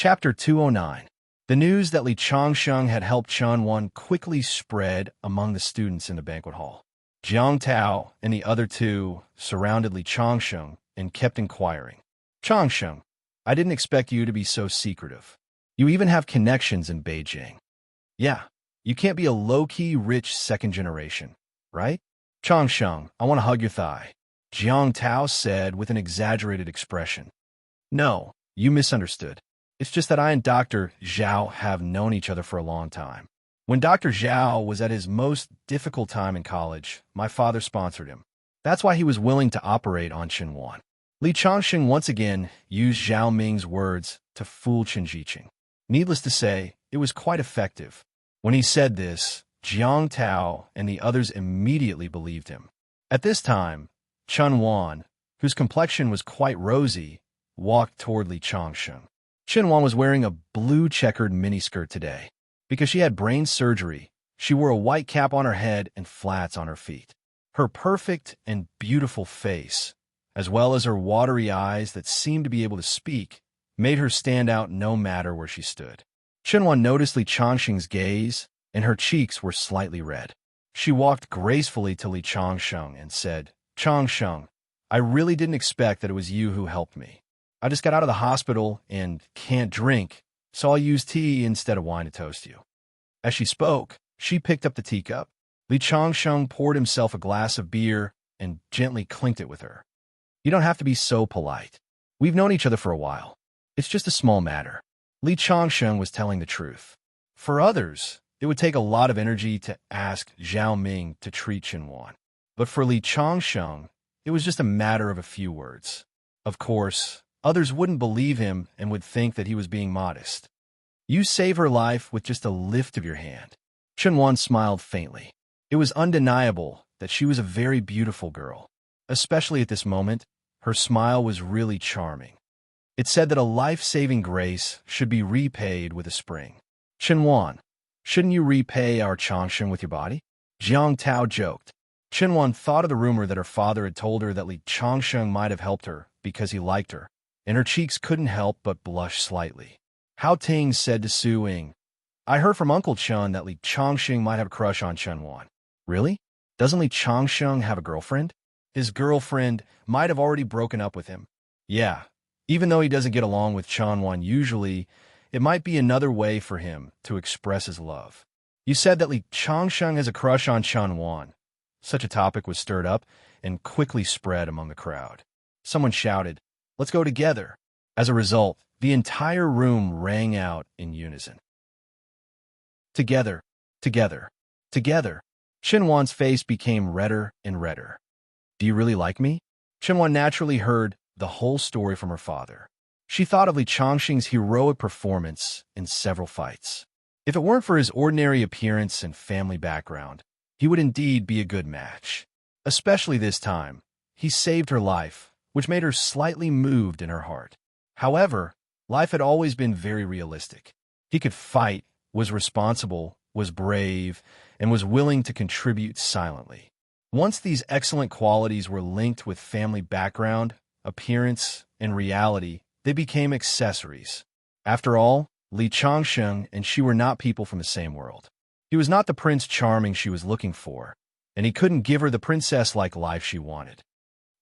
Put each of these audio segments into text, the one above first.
Chapter 209. The news that Li Changsheng had helped Chunwan quickly spread among the students in the banquet hall. Jiang Tao and the other two surrounded Li Changsheng and kept inquiring. "Changsheng, I didn't expect you to be so secretive. You even have connections in Beijing. Yeah, you can't be a low-key rich second generation, right? Changsheng, I want to hug your thigh," Jiang Tao said with an exaggerated expression. "No, you misunderstood. It's just that I and Dr. Zhao have known each other for a long time. When Dr. Zhao was at his most difficult time in college, my father sponsored him. That's why he was willing to operate on Xinhuan." Li Changsheng once again used Zhao Ming's words to fool Chen Jiqing. Needless to say, it was quite effective. When he said this, Jiang Tao and the others immediately believed him. At this time, Chunwan, whose complexion was quite rosy, walked toward Li Changsheng. Chunwan was wearing a blue checkered miniskirt today. Because she had brain surgery, she wore a white cap on her head and flats on her feet. Her perfect and beautiful face, as well as her watery eyes that seemed to be able to speak, made her stand out no matter where she stood. Chunwan noticed Li Changsheng's gaze, and her cheeks were slightly red. She walked gracefully to Li Changsheng and said, "Changsheng, I really didn't expect that it was you who helped me. I just got out of the hospital and can't drink, so I'll use tea instead of wine to toast you." As she spoke, she picked up the teacup. Li Changsheng poured himself a glass of beer and gently clinked it with her. "You don't have to be so polite. We've known each other for a while. It's just a small matter." Li Changsheng was telling the truth. For others, it would take a lot of energy to ask Zhao Ming to treat Xinhuan. But for Li Changsheng, it was just a matter of a few words. Of course, others wouldn't believe him and would think that he was being modest. "You save her life with just a lift of your hand." Chunwan smiled faintly. It was undeniable that she was a very beautiful girl. Especially at this moment, her smile was really charming. It said that a life-saving grace should be repaid with a spring. "Chunwan, shouldn't you repay our Changsheng with your body?" Jiang Tao joked. Chunwan thought of the rumor that her father had told her that Li Changsheng might have helped her because he liked her, and her cheeks couldn't help but blush slightly. Hao Ting said to Su Ying, "I heard from Uncle Chun that Li Changsheng might have a crush on Chunwan." "Really? Doesn't Li Changsheng have a girlfriend?" "His girlfriend might have already broken up with him." "Yeah, even though he doesn't get along with Chunwan usually, it might be another way for him to express his love." "You said that Li Changsheng has a crush on Chunwan." Such a topic was stirred up and quickly spread among the crowd. Someone shouted, "Let's go together." As a result, the entire room rang out in unison. Together, together, together. Xinhuan's face became redder and redder. "Do you really like me?" Xinhuan naturally heard the whole story from her father. She thought of Li Changsheng's heroic performance in several fights. If it weren't for his ordinary appearance and family background, he would indeed be a good match. Especially this time, he saved her life, which made her slightly moved in her heart. However, life had always been very realistic. He could fight, was responsible, was brave, and was willing to contribute silently. Once these excellent qualities were linked with family background, appearance, and reality, they became accessories. After all, Li Changsheng and she were not people from the same world. He was not the Prince Charming she was looking for, and he couldn't give her the princess-like life she wanted.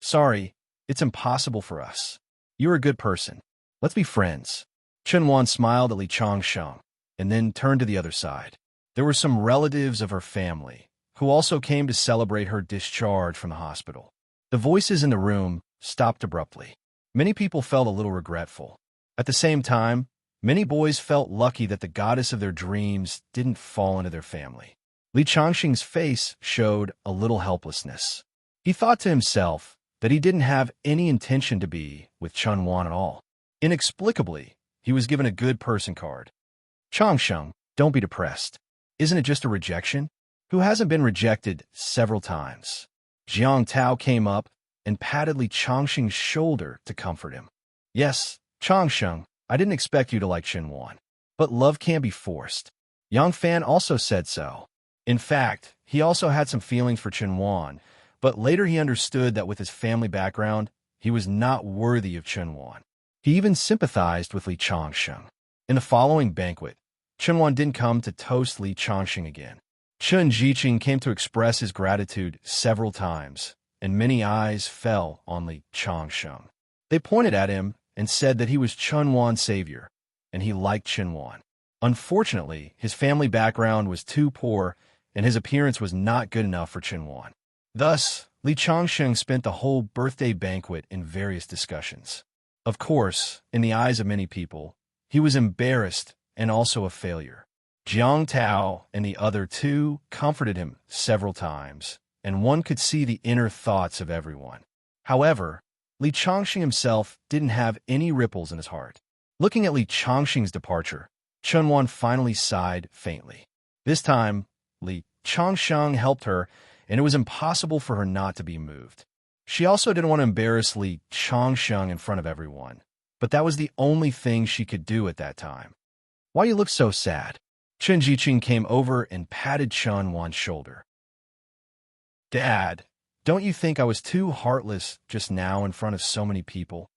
"Sorry, it's impossible for us. You're a good person. Let's be friends." Chunwan smiled at Li Changsheng, and then turned to the other side. There were some relatives of her family, who also came to celebrate her discharge from the hospital. The voices in the room stopped abruptly. Many people felt a little regretful. At the same time, many boys felt lucky that the goddess of their dreams didn't fall into their family. Li Changsheng's face showed a little helplessness. He thought to himself that he didn't have any intention to be with Chunwan at all. Inexplicably, he was given a good person card. "Changsheng, don't be depressed. Isn't it just a rejection? Who hasn't been rejected several times?" Jiang Tao came up and patted Li Changsheng's shoulder to comfort him. "Yes, Changsheng, I didn't expect you to like Xinhuan. But love can't be forced." Yang Fan also said so. In fact, he also had some feelings for Xinhuan, but later he understood that with his family background, he was not worthy of Xinhuan. He even sympathized with Li Changsheng. In the following banquet, Chunwan didn't come to toast Li Changxing again. Chun Jiqing came to express his gratitude several times, and many eyes fell on Li Changxing. They pointed at him and said that he was Chunwan's savior, and he liked Chunwan. Unfortunately, his family background was too poor, and his appearance was not good enough for Chunwan. Thus, Li Changxing spent the whole birthday banquet in various discussions. Of course, in the eyes of many people, he was embarrassed and also a failure. Jiang Tao and the other two comforted him several times, and one could see the inner thoughts of everyone. However, Li Changxing himself didn't have any ripples in his heart. Looking at Li Changxing's departure, Chunwan finally sighed faintly. This time, Li Changxing helped her, and it was impossible for her not to be moved. She also didn't want to embarrass Li Changxing in front of everyone, but that was the only thing she could do at that time. "Why you look so sad?" Chun Jiqing came over and patted Chunwan's shoulder. "Dad, don't you think I was too heartless just now in front of so many people?"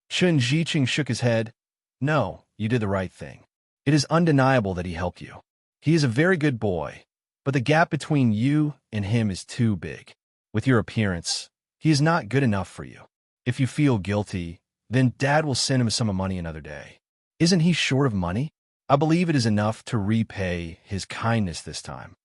Chun Jiqing shook his head. "No, you did the right thing. It is undeniable that he helped you. He is a very good boy, but the gap between you and him is too big. With your appearance, he is not good enough for you. If you feel guilty, then Dad will send him some money another day. Isn't he short of money? I believe it is enough to repay his kindness this time."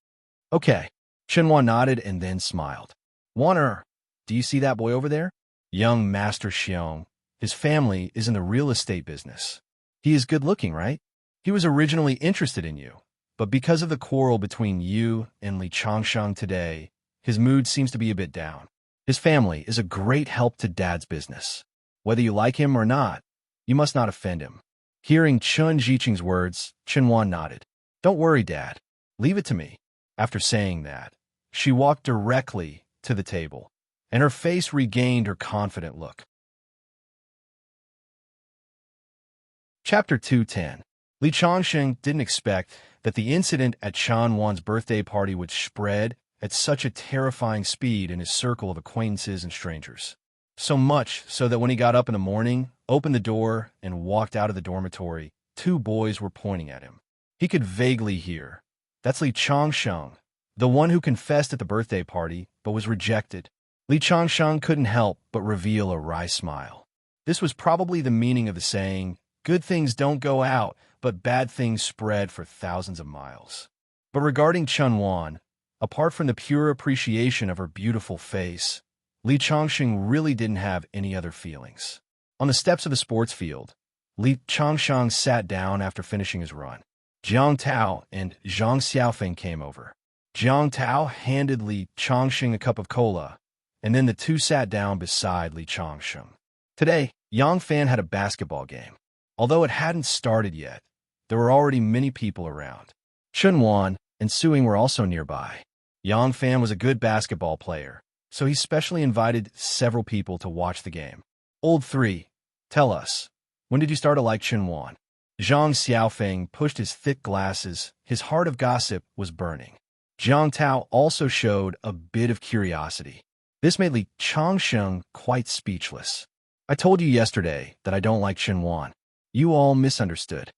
"Okay." Chunwan nodded and then smiled. "Wanner, do you see that boy over there? Young Master Xiong. His family is in the real estate business. He is good-looking, right? He was originally interested in you, but because of the quarrel between you and Li Changxing today, his mood seems to be a bit down. His family is a great help to Dad's business. Whether you like him or not, you must not offend him." Hearing Chun Jiqing's words, Chunwan nodded. "Don't worry, Dad. Leave it to me." After saying that, she walked directly to the table, and her face regained her confident look. Chapter 210. Li Changxing didn't expect that the incident at Chunwan's birthday party would spread at such a terrifying speed in his circle of acquaintances and strangers. So much so that when he got up in the morning, opened the door, and walked out of the dormitory, two boys were pointing at him. He could vaguely hear, "That's Li Changxing, the one who confessed at the birthday party but was rejected." Li Changxing couldn't help but reveal a wry smile. This was probably the meaning of the saying, "Good things don't go out, but bad things spread for thousands of miles." But regarding Chunwan, apart from the pure appreciation of her beautiful face, Li Changxing really didn't have any other feelings. On the steps of the sports field, Li Changxing sat down after finishing his run. Jiang Tao and Zhang Xiaofeng came over. Jiang Tao handed Li Changxing a cup of cola, and then the two sat down beside Li Changxing. Today, Yang Fan had a basketball game. Although it hadn't started yet, there were already many people around. Chunwan and Suing were also nearby. Yang Fan was a good basketball player, so he specially invited several people to watch the game. "Old 3, tell us, when did you start to like Chunwan?" Zhang Xiaofeng pushed his thick glasses. His heart of gossip was burning. Jiang Tao also showed a bit of curiosity. This made Li Changxing quite speechless. "I told you yesterday that I don't like Chunwan. You all misunderstood."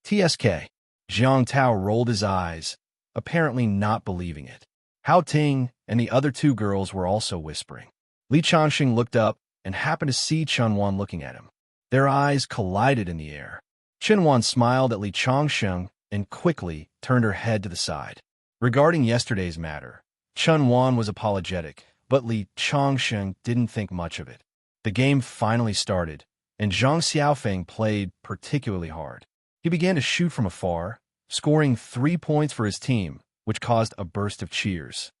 "TSK." Jiang Tao rolled his eyes, apparently not believing it. Hao Ting and the other two girls were also whispering. Li Changxing looked up and happened to see Chunwan looking at him. Their eyes collided in the air. Chunwan smiled at Li Changxing and quickly turned her head to the side. Regarding yesterday's matter, Chunwan was apologetic, but Li Changxing didn't think much of it. The game finally started, and Zhang Xiaofeng played particularly hard. He began to shoot from afar, scoring 3 points for his team, which caused a burst of cheers.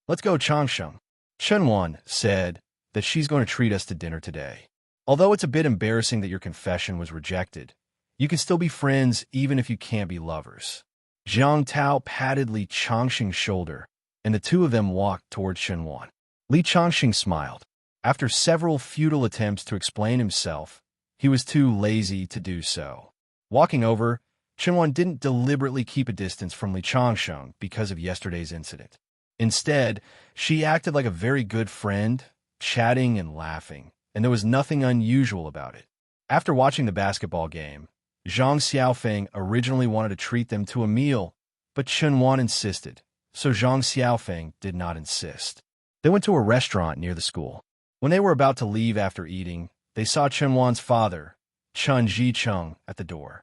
"Let's go, Changxing." Chunwan said that she's going to treat us to dinner today. Although it's a bit embarrassing that your confession was rejected, you can still be friends even if you can't be lovers. Jiang Tao patted Li Changxing's shoulder, and the two of them walked toward Chunwan. Li Changxing smiled. After several futile attempts to explain himself, he was too lazy to do so. Walking over, Chunwan didn't deliberately keep a distance from Li Changxing because of yesterday's incident. Instead, she acted like a very good friend, chatting and laughing, and there was nothing unusual about it. After watching the basketball game, Zhang Xiaofeng originally wanted to treat them to a meal, but Chen Wan insisted, so Zhang Xiaofeng did not insist. They went to a restaurant near the school. When they were about to leave after eating, they saw Chen Wan's father, Chen Jicheng, at the door.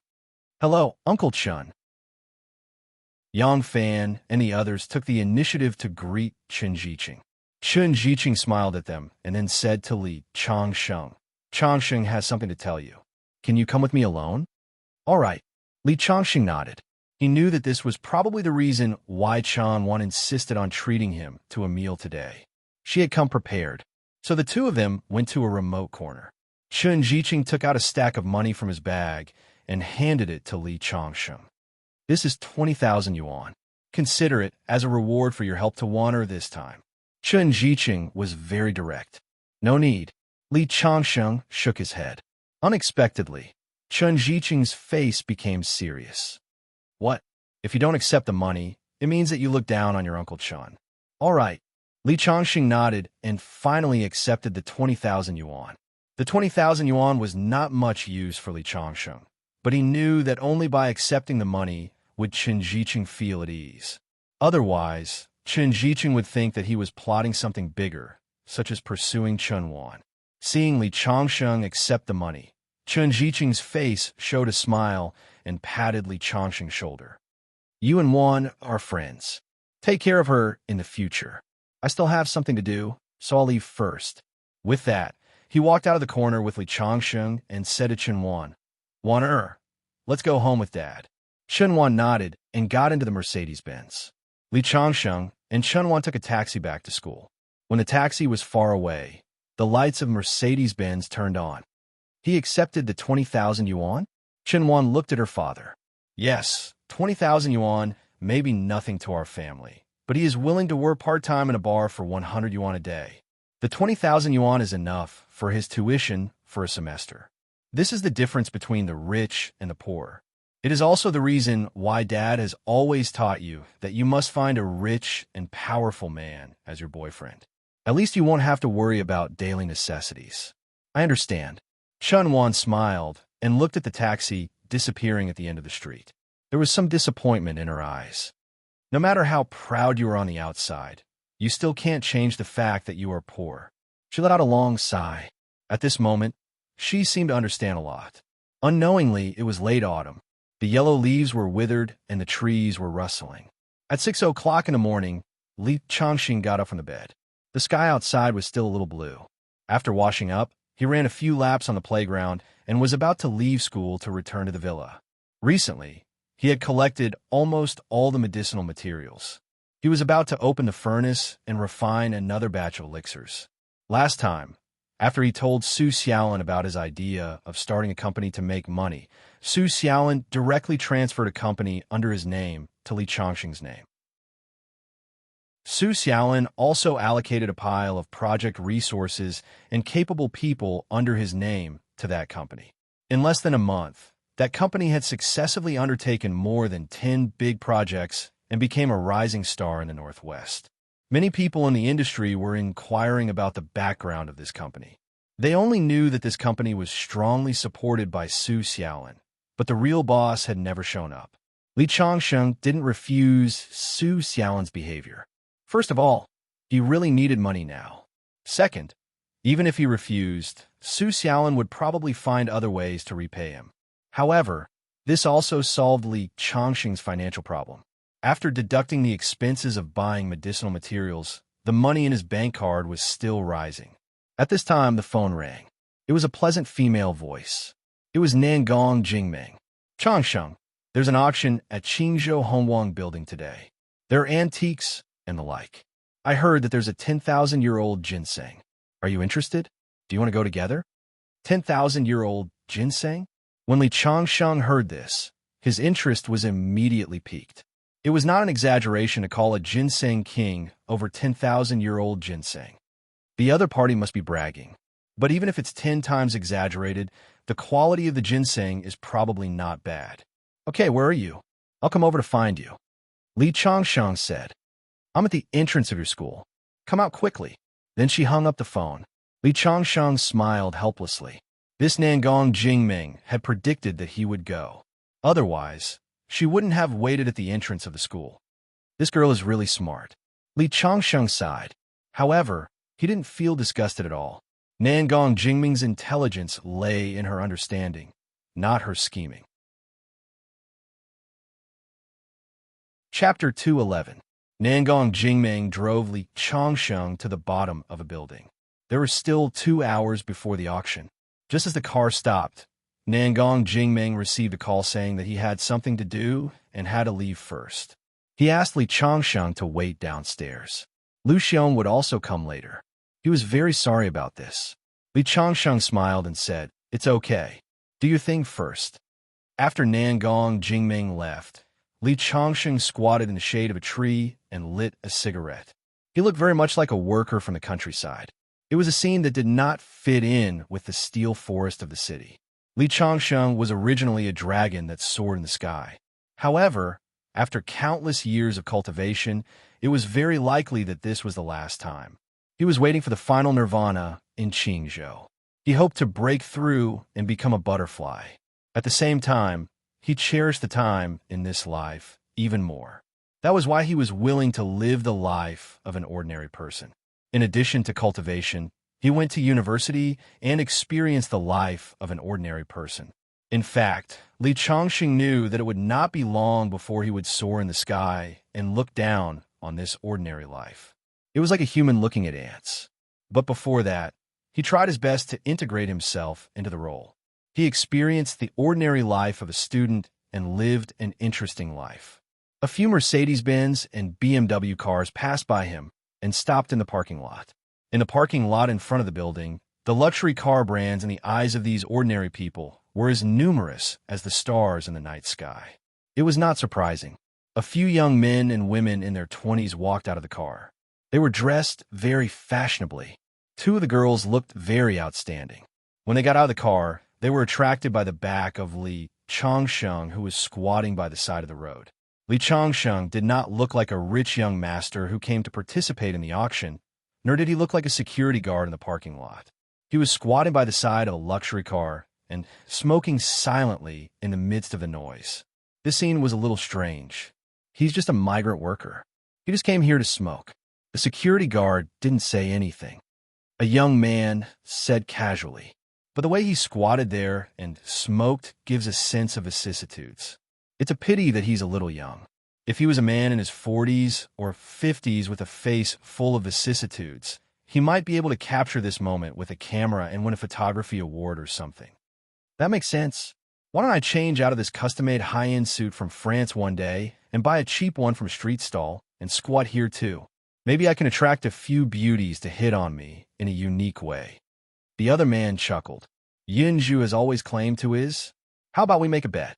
"Hello, Uncle Chen." Yang Fan and the others took the initiative to greet Chen Jicheng. Chen Jicheng smiled at them and then said to Li Changsheng, "Changsheng has something to tell you. Can you come with me alone?" "All right." Li Changsheng nodded. He knew that this was probably the reason why Chen Wan insisted on treating him to a meal today. She had come prepared, so the two of them went to a remote corner. Chen Jicheng took out a stack of money from his bag and handed it to Li Changsheng. "This is 20,000 yuan. Consider it as a reward for your help to Waner this time." Chen Jicheng was very direct. "No need." Li Changsheng shook his head. Unexpectedly, Chen Jicheng's face became serious. "What? If you don't accept the money, it means that you look down on your Uncle Chen." "All right." Li Changsheng nodded and finally accepted the 20,000 yuan. The 20,000 yuan was not much use for Li Changsheng, but he knew that only by accepting the money would Chen Jicheng feel at ease. Otherwise, Chen Jicheng would think that he was plotting something bigger, such as pursuing Chen Wan. Seeing Li Changsheng accept the money, Chen Jicheng's face showed a smile and patted Li Changsheng's shoulder. "You and Wan are friends. Take care of her in the future. I still have something to do, so I'll leave first." With that, he walked out of the corner with Li Changsheng and said to Chen Wan, "Wan, let's go home with Dad." Chen Wan nodded and got into the Mercedes-Benz. Li Changsheng and Chen Wan took a taxi back to school. When the taxi was far away, the lights of Mercedes-Benz turned on. He accepted the 20,000 yuan? Chen Wan looked at her father. "Yes, 20,000 yuan may be nothing to our family, but he is willing to work part-time in a bar for 100 yuan a day. The 20,000 yuan is enough for his tuition for a semester. This is the difference between the rich and the poor. It is also the reason why Dad has always taught you that you must find a rich and powerful man as your boyfriend. At least you won't have to worry about daily necessities." "I understand." Chen Wan smiled and looked at the taxi disappearing at the end of the street. There was some disappointment in her eyes. No matter how proud you are on the outside, you still can't change the fact that you are poor. She let out a long sigh. At this moment, she seemed to understand a lot. Unknowingly, it was late autumn. The yellow leaves were withered and the trees were rustling. At 6 o'clock in the morning, Li Changxing got up from the bed. The sky outside was still a little blue. After washing up, he ran a few laps on the playground and was about to leave school to return to the villa. Recently, he had collected almost all the medicinal materials. He was about to open the furnace and refine another batch of elixirs. Last time, after he told Su Xiaolin about his idea of starting a company to make money, Su Xiaolin directly transferred a company under his name to Li Changxing's name. Su Xiaolin also allocated a pile of project resources and capable people under his name to that company. In less than a month, that company had successfully undertaken more than 10 big projects and became a rising star in the Northwest. Many people in the industry were inquiring about the background of this company. They only knew that this company was strongly supported by Su Xiaolin, but the real boss had never shown up. Li Changsheng didn't refuse Su Xiaolin's behavior. First of all, he really needed money now. Second, even if he refused, Su Xiaolin would probably find other ways to repay him. However, this also solved Li Changxing's financial problem. After deducting the expenses of buying medicinal materials, the money in his bank card was still rising. At this time, the phone rang. It was a pleasant female voice. It was Nangong Jingming. "Changsheng, there's an auction at Qingzhou Hongwang building today. There are antiques and the like. I heard that there's a 10,000-year-old ginseng. Are you interested? Do you want to go together?" 10,000-year-old ginseng? When Li Changsheng heard this, his interest was immediately piqued. It was not an exaggeration to call a ginseng king over 10,000-year-old ginseng. The other party must be bragging. But even if it's 10 times exaggerated, the quality of the ginseng is probably not bad. "Okay, where are you? I'll come over to find you." Li Changsheng said. "I'm at the entrance of your school. Come out quickly." Then she hung up the phone. Li Changsheng smiled helplessly. This Nangong Jingming had predicted that he would go. Otherwise, she wouldn't have waited at the entrance of the school. This girl is really smart. Li Changsheng sighed. However, he didn't feel disgusted at all. Nangong Jingming's intelligence lay in her understanding, not her scheming. Chapter 211. Nangong Jingming drove Li Changsheng to the bottom of a building. There were still 2 hours before the auction. Just as the car stopped, Nangong Jingming received a call saying that he had something to do and had to leave first. He asked Li Changsheng to wait downstairs. Lu Xiong would also come later. He was very sorry about this. Li Changsheng smiled and said, "It's okay. Do your thing first." After Nangong Jingming left, Li Changsheng squatted in the shade of a tree and lit a cigarette. He looked very much like a worker from the countryside. It was a scene that did not fit in with the steel forest of the city. Li Changsheng was originally a dragon that soared in the sky. However, after countless years of cultivation, it was very likely that this was the last time. He was waiting for the final nirvana in Qingzhou. He hoped to break through and become a butterfly. At the same time, he cherished the time in this life even more. That was why he was willing to live the life of an ordinary person. In addition to cultivation, he went to university and experienced the life of an ordinary person. In fact, Li Changsheng knew that it would not be long before he would soar in the sky and look down on this ordinary life. It was like a human looking at ants. But before that, he tried his best to integrate himself into the role. He experienced the ordinary life of a student and lived an interesting life. A few Mercedes-Benz and BMW cars passed by him and stopped in the parking lot. In the parking lot in front of the building, the luxury car brands in the eyes of these ordinary people were as numerous as the stars in the night sky. It was not surprising. A few young men and women in their 20s walked out of the car. They were dressed very fashionably. 2 of the girls looked very outstanding. When they got out of the car, they were attracted by the back of Li Changsheng, who was squatting by the side of the road. Li Changsheng did not look like a rich young master who came to participate in the auction, nor did he look like a security guard in the parking lot. He was squatting by the side of a luxury car and smoking silently in the midst of the noise. This scene was a little strange. He's just a migrant worker. He just came here to smoke. The security guard didn't say anything. A young man said casually, but the way he squatted there and smoked gives a sense of vicissitudes. It's a pity that he's a little young. If he was a man in his 40s or 50s with a face full of vicissitudes, he might be able to capture this moment with a camera and win a photography award or something. That makes sense. Why don't I change out of this custom-made high-end suit from France one day and buy a cheap one from a street stall and squat here too? Maybe I can attract a few beauties to hit on me in a unique way. The other man chuckled. Yinzhu has always claimed to his. How about we make a bet?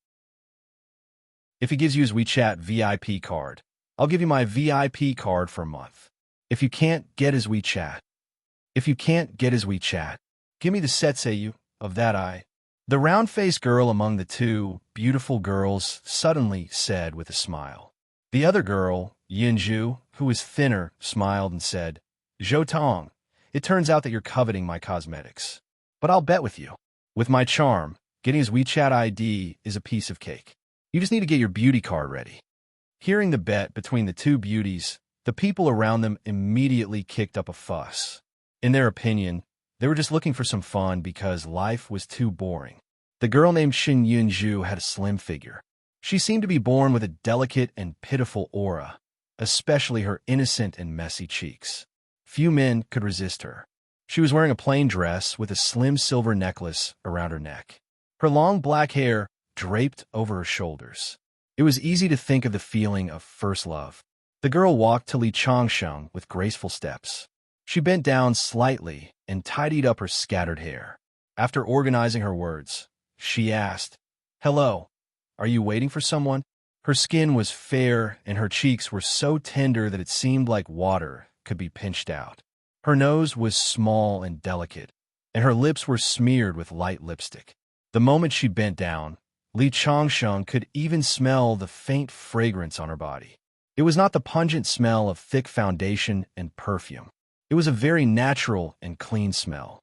If he gives you his WeChat VIP card, I'll give you my VIP card for a month. If you can't get his WeChat, give me the setseiyu of that eye. The round-faced girl among the 2 beautiful girls suddenly said with a smile. The other girl, Yinzhu, who was thinner, smiled and said, "Zhou Tong, it turns out that you're coveting my cosmetics. But I'll bet with you. With my charm, getting his WeChat ID is a piece of cake. You just need to get your beauty card ready." Hearing the bet between the 2 beauties, the people around them immediately kicked up a fuss. In their opinion, they were just looking for some fun because life was too boring. The girl named Xin Yunzhu had a slim figure. She seemed to be born with a delicate and pitiful aura, especially her innocent and messy cheeks. Few men could resist her. She was wearing a plain dress with a slim silver necklace around her neck. Her long black hair draped over her shoulders. It was easy to think of the feeling of first love. The girl walked to Li Changsheng with graceful steps. She bent down slightly and tidied up her scattered hair. After organizing her words, she asked, "Hello, are you waiting for someone?" Her skin was fair and her cheeks were so tender that it seemed like water could be pinched out. Her nose was small and delicate, and her lips were smeared with light lipstick. The moment she bent down, Li Changsheng could even smell the faint fragrance on her body. It was not the pungent smell of thick foundation and perfume. It was a very natural and clean smell.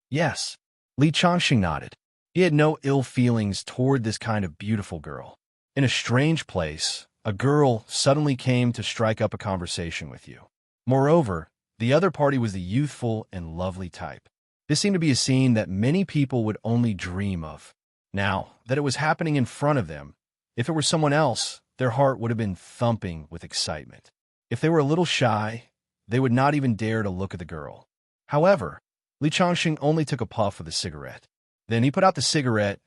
Yes, Li Changxing nodded. He had no ill feelings toward this kind of beautiful girl. In a strange place, a girl suddenly came to strike up a conversation with you. Moreover, the other party was the youthful and lovely type. This seemed to be a scene that many people would only dream of. Now that it was happening in front of them, if it were someone else, their heart would have been thumping with excitement. If they were a little shy, they would not even dare to look at the girl. However, Li Changxing only took a puff of the cigarette. Then he put out the cigarette,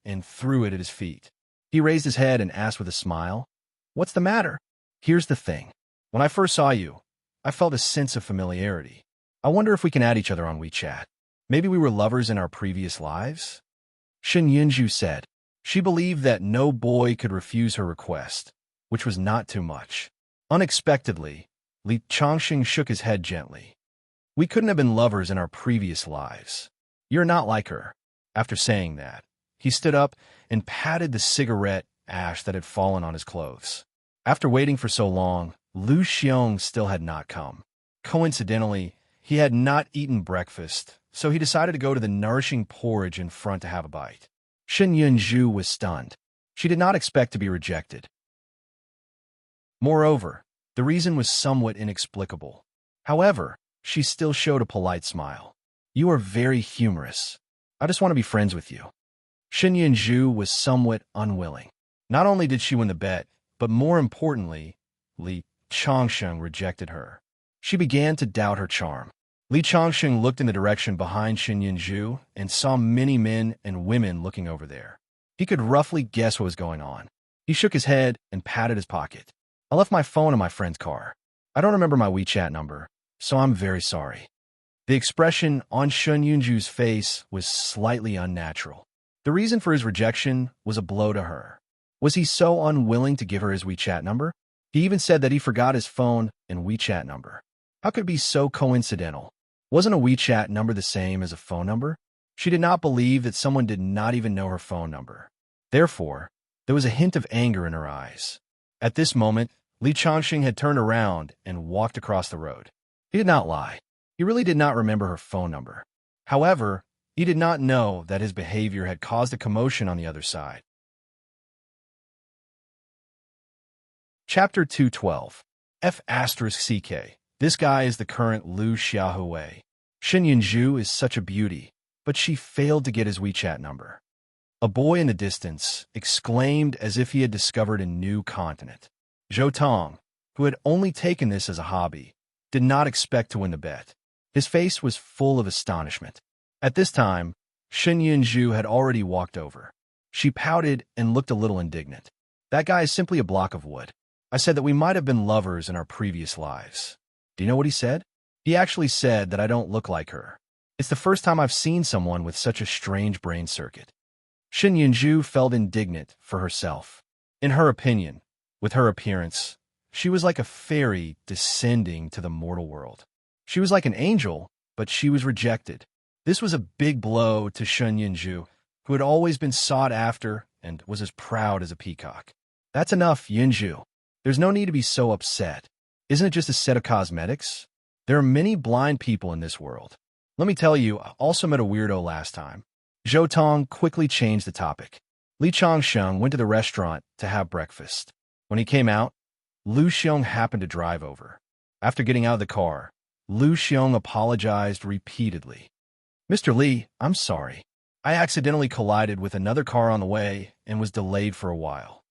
and threw it at his feet. He raised his head and asked with a smile, "What's the matter?" "Here's the thing. When I first saw you, I felt a sense of familiarity. I wonder if we can add each other on WeChat. Maybe we were lovers in our previous lives?" Shen Yunju said. She believed that no boy could refuse her request, which was not too much. Unexpectedly, Li Changxing shook his head gently. "We couldn't have been lovers in our previous lives. You're not like her." After saying that, he stood up and patted the cigarette ash that had fallen on his clothes. After waiting for so long, Lu Xiong still had not come. Coincidentally, he had not eaten breakfast, so he decided to go to the nourishing porridge in front to have a bite. Shen Yunju was stunned. She did not expect to be rejected. Moreover, the reason was somewhat inexplicable. However, she still showed a polite smile. "You are very humorous. I just want to be friends with you." Shen Yunju was somewhat unwilling. Not only did she win the bet, but more importantly, Li Changxing rejected her. She began to doubt her charm. Li Changxing looked in the direction behind Shen Yunju and saw many men and women looking over there. He could roughly guess what was going on. He shook his head and patted his pocket. "I left my phone in my friend's car. I don't remember my WeChat number, so I'm very sorry." The expression on Shen Yunju's face was slightly unnatural. The reason for his rejection was a blow to her. Was he so unwilling to give her his WeChat number? He even said that he forgot his phone and WeChat number. How could it be so coincidental? Wasn't a WeChat number the same as a phone number? She did not believe that someone did not even know her phone number. Therefore, there was a hint of anger in her eyes. At this moment, Li Changxing had turned around and walked across the road. He did not lie. He really did not remember her phone number. However, he did not know that his behavior had caused a commotion on the other side. Chapter 212. F***CK. This guy is the current Lu Xiaohui. Shen Yunju is such a beauty, but she failed to get his WeChat number. A boy in the distance exclaimed as if he had discovered a new continent. Zhou Tong, who had only taken this as a hobby, did not expect to win the bet. His face was full of astonishment. At this time, Shen Yunju had already walked over. She pouted and looked a little indignant. "That guy is simply a block of wood. I said that we might have been lovers in our previous lives." Do you know what he said? He actually said that I don't look like her. It's the first time I've seen someone with such a strange brain circuit. Shen Yunju felt indignant for herself. In her opinion, with her appearance, she was like a fairy descending to the mortal world. She was like an angel, but she was rejected. This was a big blow to Shen Yunju, who had always been sought after and was as proud as a peacock. "That's enough, Yunju. There's no need to be so upset. Isn't it just a set of cosmetics? There are many blind people in this world. Let me tell you, I also met a weirdo last time." Zhou Tong quickly changed the topic. Li Changxing went to the restaurant to have breakfast. When he came out, Lu Xiong happened to drive over. After getting out of the car, Lu Xiong apologized repeatedly. "Mr. Li, I'm sorry. I accidentally collided with another car on the way and was delayed for a while."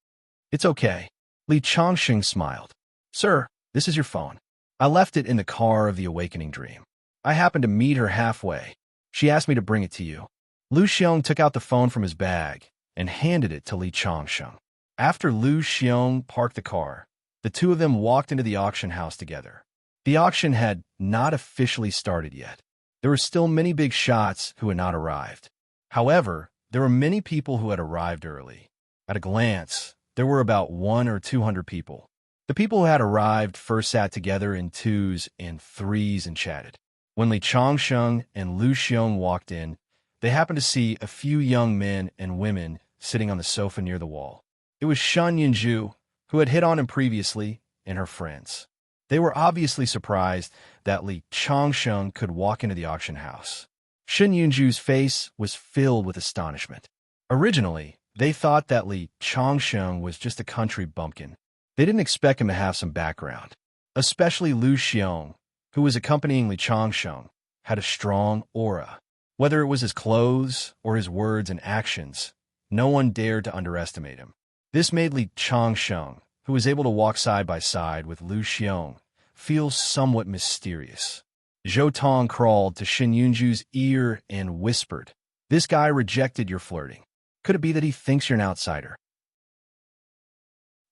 "It's okay." Li Changxing smiled. "Sir, this is your phone. I left it in the car of the awakening dream. I happened to meet her halfway. She asked me to bring it to you." Lu Xiong took out the phone from his bag and handed it to Li Changxing. After Lu Xiong parked the car, the two of them walked into the auction house together. The auction had not officially started yet. There were still many big shots who had not arrived. However, there were many people who had arrived early. At a glance, there were about 100 or 200 people. The people who had arrived first sat together in twos and threes and chatted. When Li Changxing and Lu Xiong walked in, they happened to see a few young men and women sitting on the sofa near the wall. It was Shen Yunju, who had hit on him previously, and her friends. They were obviously surprised that Li Changxing could walk into the auction house. Shen Yunju's face was filled with astonishment. Originally, they thought that Li Changsheng was just a country bumpkin. They didn't expect him to have some background. Especially Lu Xiong, who was accompanying Li Changsheng, had a strong aura. Whether it was his clothes or his words and actions, no one dared to underestimate him. This made Li Changsheng, who was able to walk side by side with Lu Xiong, feel somewhat mysterious. Zhou Tong crawled to Shen Yunju's ear and whispered, "This guy rejected your flirting. Could it be that he thinks you're an outsider?"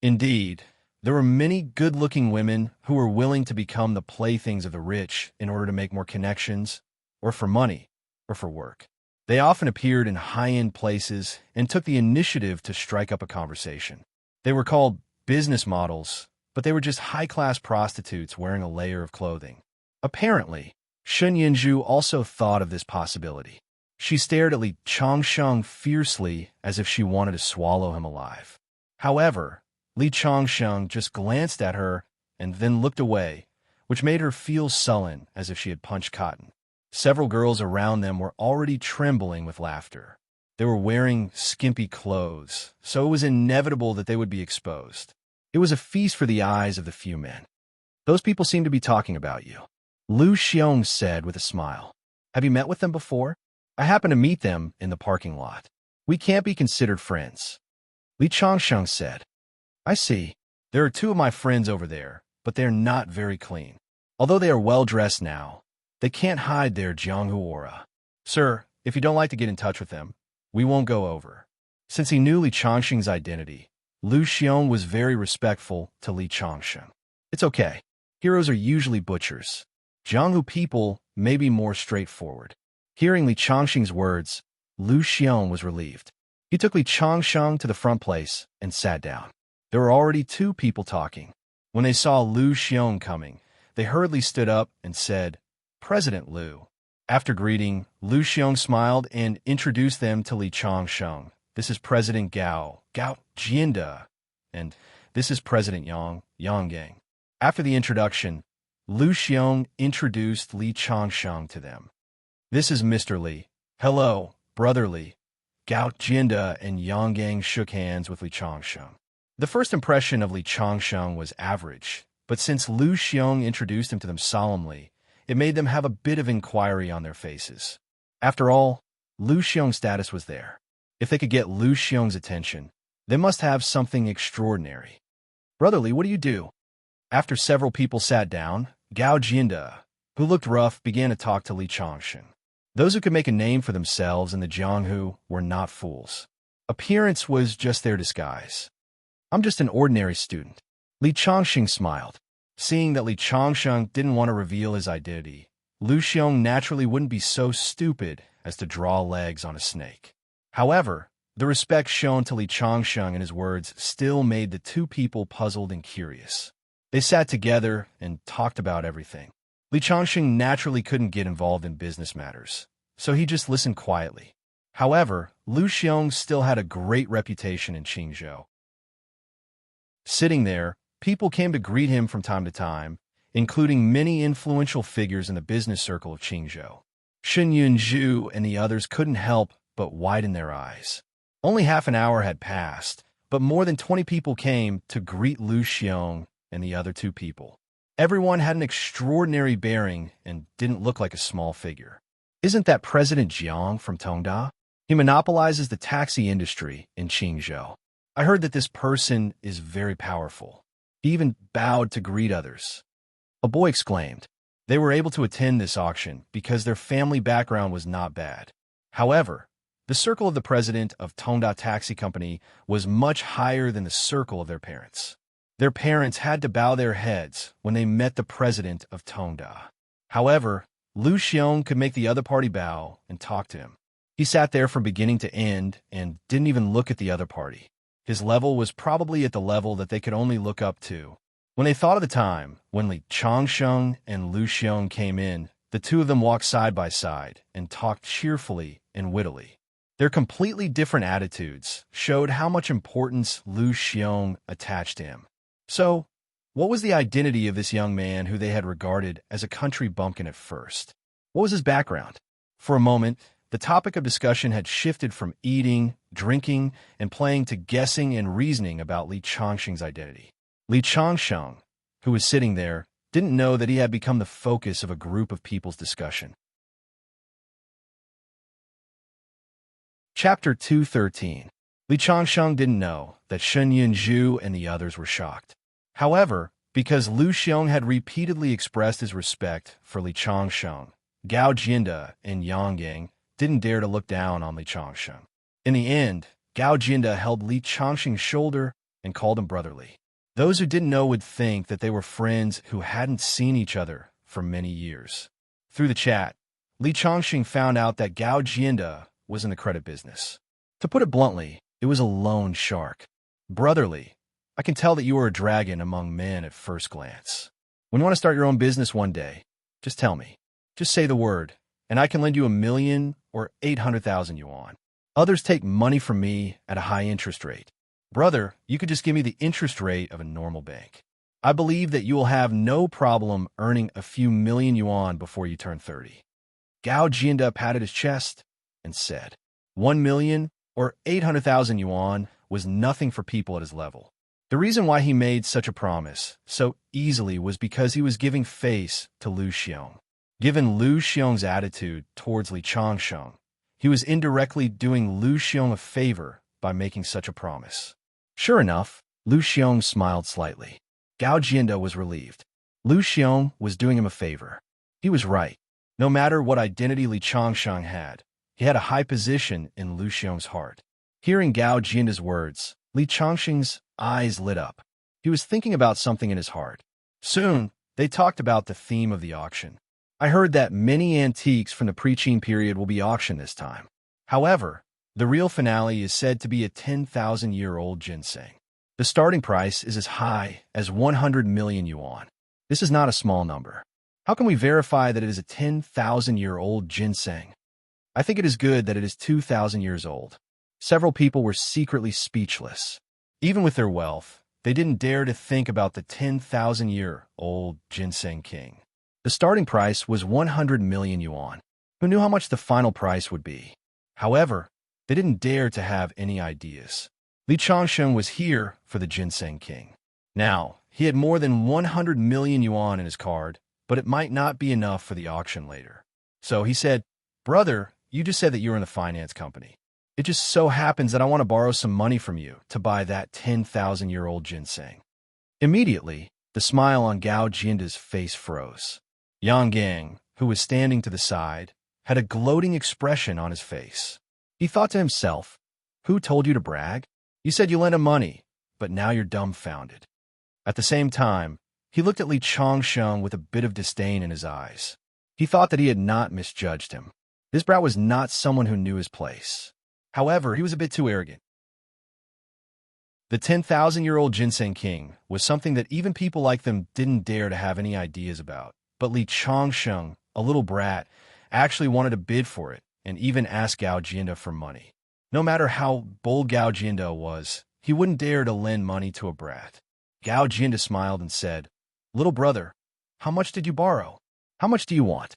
Indeed, there were many good-looking women who were willing to become the playthings of the rich in order to make more connections, or for money, or for work. They often appeared in high-end places and took the initiative to strike up a conversation. They were called business models, but they were just high-class prostitutes wearing a layer of clothing. Apparently, Shen Yunju also thought of this possibility. She stared at Li Changsheng fiercely as if she wanted to swallow him alive. However, Li Changsheng just glanced at her and then looked away, which made her feel sullen as if she had punched cotton. Several girls around them were already trembling with laughter. They were wearing skimpy clothes, so it was inevitable that they would be exposed. It was a feast for the eyes of the few men. "Those people seem to be talking about you," Lu Xiong said with a smile. "Have you met with them before?" "I happened to meet them in the parking lot. We can't be considered friends," Li Changsheng said. "I see. There are two of my friends over there, but they're not very clean. Although they are well-dressed now, they can't hide their Jianghu aura. Sir, if you don't like to get in touch with them, we won't go over." Since he knew Li Changsheng's identity, Lu Xiong was very respectful to Li Changsheng. "It's okay. Heroes are usually butchers. Jianghu people may be more straightforward." Hearing Li Changsheng's words, Lu Xiong was relieved. He took Li Changsheng to the front place and sat down. There were already two people talking. When they saw Lu Xiong coming, they hurriedly stood up and said, "President Lu." After greeting, Lu Xiong smiled and introduced them to Li Changsheng. "This is President Gao Jianda, and this is President Yang Yang." After the introduction, Lu Xiong introduced Li Changsheng to them. "This is Mr. Li. Hello, Brother Li." Gao Jianda and Yang Yang shook hands with Li Changsheng. The first impression of Li Changsheng was average, but since Lu Xiong introduced him to them solemnly, it made them have a bit of inquiry on their faces. After all, Lu Xiong's status was there. If they could get Lu Xiong's attention, they must have something extraordinary. "Brother Li, what do you do?" After several people sat down, Gao Jianda, who looked rough, began to talk to Li Changsheng. Those who could make a name for themselves in the Jianghu were not fools. Appearance was just their disguise. "I'm just an ordinary student." Li Changsheng smiled. Seeing that Li Changsheng didn't want to reveal his identity, Lu Xiong naturally wouldn't be so stupid as to draw legs on a snake. However, the respect shown to Li Changsheng and his words still made the two people puzzled and curious. They sat together and talked about everything. Li Changsheng naturally couldn't get involved in business matters, so he just listened quietly. However, Lu Xiong still had a great reputation in Qingzhou. Sitting there, people came to greet him from time to time, including many influential figures in the business circle of Qingzhou. Shen Yunju and the others couldn't help but widen their eyes. Only half an hour had passed, but more than 20 people came to greet Lu Xiong and the other two people. Everyone had an extraordinary bearing and didn't look like a small figure. "Isn't that President Jiang from Tongda? He monopolizes the taxi industry in Qingzhou. I heard that this person is very powerful." He even bowed to greet others. A boy exclaimed. They were able to attend this auction because their family background was not bad. However, the circle of the president of Tongda Taxi Company was much higher than the circle of their parents. Their parents had to bow their heads when they met the president of Tongda. However, Lu Xiong could make the other party bow and talk to him. He sat there from beginning to end and didn't even look at the other party. His level was probably at the level that they could only look up to. When they thought of the time when Li Changsheng and Lu Xiong came in, the two of them walked side by side and talked cheerfully and wittily. Their completely different attitudes showed how much importance Lu Xiong attached to him. So, what was the identity of this young man who they had regarded as a country bumpkin at first? What was his background? For a moment, the topic of discussion had shifted from eating, drinking, and playing to guessing and reasoning about Li Changsheng's identity. Li Changsheng, who was sitting there, didn't know that he had become the focus of a group of people's discussion. Chapter 213. Li Changsheng didn't know that Shen Yunzhu and the others were shocked. However, because Lu Xiong had repeatedly expressed his respect for Li Changsheng, Gao Jinda and Yang Yang didn't dare to look down on Li Changsheng. In the end, Gao Jinda held Li Changsheng's shoulder and called him brotherly. Those who didn't know would think that they were friends who hadn't seen each other for many years. Through the chat, Li Changsheng found out that Gao Jinda was in the credit business. To put it bluntly, it was a loan shark. Brotherly, I can tell that you are a dragon among men at first glance. When you want to start your own business one day, just tell me. Just say the word, and I can lend you 1,000,000 or 800,000 yuan. Others take money from me at a high interest rate. Brother, you could just give me the interest rate of a normal bank. I believe that you will have no problem earning a few million yuan before you turn 30. Gao Jinda patted his chest and said, 1,000,000 or 800,000 yuan was nothing for people at his level. The reason why he made such a promise so easily was because he was giving face to Lu Xiong. Given Lu Xiong's attitude towards Li Changsheng, he was indirectly doing Lu Xiong a favor by making such a promise. Sure enough, Lu Xiong smiled slightly. Gao Jinda was relieved. Lu Xiong was doing him a favor. He was right. No matter what identity Li Changsheng had, he had a high position in Lu Xiong's heart. Hearing Gao Jinda's words, Li Changsheng's eyes lit up. He was thinking about something in his heart. Soon, they talked about the theme of the auction. I heard that many antiques from the pre-Qin period will be auctioned this time. However, the real finale is said to be a 10,000-year-old ginseng. The starting price is as high as 100 million yuan. This is not a small number. How can we verify that it is a 10,000-year-old ginseng? I think it is good that it is 2,000 years old. Several people were secretly speechless. Even with their wealth, they didn't dare to think about the 10,000-year-old ginseng king. The starting price was 100 million yuan. Who knew how much the final price would be? However, they didn't dare to have any ideas. Li Changsheng was here for the ginseng king. Now, he had more than 100 million yuan in his card, but it might not be enough for the auction later. So he said, "Brother, you just said that you're in the finance company. It just so happens that I want to borrow some money from you to buy that 10,000-year-old ginseng." Immediately, the smile on Gao Jinda's face froze. Yang Gang, who was standing to the side, had a gloating expression on his face. He thought to himself, "Who told you to brag? You said you lent him money, but now you're dumbfounded." At the same time, he looked at Li Changsheng with a bit of disdain in his eyes. He thought that he had not misjudged him. This brat was not someone who knew his place. However, he was a bit too arrogant. The 10,000-year-old ginseng king was something that even people like them didn't dare to have any ideas about. But Li Changsheng, a little brat, actually wanted to bid for it and even asked Gao Jinda for money. No matter how bold Gao Jinda was, he wouldn't dare to lend money to a brat. Gao Jinda smiled and said, "Little brother, how much did you borrow? How much do you want?"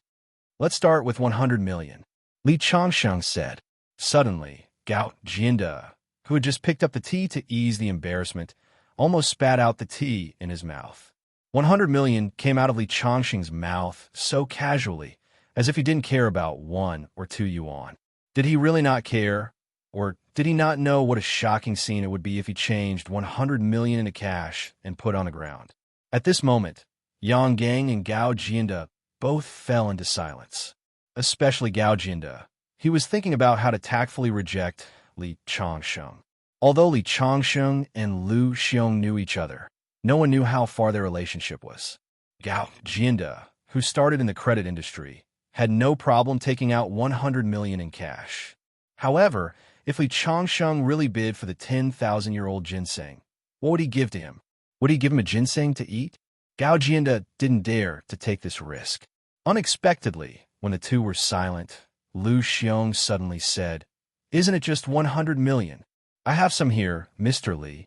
"Let's start with 100 million. Li Changsheng said. Suddenly, Gao Jinda, who had just picked up the tea to ease the embarrassment, almost spat out the tea in his mouth. 100 million came out of Li Changsheng's mouth so casually, as if he didn't care about 1 or 2 yuan. Did he really not care? Or did he not know what a shocking scene it would be if he changed 100 million into cash and put on the ground? At this moment, Yang Gang and Gao Jinda both fell into silence. Especially Gao Jinda. He was thinking about how to tactfully reject Li Changsheng. Although Li Changsheng and Lu Xiong knew each other, no one knew how far their relationship was. Gao Jinda, who started in the credit industry, had no problem taking out 100 million in cash. However, if Li Changsheng really bid for the 10,000-year-old ginseng, what would he give to him? Would he give him a ginseng to eat? Gao Jinda didn't dare to take this risk. Unexpectedly, when the two were silent, Lu Xiong suddenly said, "Isn't it just 100 million? I have some here, Mr. Li.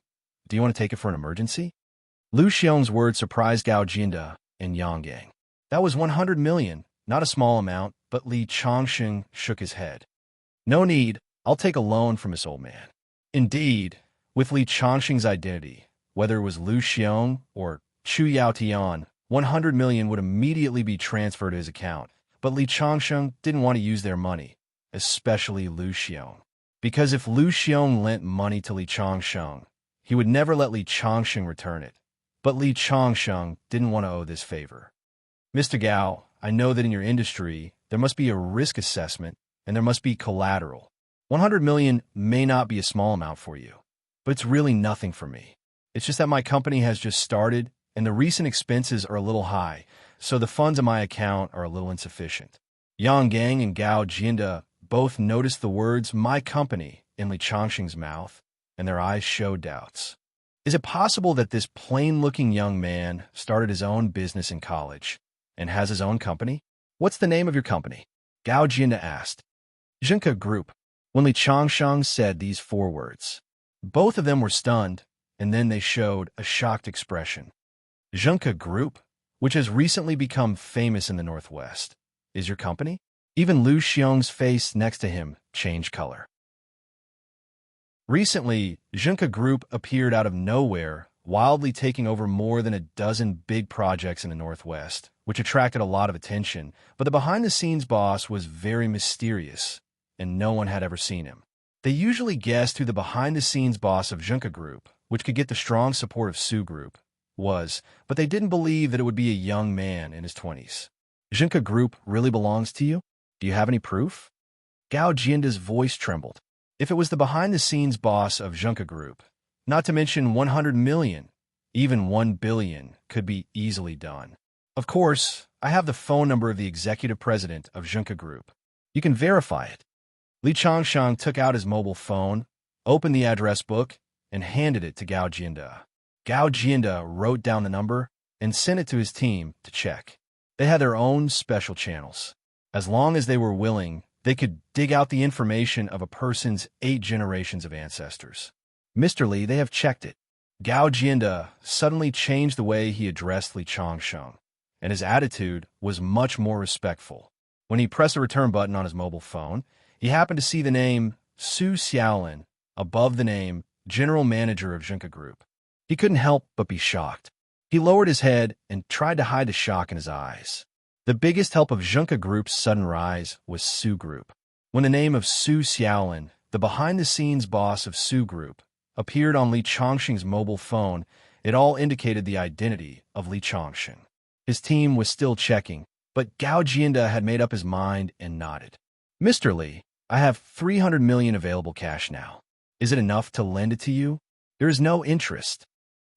Do you want to take it for an emergency?" Lu Xiong's words surprised Gao Jinda and Yang Gang. That was 100 million, not a small amount, but Li Changsheng shook his head. No need, I'll take a loan from this old man. Indeed, with Li Changsheng's identity, whether it was Lu Xiong or Chu Yaotian, 100 million would immediately be transferred to his account, but Li Changsheng didn't want to use their money, especially Lu Xiong. Because if Lu Xiong lent money to Li Changsheng, he would never let Li Changsheng return it. But Li Changsheng didn't want to owe this favor. Mr. Gao, I know that in your industry, there must be a risk assessment and there must be collateral. 100 million may not be a small amount for you, but it's really nothing for me. It's just that my company has just started and the recent expenses are a little high, so the funds in my account are a little insufficient. Yang Gang and Gao Jianda both noticed the words "my company" in Li Changsheng's mouth, and their eyes showed doubts. Is it possible that this plain-looking young man started his own business in college and has his own company? What's the name of your company? Gao Jianda asked. Zhenke Group. When Li Changsheng said these 4 words, both of them were stunned, and then they showed a shocked expression. Zhenke Group, which has recently become famous in the Northwest, is your company? Even Lu Xiong's face next to him changed color. Recently, Zhenke Group appeared out of nowhere, wildly taking over more than a dozen big projects in the Northwest, which attracted a lot of attention, but the behind-the-scenes boss was very mysterious, and no one had ever seen him. They usually guessed who the behind-the-scenes boss of Zhenke Group, which could get the strong support of Su Group, was, but they didn't believe that it would be a young man in his 20s. Zhenke Group really belongs to you? Do you have any proof? Gao Jianda's voice trembled. If it was the behind-the-scenes boss of Zhenke Group, not to mention 100 million, even 1 billion could be easily done. Of course, I have the phone number of the executive president of Zhenke Group. You can verify it. Li Changsheng took out his mobile phone, opened the address book, and handed it to Gao Jianda. Gao Jianda wrote down the number and sent it to his team to check. They had their own special channels. As long as they were willing, they could dig out the information of a person's 8 generations of ancestors. Mr. Li, they have checked it. Gao Jianda suddenly changed the way he addressed Li Changsheng, and his attitude was much more respectful. When he pressed the return button on his mobile phone, he happened to see the name Su Xiaolin above the name General Manager of Zhenke Group. He couldn't help but be shocked. He lowered his head and tried to hide the shock in his eyes. The biggest help of Zhenke Group's sudden rise was Su Group. When the name of Su Xiaolin, the behind-the-scenes boss of Su Group, appeared on Li Changsheng's mobile phone, it all indicated the identity of Li Changsheng. His team was still checking, but Gao Jianda had made up his mind and nodded. Mr. Li, I have 300 million available cash now. Is it enough to lend it to you? There is no interest.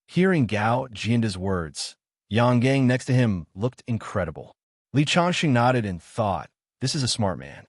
Hearing Gao Jianda's words, Yang Gang next to him looked incredible. Li Changsheng nodded and thought, this is a smart man.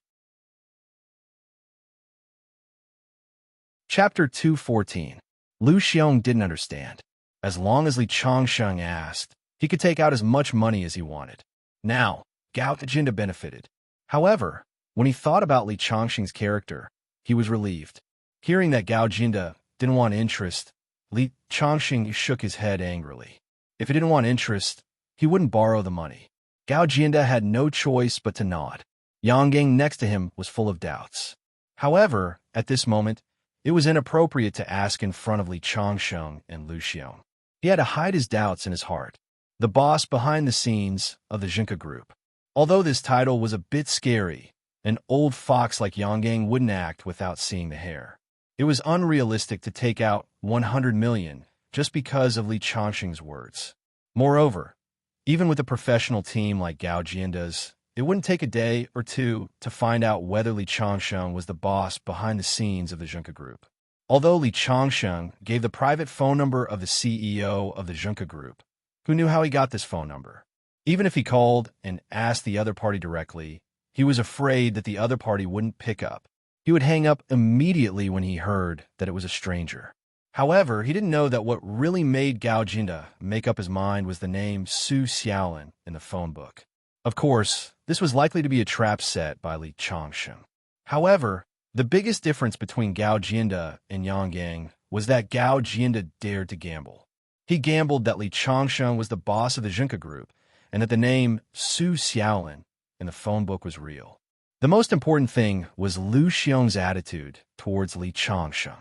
Chapter 214. Lu Xiong didn't understand. As long as Li Changsheng asked, he could take out as much money as he wanted. Now, Gao Jianda benefited. However, when he thought about Li Changsheng's character, he was relieved. Hearing that Gao Jianda didn't want interest, Li Changsheng shook his head angrily. If he didn't want interest, he wouldn't borrow the money. Gao Jianda had no choice but to nod. Yang Gang next to him was full of doubts. However, at this moment, it was inappropriate to ask in front of Li Changsheng and Lu Xiong. He had to hide his doubts in his heart. The boss behind the scenes of the Zhenke Group. Although this title was a bit scary, an old fox like Yang Gang wouldn't act without seeing the hair. It was unrealistic to take out 100 million just because of Li Changsheng's words. Moreover, even with a professional team like Gao Jianda's, it wouldn't take a day or two to find out whether Li Changsheng was the boss behind the scenes of the Zhenke Group. Although Li Changsheng gave the private phone number of the CEO of the Zhenke Group, who knew how he got this phone number? Even if he called and asked the other party directly, he was afraid that the other party wouldn't pick up. He would hang up immediately when he heard that it was a stranger. However, he didn't know that what really made Gao Jianda make up his mind was the name Su Xiaolin in the phone book. Of course, this was likely to be a trap set by Li Changsheng. However, the biggest difference between Gao Jianda and Yang Gang was that Gao Jianda dared to gamble. He gambled that Li Changsheng was the boss of the Zhenke Group and that the name Su Xiaolin and the phone book was real. The most important thing was Lu Xiong's attitude towards Li Changsheng.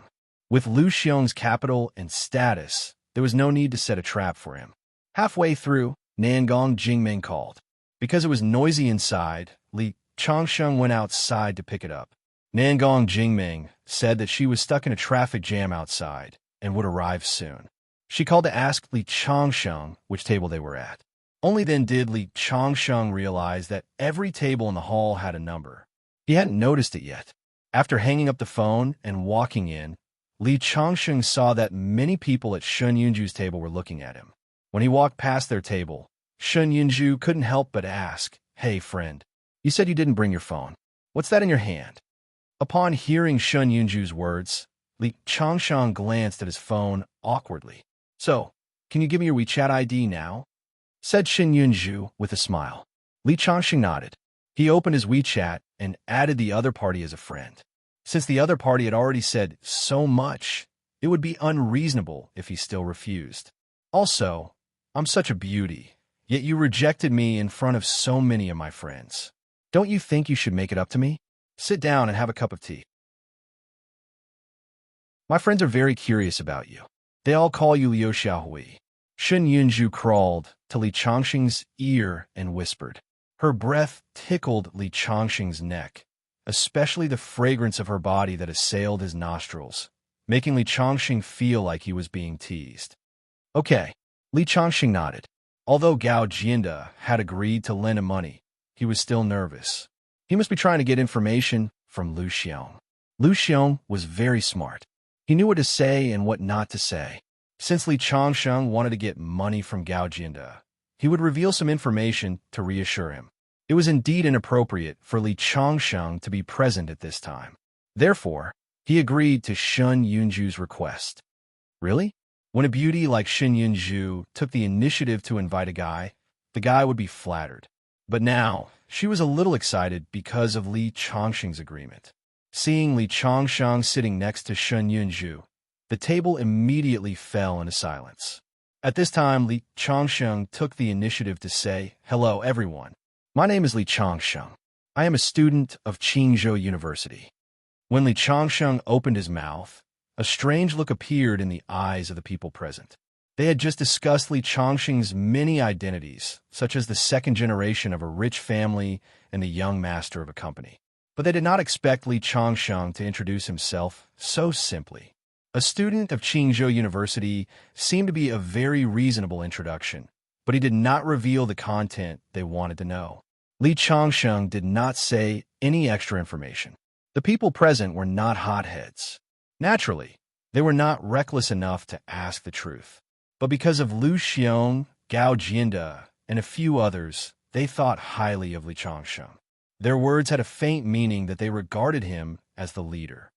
With Lu Xiong's capital and status, there was no need to set a trap for him. Halfway through, Nangong Jingming called. Because it was noisy inside, Li Changsheng went outside to pick it up. Nangong Jingming said that she was stuck in a traffic jam outside and would arrive soon. She called to ask Li Changsheng which table they were at. Only then did Li Changsheng realize that every table in the hall had a number. He hadn't noticed it yet. After hanging up the phone and walking in, Li Changsheng saw that many people at Shun Yunju's table were looking at him. When he walked past their table, Shun Yunju couldn't help but ask, "Hey, friend, you said you didn't bring your phone. What's that in your hand?" Upon hearing Shun Yunju's words, Li Changsheng glanced at his phone awkwardly. "So, can you give me your WeChat ID now?" said Shun Yunju with a smile. Li Changsheng nodded. He opened his WeChat and added the other party as a friend. Since the other party had already said so much, it would be unreasonable if he still refused. "Also, I'm such a beauty, yet you rejected me in front of so many of my friends. Don't you think you should make it up to me? Sit down and have a cup of tea. My friends are very curious about you. They all call you Liu Xiaohui." Shun Yunju crawled to Li Changsheng's ear and whispered. Her breath tickled Li Changsheng's neck, especially the fragrance of her body that assailed his nostrils, making Li Changsheng feel like he was being teased. "Okay," Li Changsheng nodded. Although Gao Jianda had agreed to lend him money, he was still nervous. He must be trying to get information from Lu Xiong. Lu Xiong was very smart. He knew what to say and what not to say. Since Li Changsheng wanted to get money from Gao Jianda, he would reveal some information to reassure him. It was indeed inappropriate for Li Changsheng to be present at this time. Therefore, he agreed to Shun Yunju's request. Really? When a beauty like Shun Yunju took the initiative to invite a guy, the guy would be flattered. But now, she was a little excited because of Li Changsheng's agreement. Seeing Li Changsheng sitting next to Shun Yunju, the table immediately fell into silence. At this time, Li Changsheng took the initiative to say, "Hello, everyone. My name is Li Changsheng. I am a student of Qingzhou University." When Li Changsheng opened his mouth, a strange look appeared in the eyes of the people present. They had just discussed Li Changsheng's many identities, such as the second generation of a rich family and the young master of a company. But they did not expect Li Changsheng to introduce himself so simply. A student of Qingzhou University seemed to be a very reasonable introduction, but he did not reveal the content they wanted to know. Li Changsheng did not say any extra information. The people present were not hotheads. Naturally, they were not reckless enough to ask the truth. But because of Lu Xiong, Gao Jianda, and a few others, they thought highly of Li Changsheng. Their words had a faint meaning that they regarded him as the leader.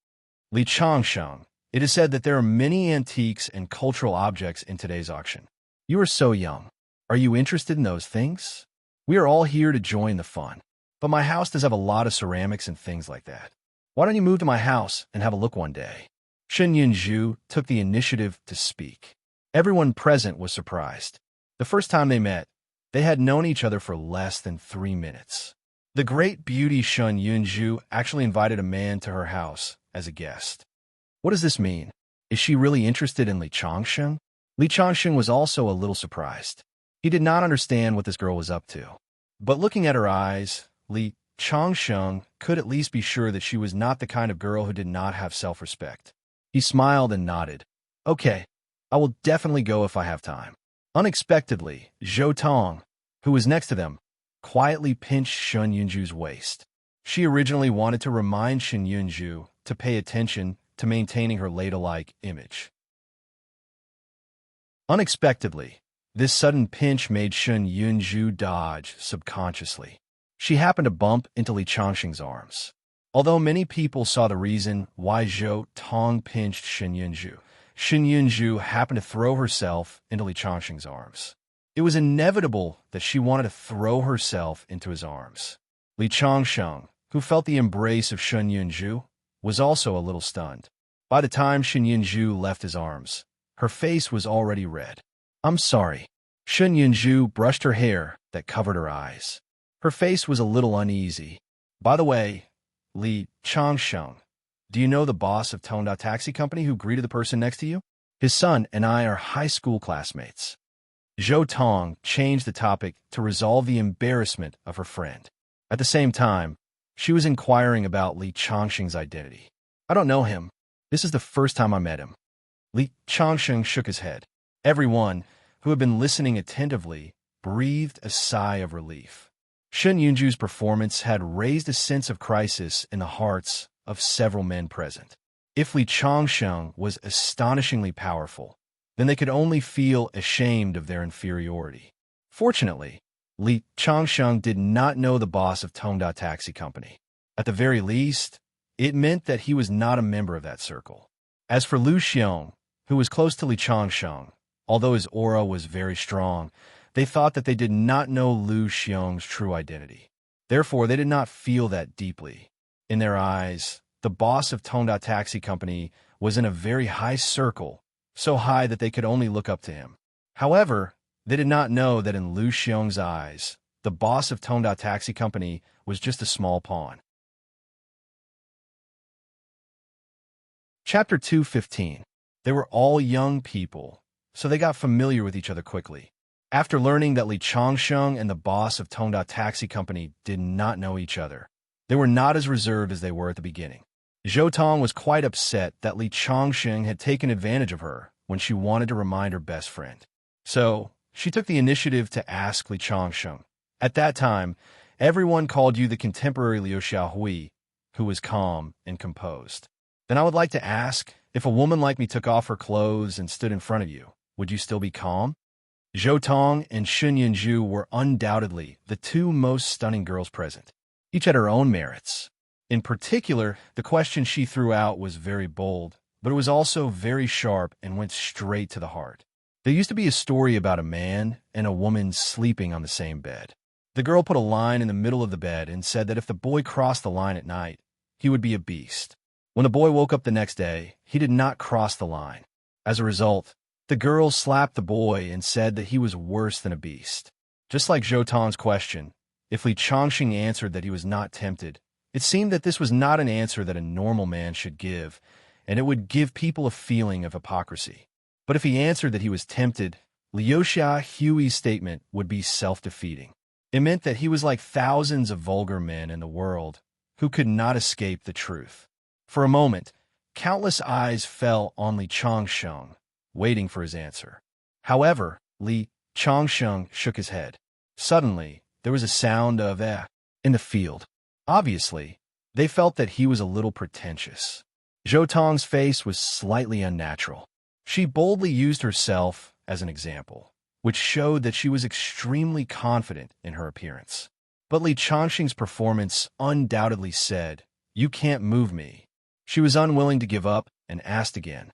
Li Changsheng, it is said that there are many antiques and cultural objects in today's auction. You are so young. Are you interested in those things? We are all here to join the fun. But my house does have a lot of ceramics and things like that. Why don't you move to my house and have a look one day? Shun Yunju took the initiative to speak. Everyone present was surprised. The first time they met, they had known each other for less than 3 minutes. The great beauty Shun Yunju actually invited a man to her house as a guest. What does this mean? Is she really interested in Li Changsheng? Li Changsheng was also a little surprised. He did not understand what this girl was up to. But looking at her eyes, Li Changsheng could at least be sure that she was not the kind of girl who did not have self-respect. He smiled and nodded. "Okay, I will definitely go if I have time." Unexpectedly, Zhou Tong, who was next to them, quietly pinched Shun Yunju's waist. She originally wanted to remind Shun Yunju to pay attention to maintaining her ladylike image. Unexpectedly, this sudden pinch made Shun Yunju dodge subconsciously. She happened to bump into Li Changsheng's arms. Although many people saw the reason why Zhou Tong pinched Shun Yunju happened to throw herself into Li Changsheng's arms. It was inevitable that she wanted to throw herself into his arms. Li Changsheng, who felt the embrace of Shun Yunju, was also a little stunned. By the time Shun Yunju left his arms, her face was already red. "I'm sorry." Shun Yunju brushed her hair that covered her eyes. Her face was a little uneasy. By the way, Li Changsheng, do you know the boss of Tongda Taxi Company who greeted the person next to you? His son and I are high school classmates. Zhou Tong changed the topic to resolve the embarrassment of her friend. At the same time, she was inquiring about Li Changsheng's identity. I don't know him. This is the first time I met him. Li Changsheng shook his head. Everyone, who had been listening attentively, breathed a sigh of relief. Shen Yunju's performance had raised a sense of crisis in the hearts of several men present. If Li Changsheng was astonishingly powerful, then they could only feel ashamed of their inferiority. Fortunately, Li Changsheng did not know the boss of Tongda Taxi Company. At the very least, it meant that he was not a member of that circle. As for Lu Xiong, who was close to Li Changsheng, although his aura was very strong, they thought that they did not know Lu Xiong's true identity. Therefore, they did not feel that deeply. In their eyes, the boss of Tongda Taxi Company was in a very high circle, so high that they could only look up to him. However, they did not know that in Lu Xiong's eyes, the boss of Tongda Taxi Company was just a small pawn. Chapter 2:15. They were all young people, so they got familiar with each other quickly. After learning that Li Changsheng and the boss of Tongda Taxi Company did not know each other, they were not as reserved as they were at the beginning. Zhou Tong was quite upset that Li Changsheng had taken advantage of her when she wanted to remind her best friend. So, she took the initiative to ask Li Changsheng. At that time, everyone called you the contemporary Liu Xiaohui, who was calm and composed. Then I would like to ask, if a woman like me took off her clothes and stood in front of you, would you still be calm? Zhou Tong and Shun Yinzhu were undoubtedly the two most stunning girls present. Each had her own merits. In particular, the question she threw out was very bold, but it was also very sharp and went straight to the heart. There used to be a story about a man and a woman sleeping on the same bed. The girl put a line in the middle of the bed and said that if the boy crossed the line at night, he would be a beast. When the boy woke up the next day, he did not cross the line. As a result, the girl slapped the boy and said that he was worse than a beast. Just like Zhou Tong's question, if Li Changsheng answered that he was not tempted, it seemed that this was not an answer that a normal man should give, and it would give people a feeling of hypocrisy. But if he answered that he was tempted, Liu Xiaohui's statement would be self-defeating. It meant that he was like thousands of vulgar men in the world who could not escape the truth. For a moment, countless eyes fell on Li Changsheng, waiting for his answer. However, Li Changsheng shook his head. Suddenly, there was a sound of in the field. Obviously, they felt that he was a little pretentious. Zhou Tong's face was slightly unnatural. She boldly used herself as an example, which showed that she was extremely confident in her appearance. But Li Changsheng's performance undoubtedly said, "You can't move me." She was unwilling to give up and asked again,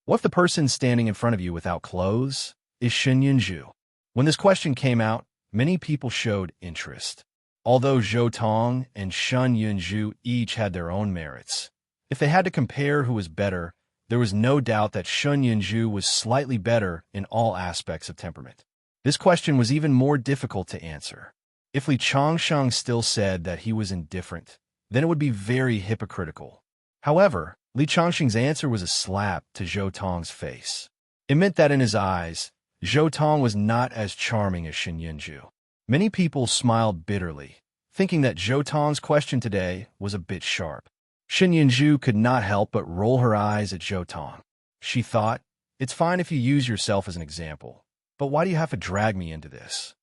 "What if the person standing in front of you without clothes is Shen Yunju?" When this question came out, many people showed interest. Although Zhou Tong and Shen Yunju each had their own merits, if they had to compare who was better, there was no doubt that Shen Yunju was slightly better in all aspects of temperament. This question was even more difficult to answer. If Li Changsheng still said that he was indifferent, then it would be very hypocritical. However, Li Changsheng's answer was a slap to Zhou Tong's face. It meant that in his eyes, Zhou Tong was not as charming as Shen Yunju. Many people smiled bitterly, thinking that Zhou Tong's question today was a bit sharp. Shen Yunju could not help but roll her eyes at Zhou Tong. She thought, "It's fine if you use yourself as an example, but why do you have to drag me into this?"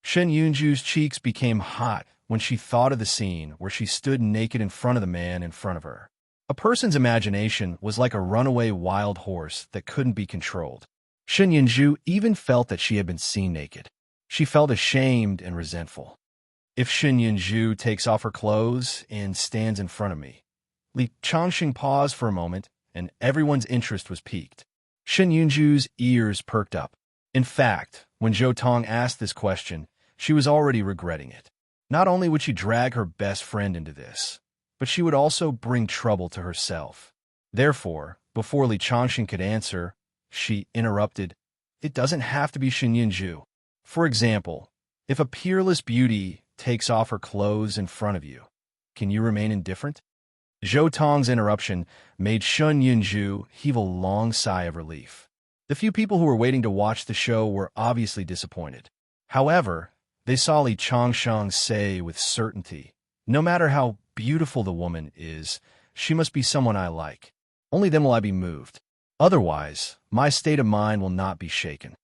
Shen Yunju's cheeks became hot when she thought of the scene where she stood naked in front of the man in front of her. A person's imagination was like a runaway wild horse that couldn't be controlled. Shen Yunju even felt that she had been seen naked. She felt ashamed and resentful. If Shen Yunju takes off her clothes and stands in front of me. Li Changsheng paused for a moment, and everyone's interest was piqued. Shen Yunju's ears perked up. In fact, when Zhou Tong asked this question, she was already regretting it. Not only would she drag her best friend into this, but she would also bring trouble to herself. Therefore, before Li Changsheng could answer, she interrupted, "It doesn't have to be Shen Yunju. For example, If a peerless beauty takes off her clothes in front of you, can you remain indifferent? Zhou Tong's interruption made Shun Yunju heave a long sigh of relief. The few people who were waiting to watch the show were obviously disappointed. However, they saw Li Changsheng say with certainty, "No matter how beautiful the woman is, she must be someone I like. Only then will I be moved. Otherwise, my state of mind will not be shaken."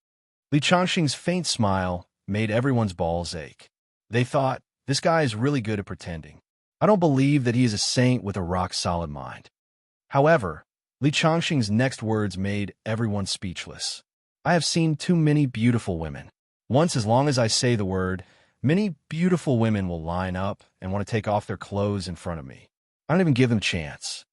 Li Changsheng's faint smile made everyone's balls ache. They thought, this guy is really good at pretending. I don't believe that he is a saint with a rock-solid mind. However, Li Changsheng's next words made everyone speechless. I have seen too many beautiful women. Once, as long as I say the word, many beautiful women will line up and want to take off their clothes in front of me. I don't even give them a chance.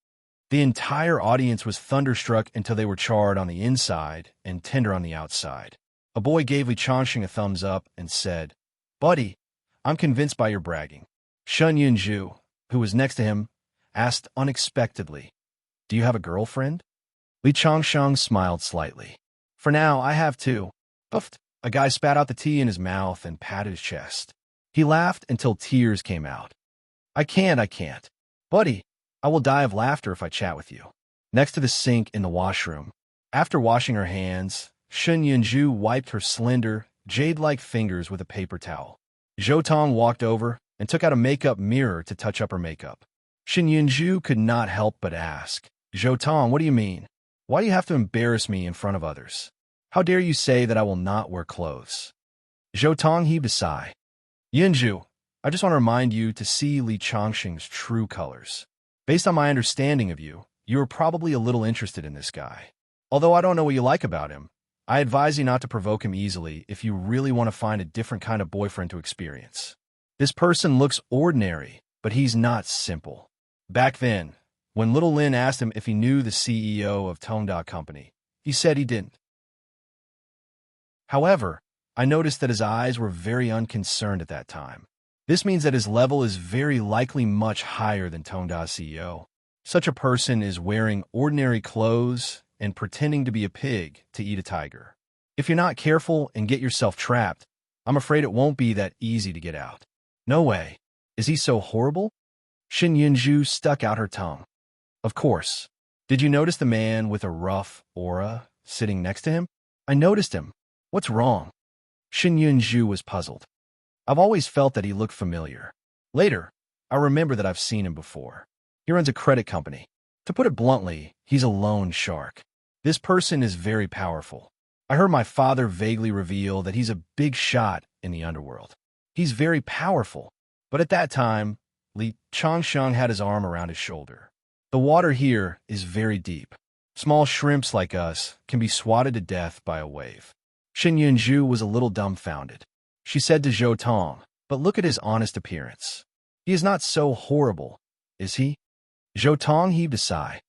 The entire audience was thunderstruck until they were charred on the inside and tender on the outside. A boy gave Li Changsheng a thumbs up and said, "Buddy, I'm convinced by your bragging." Shun Yunju, who was next to him, asked unexpectedly, "Do you have a girlfriend?" Li Changsheng smiled slightly. "For now, I have two." Puffed. A guy spat out the tea in his mouth and patted his chest. He laughed until tears came out. I can't. Buddy, I will die of laughter if I chat with you." Next to the sink in the washroom, after washing her hands, Shun Yunju wiped her slender, jade-like fingers with a paper towel. Zhou Tong walked over and took out a makeup mirror to touch up her makeup. Shun Yunju could not help but ask, "Zhou Tong, what do you mean? Why do you have to embarrass me in front of others? How dare you say that I will not wear clothes?" Zhou Tong heaved a sigh. "Yunju, I just want to remind you to see Li Changsheng's true colors. Based on my understanding of you, you are probably a little interested in this guy. Although I don't know what you like about him, I advise you not to provoke him easily if you really want to find a different kind of boyfriend to experience. This person looks ordinary, but he's not simple." Back then, when Little Lin asked him if he knew the CEO of Tongda Company, he said he didn't. However, I noticed that his eyes were very unconcerned at that time. This means that his level is very likely much higher than Tongda's CEO. Such a person is wearing ordinary clothes and pretending to be a pig to eat a tiger. If you're not careful and get yourself trapped, I'm afraid it won't be that easy to get out. No way. Is he so horrible? Shin Yunju stuck out her tongue. Of course. Did you notice the man with a rough aura sitting next to him? I noticed him. What's wrong? Shin Yunju was puzzled. I've always felt that he looked familiar. Later, I remember that I've seen him before. He runs a credit company. To put it bluntly, he's a loan shark. This person is very powerful. I heard my father vaguely reveal that he's a big shot in the underworld. He's very powerful, but at that time, Li Changsheng had his arm around his shoulder. The water here is very deep. Small shrimps like us can be swatted to death by a wave. Shin Yunju was a little dumbfounded. She said to Zhou Tong, but look at his honest appearance. He is not so horrible, is he? Zhou Tong heaved a sigh.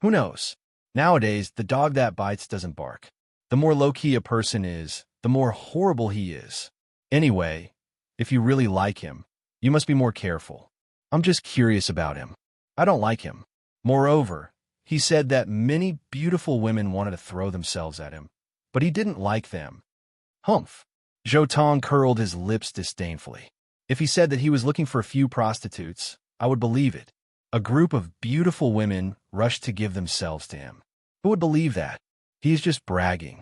Who knows? Nowadays, the dog that bites doesn't bark. The more low-key a person is, the more horrible he is. Anyway, if you really like him, you must be more careful. I'm just curious about him. I don't like him. Moreover, he said that many beautiful women wanted to throw themselves at him, but he didn't like them. Humph. Zhou Tong curled his lips disdainfully. If he said that he was looking for a few prostitutes, I would believe it. A group of beautiful women rushed to give themselves to him. Who would believe that? He is just bragging.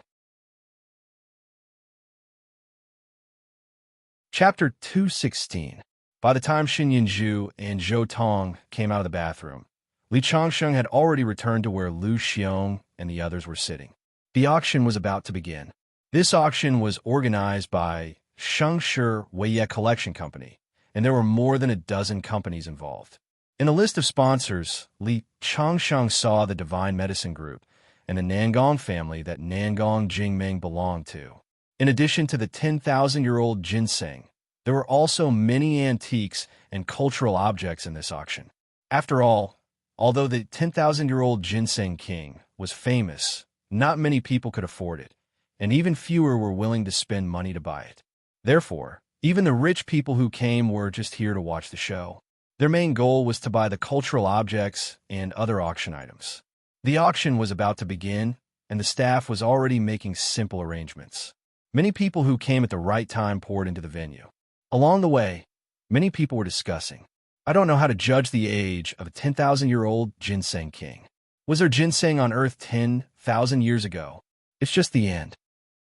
Chapter 216. By the time Shin Yunju and Zhou Tong came out of the bathroom, Li Changsheng had already returned to where Lu Xiong and the others were sitting. The auction was about to begin. This auction was organized by Shengshi Weiye Collection Company, and there were more than a dozen companies involved. In a list of sponsors, Li Changsheng saw the Divine Medicine Group and the Nangong family that Nangong Jingming belonged to. In addition to the 10,000-year-old ginseng, there were also many antiques and cultural objects in this auction. After all, although the 10,000-year-old ginseng king was famous, not many people could afford it, and even fewer were willing to spend money to buy it. Therefore, even the rich people who came were just here to watch the show. Their main goal was to buy the cultural objects and other auction items. The auction was about to begin, and the staff was already making simple arrangements. Many people who came at the right time poured into the venue. Along the way, many people were discussing, I don't know how to judge the age of a 10,000-year-old ginseng king. Was there ginseng on Earth 10,000 years ago? It's just the end.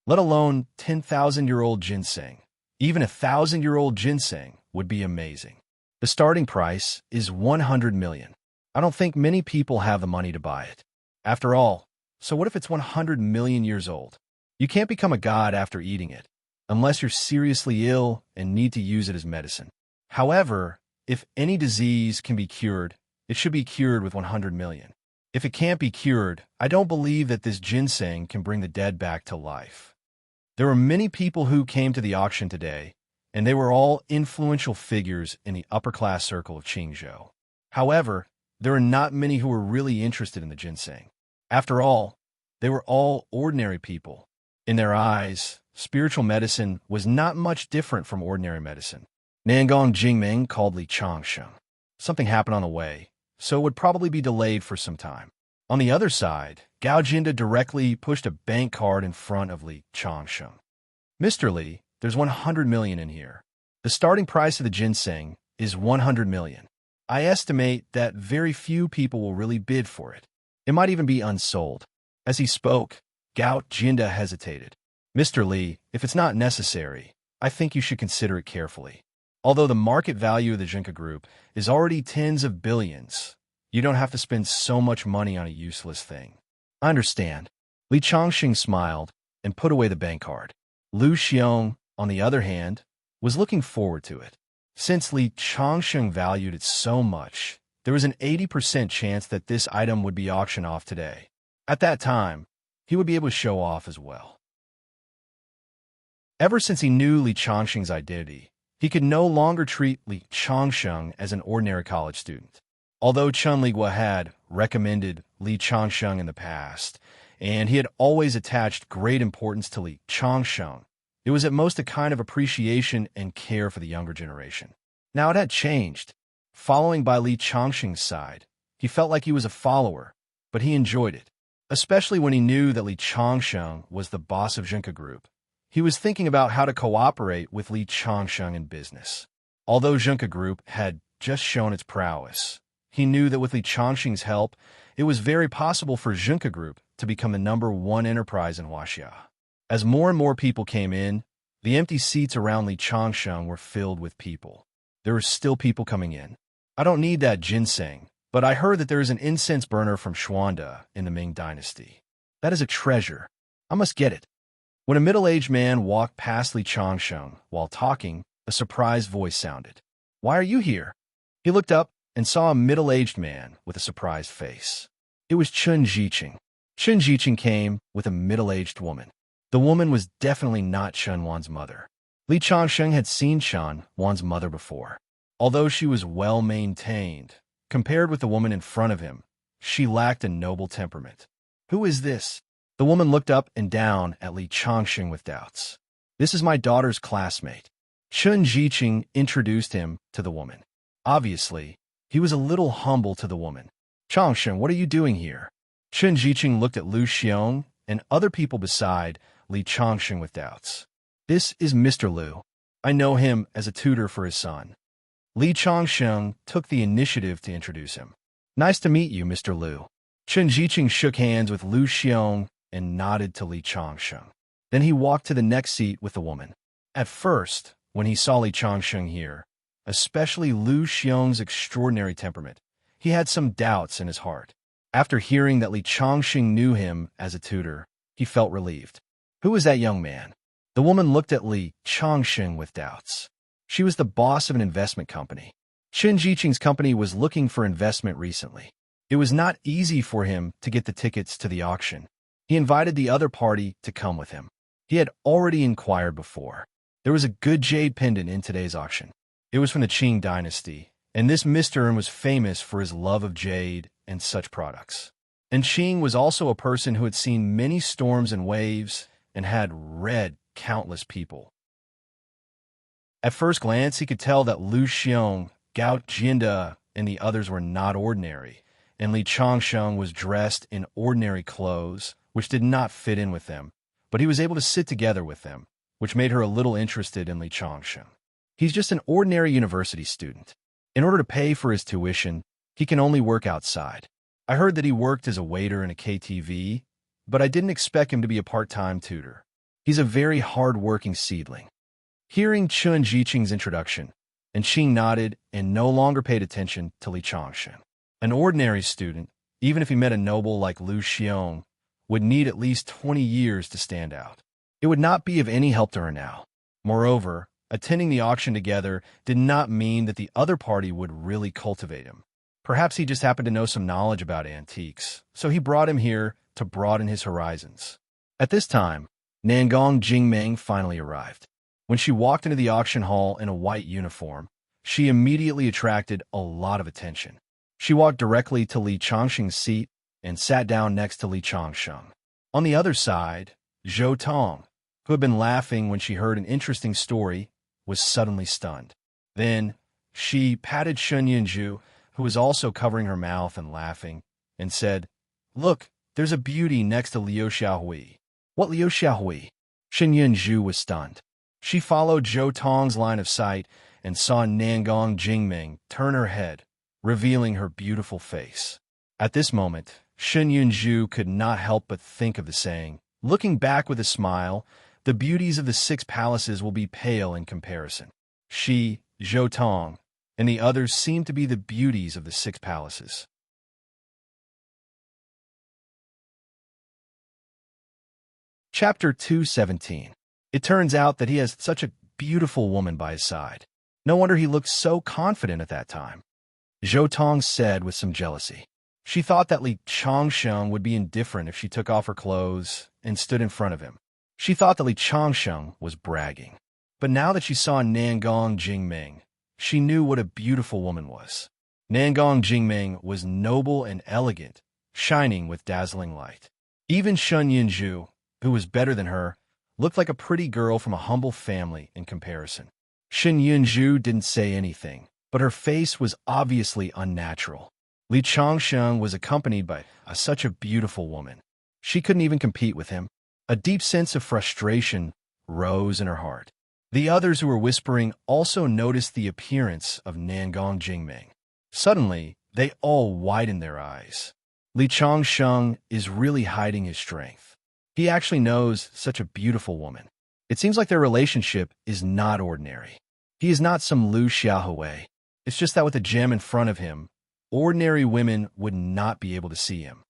Let alone 10,000-year-old ginseng. Even 1,000-year-old ginseng would be amazing. The starting price is 100 million. I don't think many people have the money to buy it. After all, so what if it's 100 million years old? You can't become a god after eating it, unless you're seriously ill and need to use it as medicine. However, if any disease can be cured, it should be cured with 100 million. If it can't be cured, I don't believe that this ginseng can bring the dead back to life. There were many people who came to the auction today, and they were all influential figures in the upper-class circle of Qingzhou. However, there are not many who were really interested in the ginseng. After all, they were all ordinary people. In their eyes, spiritual medicine was not much different from ordinary medicine. Nangong Jingming called Li Changsheng. Something happened on the way, so it would probably be delayed for some time. On the other side, Gao Jinda directly pushed a bank card in front of Li Changsheng. Mr. Li, there's 100 million in here. The starting price of the ginseng is 100 million. I estimate that very few people will really bid for it. It might even be unsold. As he spoke, Gao Jinda hesitated. Mr. Li, if it's not necessary, I think you should consider it carefully. Although the market value of the Jinka Group is already tens of billions, you don't have to spend so much money on a useless thing. I understand. Li Changxing smiled and put away the bank card. Lu Xiong, on the other hand, was looking forward to it. Since Li Changxing valued it so much, there was an 80% chance that this item would be auctioned off today. At that time, he would be able to show off as well. Ever since he knew Li Changxing's identity, he could no longer treat Li Changsheng as an ordinary college student. Although Chen Ligua had recommended Li Changsheng in the past, and he had always attached great importance to Li Changsheng, it was at most a kind of appreciation and care for the younger generation. Now it had changed. Following by Li Changsheng's side, he felt like he was a follower, but he enjoyed it, especially when he knew that Li Changsheng was the boss of Jinka Group. He was thinking about how to cooperate with Li Changsheng in business. Although Jinka Group had just shown its prowess, he knew that with Li Changsheng's help, it was very possible for Jinka Group to become the #1 enterprise in Huaxia. As more and more people came in, the empty seats around Li Changsheng were filled with people. There were still people coming in. I don't need that ginseng, but I heard that there is an incense burner from Xuanda in the Ming Dynasty. That is a treasure. I must get it. When a middle-aged man walked past Li Changsheng while talking, a surprised voice sounded. Why are you here? He looked up and saw a middle-aged man with a surprised face. It was Chen Jiqing. Chen Jiqing came with a middle-aged woman. The woman was definitely not Chen Wan's mother. Li Changsheng had seen Chen Wan's mother before. Although she was well-maintained, compared with the woman in front of him, she lacked a noble temperament. Who is this? The woman looked up and down at Li Changsheng with doubts. This is my daughter's classmate. Chen Jiqing introduced him to the woman. Obviously, he was a little humble to the woman. Changsheng, what are you doing here? Chen Jiqing looked at Lu Xiong and other people beside Li Changsheng with doubts. This is Mr. Lu. I know him as a tutor for his son. Li Changsheng took the initiative to introduce him. Nice to meet you, Mr. Lu. Chen Jiqing shook hands with Lu Xiong and nodded to Li Changsheng. Then he walked to the next seat with the woman. At first, when he saw Li Changsheng here, especially Lu Xiong's extraordinary temperament, he had some doubts in his heart. After hearing that Li Changsheng knew him as a tutor, he felt relieved. Who is that young man? The woman looked at Li Changsheng with doubts. She was the boss of an investment company. Chen Jiqing's company was looking for investment recently. It was not easy for him to get the tickets to the auction. He invited the other party to come with him. He had already inquired before. There was a good jade pendant in today's auction. It was from the Qing Dynasty, and this Mr. was famous for his love of jade and such products. And Qing was also a person who had seen many storms and waves and had read countless people. At first glance, he could tell that Lu Xiong, Gao Jinda, and the others were not ordinary, and Li Changsheng was dressed in ordinary clothes, which did not fit in with them, but he was able to sit together with them, which made her a little interested in Li Changsheng. He's just an ordinary university student. In order to pay for his tuition, he can only work outside. I heard that he worked as a waiter in a KTV, but I didn't expect him to be a part-time tutor. He's a very hard-working seedling. Hearing Chun Jiqing's introduction, and Qing nodded and no longer paid attention to Li Changsheng. An ordinary student, even if he met a noble like Lu Xiong, would need at least 20 years to stand out. It would not be of any help to her now. Moreover, attending the auction together did not mean that the other party would really cultivate him. Perhaps he just happened to know some knowledge about antiques, so he brought him here to broaden his horizons. At this time, Nangong Jingmeng finally arrived. When she walked into the auction hall in a white uniform, she immediately attracted a lot of attention. She walked directly to Li Changsheng's seat and sat down next to Li Changsheng. On the other side, Zhou Tong, who had been laughing when she heard an interesting story, was suddenly stunned. Then, she patted Shun Yunju, who was also covering her mouth and laughing, and said, "Look, there's a beauty next to Liu Xiaohui." "What Liu Xiaohui?" Shun Yunju was stunned. She followed Zhou Tong's line of sight and saw Nangong Jingming turn her head, revealing her beautiful face. At this moment, Shun Yunju could not help but think of the saying, looking back with a smile, "The beauties of the 6 palaces will be pale in comparison." She, Zhou Tong, and the others seemed to be the beauties of the 6 palaces. Chapter 217. It turns out that he has such a beautiful woman by his side. No wonder he looked so confident at that time. Zhou Tong said with some jealousy. She thought that Li Changsheng would be indifferent if she took off her clothes and stood in front of him. She thought that Li Changsheng was bragging. But now that she saw Nangong Jingming, she knew what a beautiful woman was. Nangong Jingming was noble and elegant, shining with dazzling light. Even Shun Yunju, who was better than her, looked like a pretty girl from a humble family in comparison. Shun Yunju didn't say anything, but her face was obviously unnatural. Li Changsheng was accompanied by such a beautiful woman. She couldn't even compete with him. A deep sense of frustration rose in her heart. The others who were whispering also noticed the appearance of Nangong Jingming. Suddenly, they all widened their eyes. Li Changsheng is really hiding his strength. He actually knows such a beautiful woman. It seems like their relationship is not ordinary. He is not some Lu Xiaohui. It's just that with a gem in front of him, ordinary women would not be able to see him.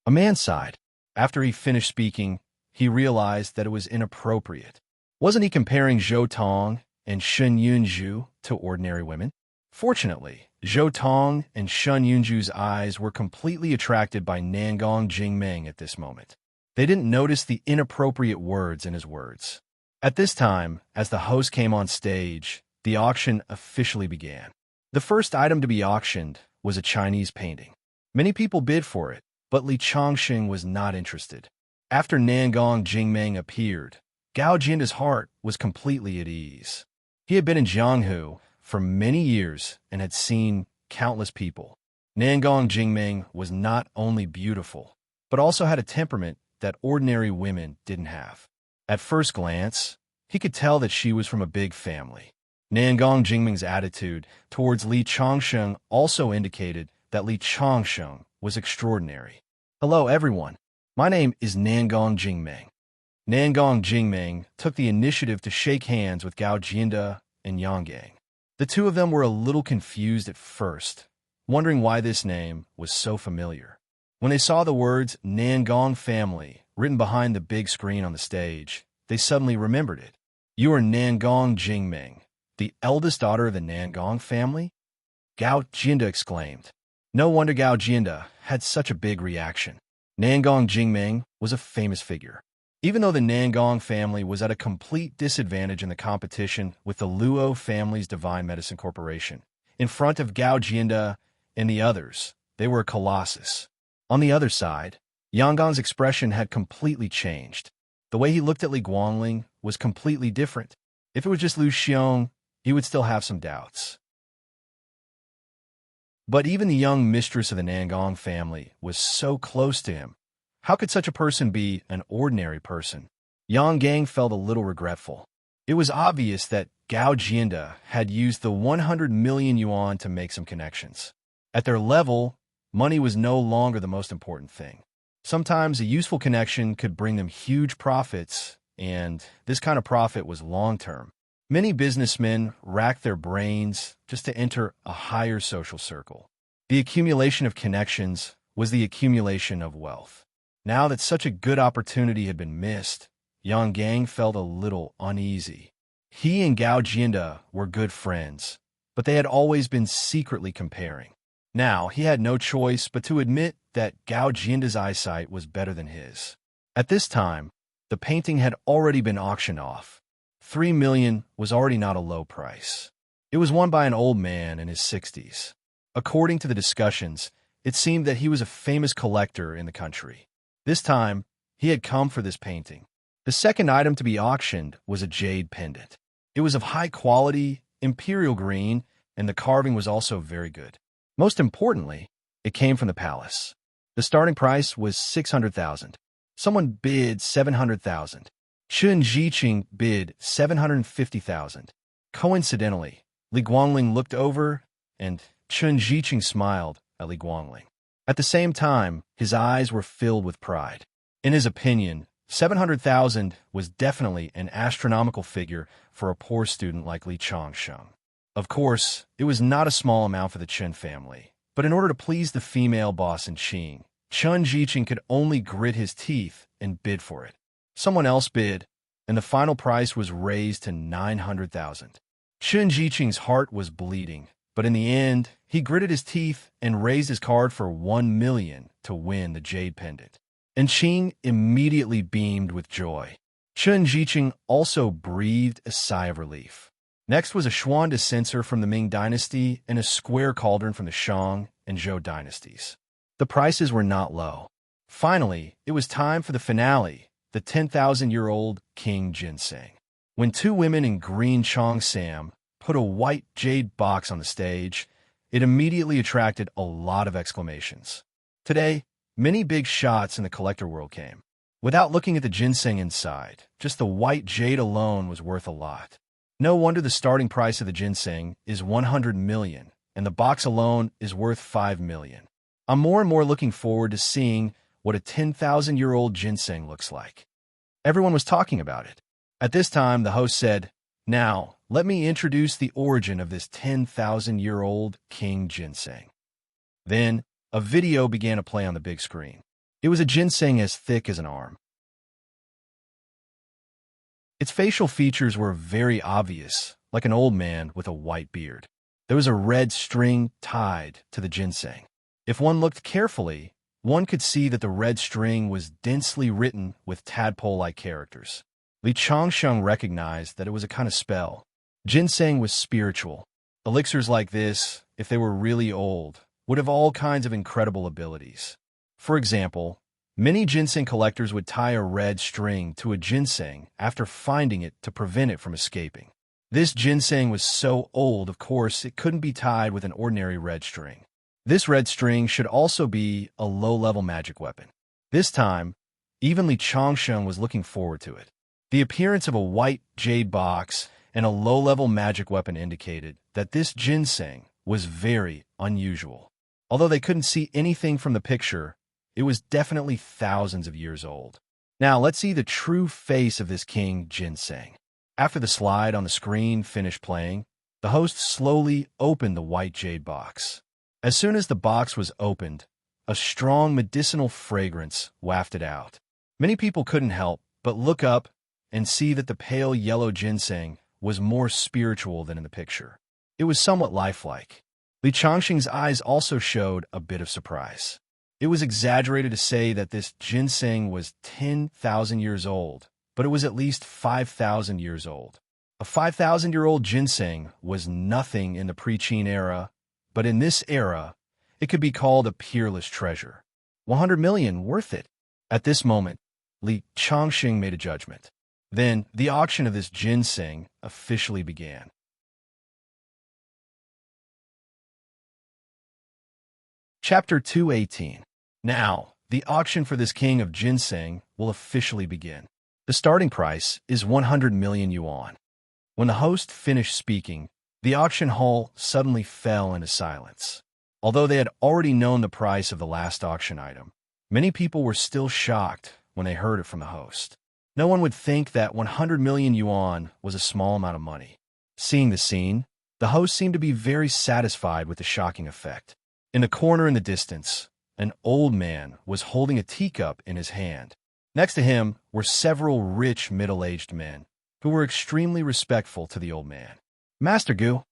A man sighed. After he finished speaking, he realized that it was inappropriate. Wasn't he comparing Zhou Tong and Shun Yunju to ordinary women? Fortunately, Zhou Tong and Shun Yunju's eyes were completely attracted by Nangong Jingming at this moment. They didn't notice the inappropriate words in his words. At this time, as the host came on stage, the auction officially began. The first item to be auctioned was a Chinese painting. Many people bid for it, but Li Changsheng was not interested. After Nangong Jingming appeared, Gao Jianda's heart was completely at ease. He had been in Jianghu for many years and had seen countless people. Nangong Jingming was not only beautiful, but also had a temperament that ordinary women didn't have. At first glance, he could tell that she was from a big family. Nangong Jingming's attitude towards Li Changsheng also indicated that Li Changsheng was extraordinary. "Hello, everyone. My name is Nangong Jingming." Nangong Jingming took the initiative to shake hands with Gao Jianda and Yang Gang. The two of them were a little confused at first, wondering why this name was so familiar. When they saw the words Nangong family written behind the big screen on the stage, they suddenly remembered it. "You are Nangong Jingming, the eldest daughter of the Nangong family?" Gao Jianda exclaimed. No wonder Gao Jianda had such a big reaction. Nangong Jingming was a famous figure. Even though the Nangong family was at a complete disadvantage in the competition with the Luo family's Divine Medicine Corporation, in front of Gao Jianda and the others, they were a colossus. On the other side, Yang Gang's expression had completely changed. The way he looked at Li Guangling was completely different. If it was just Lu Xiong, he would still have some doubts. But even the young mistress of the Nangong family was so close to him. How could such a person be an ordinary person? Yang Gang felt a little regretful. It was obvious that Gao Jianda had used the 100 million yuan to make some connections. At their level, money was no longer the most important thing. Sometimes a useful connection could bring them huge profits, and this kind of profit was long-term. Many businessmen racked their brains just to enter a higher social circle. The accumulation of connections was the accumulation of wealth. Now that such a good opportunity had been missed, Yang Gang felt a little uneasy. He and Gao Jianda were good friends, but they had always been secretly comparing. Now, he had no choice but to admit that Gao Jianda's eyesight was better than his. At this time, the painting had already been auctioned off. 3 million was already not a low price. It was won by an old man in his 60s. According to the discussions, it seemed that he was a famous collector in the country. This time, he had come for this painting. The second item to be auctioned was a jade pendant. It was of high quality, imperial green, and the carving was also very good. Most importantly, it came from the palace. The starting price was 600,000. Someone bid 700,000. Chen Jiqing bid 750,000. Coincidentally, Li Guangling looked over, and Chen Jiqing smiled at Li Guangling. At the same time, his eyes were filled with pride. In his opinion, 700,000 was definitely an astronomical figure for a poor student like Li Changsheng. Of course, it was not a small amount for the Chen family, but in order to please the female boss in Qing, Chen Jiqing could only grit his teeth and bid for it. Someone else bid, and the final price was raised to 900,000. Chen Jiqing's heart was bleeding, but in the end, he gritted his teeth and raised his card for 1 million to win the jade pendant. And Qing immediately beamed with joy. Chen Jiqing also breathed a sigh of relief. Next was a Xuan censer from the Ming dynasty and a square cauldron from the Shang and Zhou dynasties. The prices were not low. Finally, it was time for the finale, the 10,000-year-old King Ginseng. When two women in green cheongsam put a white jade box on the stage, it immediately attracted a lot of exclamations. Today, many big shots in the collector world came. Without looking at the ginseng inside, just the white jade alone was worth a lot. No wonder the starting price of the ginseng is 100 million, and the box alone is worth 5 million. I'm more and more looking forward to seeing what a 10,000-year-old ginseng looks like. Everyone was talking about it. At this time, the host said, "Now, let me introduce the origin of this 10,000-year-old King Ginseng." Then, a video began to play on the big screen. It was a ginseng as thick as an arm. Its facial features were very obvious, like an old man with a white beard. There was a red string tied to the ginseng. If one looked carefully, one could see that the red string was densely written with tadpole-like characters. Li Changsheng recognized that it was a kind of spell. Ginseng was spiritual. Elixirs like this, if they were really old, would have all kinds of incredible abilities. For example, many ginseng collectors would tie a red string to a ginseng after finding it to prevent it from escaping. This ginseng was so old, of course, it couldn't be tied with an ordinary red string. This red string should also be a low-level magic weapon. This time, even Li Changsheng was looking forward to it. The appearance of a white jade box and a low-level magic weapon indicated that this ginseng was very unusual. Although they couldn't see anything from the picture, it was definitely thousands of years old. Now, let's see the true face of this King Ginseng. After the slide on the screen finished playing, the host slowly opened the white jade box. As soon as the box was opened, a strong medicinal fragrance wafted out. Many people couldn't help but look up and see that the pale yellow ginseng was more spiritual than in the picture. It was somewhat lifelike. Li Changsheng's eyes also showed a bit of surprise. It was exaggerated to say that this ginseng was 10,000 years old, but it was at least 5,000 years old. A 5,000-year-old ginseng was nothing in the pre-Qin era, but in this era, it could be called a peerless treasure. 100 million, worth it. At this moment, Li Changsheng made a judgment. Then, the auction of this ginseng officially began. Chapter 218. Now, the auction for this king of ginseng will officially begin. The starting price is 100 million yuan. When the host finished speaking, the auction hall suddenly fell into silence. Although they had already known the price of the last auction item, many people were still shocked when they heard it from the host. No one would think that 100 million yuan was a small amount of money. Seeing the scene, the host seemed to be very satisfied with the shocking effect. In the corner in the distance, an old man was holding a teacup in his hand. Next to him were several rich middle-aged men who were extremely respectful to the old man. Master Gu,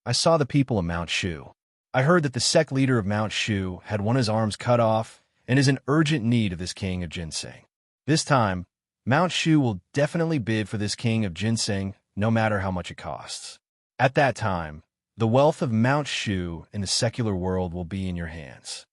I saw the people of Mount Shu. I heard that the sect leader of Mount Shu had one of his arms cut off and is in urgent need of this king of ginseng. This time, Mount Shu will definitely bid for this king of ginseng no matter how much it costs. At that time, the wealth of Mount Shu in the secular world will be in your hands.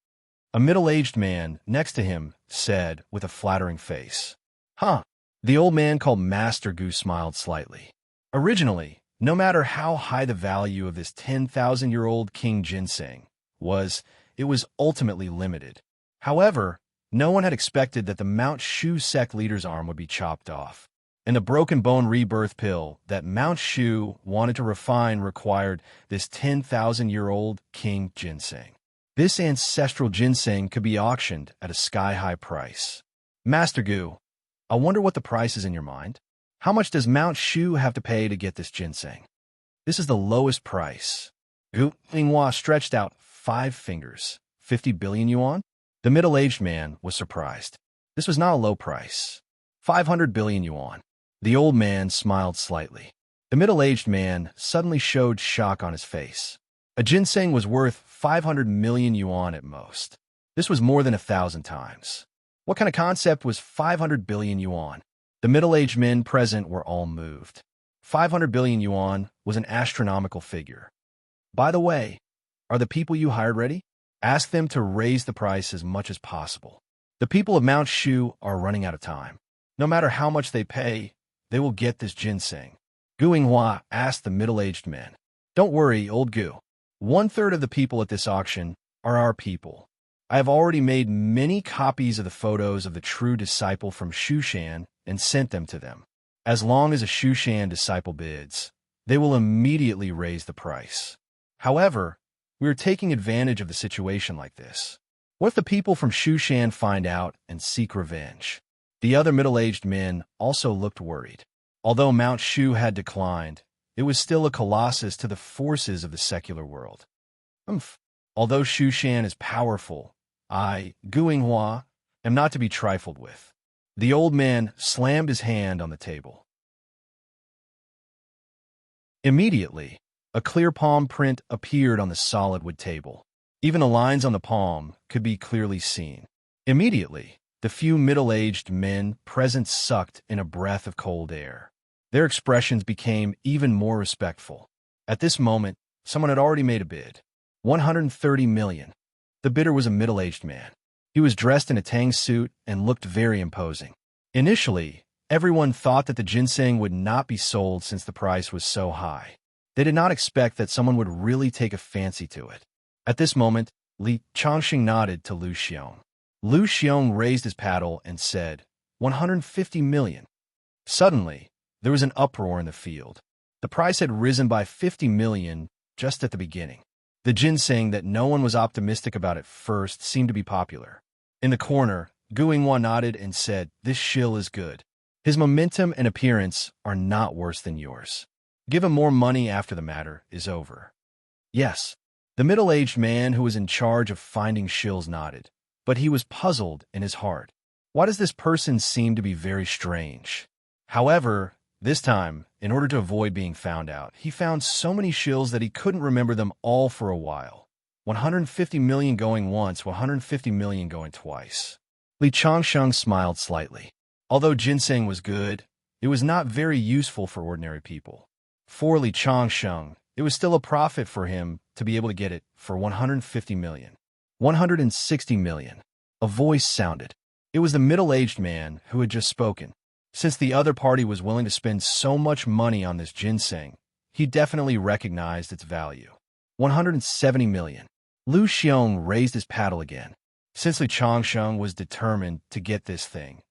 A middle-aged man next to him said with a flattering face. Huh. The old man called Master Gu smiled slightly. Originally, no matter how high the value of this 10,000-year-old King Ginseng was, it was ultimately limited. However, no one had expected that the Mount Shu sect leader's arm would be chopped off. And the broken bone rebirth pill that Mount Shu wanted to refine required this 10,000-year-old King Ginseng. This ancestral ginseng could be auctioned at a sky-high price. Master Gu, I wonder what the price is in your mind? How much does Mount Shu have to pay to get this ginseng? This is the lowest price. Gu Linghua stretched out 5 fingers. 50 billion yuan? The middle-aged man was surprised. This was not a low price. 500 billion yuan. The old man smiled slightly. The middle-aged man suddenly showed shock on his face. A ginseng was worth 500 million yuan at most. This was more than 1,000 times. What kind of concept was 500 billion yuan? The middle-aged men present were all moved. 500 billion yuan was an astronomical figure. By the way, are the people you hired ready? Ask them to raise the price as much as possible. The people of Mount Shu are running out of time. No matter how much they pay, they will get this ginseng. Gu Linghua asked the middle-aged men. Don't worry, old Gu. 1/3 of the people at this auction are our people. I have already made many copies of the photos of the true disciple from Shushan and sent them to them. As long as a Shushan disciple bids, they will immediately raise the price. However, we are taking advantage of the situation like this. What if the people from Shushan find out and seek revenge? The other middle-aged men also looked worried. Although Mount Shu had declined, it was still a colossus to the forces of the secular world. Although Shushan is powerful, I, Gu Linghua, am not to be trifled with. The old man slammed his hand on the table. Immediately, a clear palm print appeared on the solid wood table. Even the lines on the palm could be clearly seen. Immediately, the few middle-aged men present sucked in a breath of cold air. Their expressions became even more respectful. At this moment, someone had already made a bid. 130 million. The bidder was a middle-aged man. He was dressed in a tang suit and looked very imposing. Initially, everyone thought that the ginseng would not be sold since the price was so high. They did not expect that someone would really take a fancy to it. At this moment, Li Chongqing nodded to Lu Xiong. Lu Xiong raised his paddle and said, 150 million. Suddenly, there was an uproar in the field. The price had risen by 50 million just at the beginning. The ginseng that no one was optimistic about at first seemed to be popular. In the corner, Gu Linghua nodded and said, this shill is good. His momentum and appearance are not worse than yours. Give him more money after the matter is over. Yes. The middle-aged man who was in charge of finding shills nodded, but he was puzzled in his heart. Why does this person seem to be very strange? However, this time, in order to avoid being found out, he found so many shills that he couldn't remember them all for a while. 150 million going once, 150 million going twice. Li Chongsheng smiled slightly. Although ginseng was good, it was not very useful for ordinary people. For Li Chongsheng, it was still a profit for him to be able to get it for 150 million. 160 million. A voice sounded. It was the middle-aged man who had just spoken. Since the other party was willing to spend so much money on this ginseng, he definitely recognized its value. 170 million. Lu Xiong raised his paddle again. Since Li Chongsheng was determined to get this thing,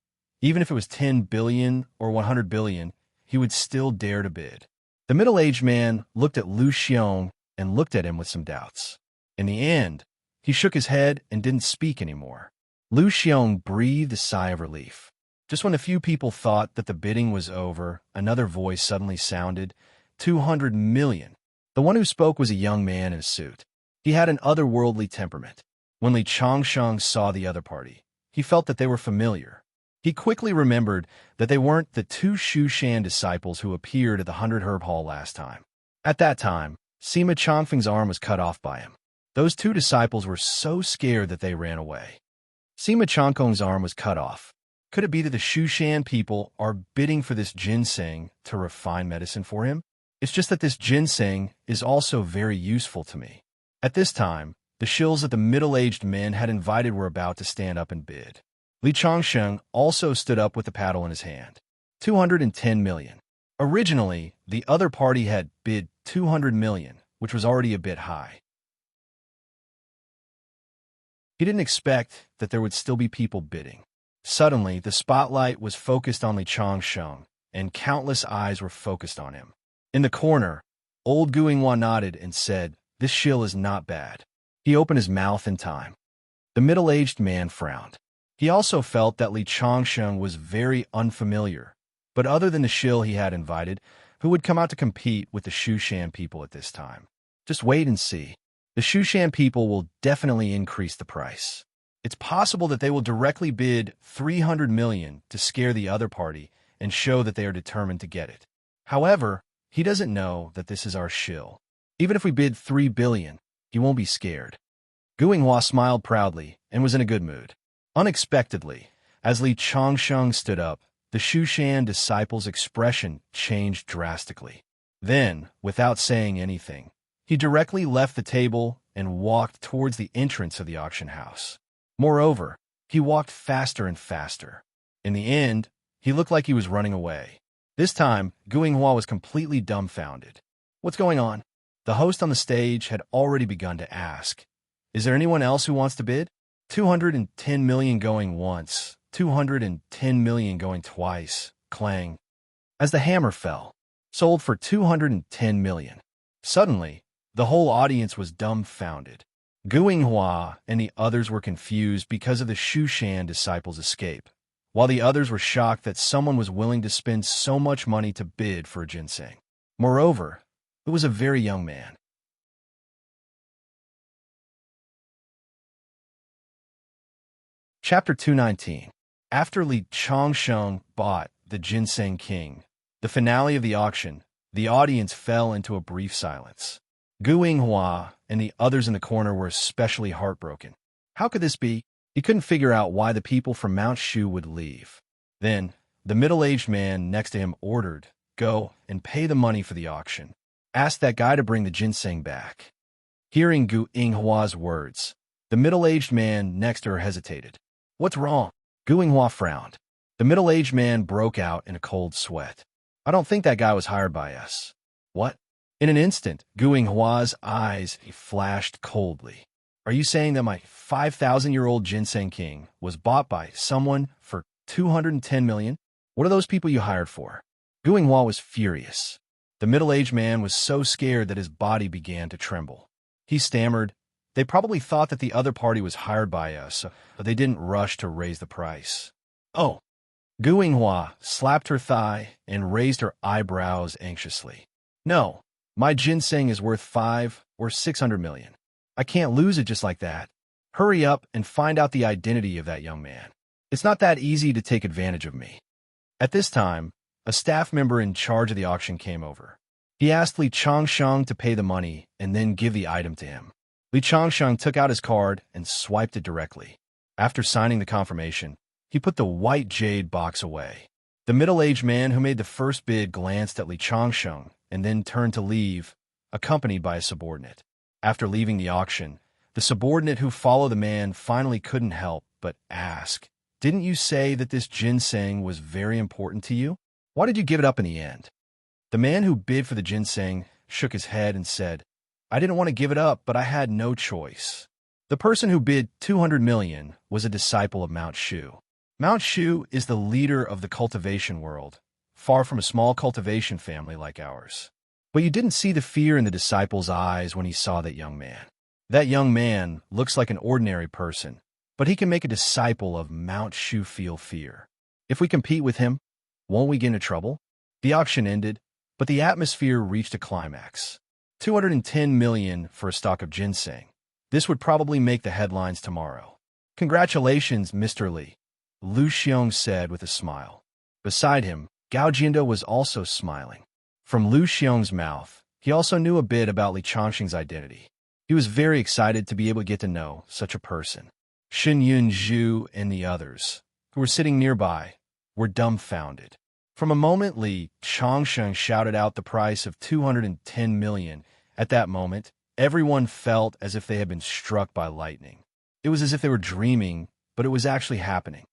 even if it was 10 billion or 100 billion, he would still dare to bid. The The middle-aged man looked at Lu Xiong and looked at him with some doubts. In the end, he shook his head and didn't speak anymore. Lu Xiong breathed a sigh of relief. Just when a few people thought that the bidding was over, another voice suddenly sounded, 200 million. The one who spoke was a young man in a suit. He had an otherworldly temperament. When Li Changsheng saw the other party, he felt that they were familiar. He quickly remembered that they weren't the two Shushan disciples who appeared at the 100 Herb Hall last time. At that time, Sima Chongfeng's arm was cut off by him. Those two disciples were so scared that they ran away. Sima Chongfeng's arm was cut off. Could it be that the Shushan people are bidding for this ginseng to refine medicine for him? It's just that this ginseng is also very useful to me. At this time, the shills that the middle-aged men had invited were about to stand up and bid. Li Changsheng also stood up with the paddle in his hand. 210 million. Originally, the other party had bid 200 million, which was already a bit high. He didn't expect that there would still be people bidding. Suddenly, the spotlight was focused on Li Changsheng, and countless eyes were focused on him. In the corner, old Guinghua nodded and said, "This shill is not bad." He opened his mouth in time. The middle-aged man frowned. He also felt that Li Changsheng was very unfamiliar, but other than the shill he had invited, who would come out to compete with the Shushan people at this time? Just wait and see. The Shushan people will definitely increase the price. It's possible that they will directly bid 300 million to scare the other party and show that they are determined to get it. However, he doesn't know that this is our shill. Even if we bid 3 billion, he won't be scared. Guinghua smiled proudly and was in a good mood. Unexpectedly, as Li Changsheng stood up, the Shushan disciple's expression changed drastically. Then, without saying anything, he directly left the table and walked towards the entrance of the auction house. Moreover, he walked faster and faster. In the end, he looked like he was running away. This time, Guinghua was completely dumbfounded. What's going on? The host on the stage had already begun to ask, "Is there anyone else who wants to bid?" 210 million going once, 210 million going twice, clang. As the hammer fell, sold for 210 million. Suddenly, the whole audience was dumbfounded. Guinghua and the others were confused because of the Shushan disciples' escape, while the others were shocked that someone was willing to spend so much money to bid for a ginseng. Moreover, it was a very young man. Chapter 219. After Li Changsheng bought the Ginseng King, the finale of the auction, the audience fell into a brief silence. Guinghua and the others in the corner were especially heartbroken. How could this be? He couldn't figure out why the people from Mount Shu would leave. Then, the middle-aged man next to him ordered, "Go and pay the money for the auction. Ask that guy to bring the ginseng back." Hearing Guinghua's words, the middle-aged man next to her hesitated. "What's wrong?" Guinghua frowned. The middle-aged man broke out in a cold sweat. "I don't think that guy was hired by us." "What?" In an instant, Guinghua's eyes flashed coldly. "Are you saying that my 5,000-year-old Ginseng King was bought by someone for 210 million? What are those people you hired for?" Guinghua was furious. The middle-aged man was so scared that his body began to tremble. He stammered, "They probably thought that the other party was hired by us, but they didn't rush to raise the price." "Oh." Guinghua slapped her thigh and raised her eyebrows anxiously. "No. My ginseng is worth 5 or 600 million. I can't lose it just like that. Hurry up and find out the identity of that young man. It's not that easy to take advantage of me." At this time, a staff member in charge of the auction came over. He asked Li Changsheng to pay the money and then give the item to him. Li Changsheng took out his card and swiped it directly. After signing the confirmation, he put the white jade box away. The middle-aged man who made the first bid glanced at Li Changsheng and then turned to leave, accompanied by a subordinate. After leaving the auction, the subordinate who followed the man finally couldn't help but ask, "Didn't you say that this ginseng was very important to you? Why did you give it up in the end?" The man who bid for the ginseng shook his head and said, "I didn't want to give it up, but I had no choice." The person who bid 200 million was a disciple of Mount Shu. Mount Shu is the leader of the cultivation world, far from a small cultivation family like ours. But you didn't see the fear in the disciple's eyes when he saw that young man. That young man looks like an ordinary person, but he can make a disciple of Mount Shu feel fear. If we compete with him, won't we get into trouble? The auction ended, but the atmosphere reached a climax. 210 million for a stalk of ginseng. This would probably make the headlines tomorrow. Congratulations, Mr. Li, Lu Xiong said with a smile. Beside him, Gao Jindo was also smiling. From Lu Xiong's mouth, he also knew a bit about Li Changxing's identity. He was very excited to be able to get to know such a person. Shen Yunzhu and the others, who were sitting nearby, were dumbfounded. From a moment Li Changxing shouted out the price of 210 million, at that moment, everyone felt as if they had been struck by lightning. It was as if they were dreaming, but it was actually happening.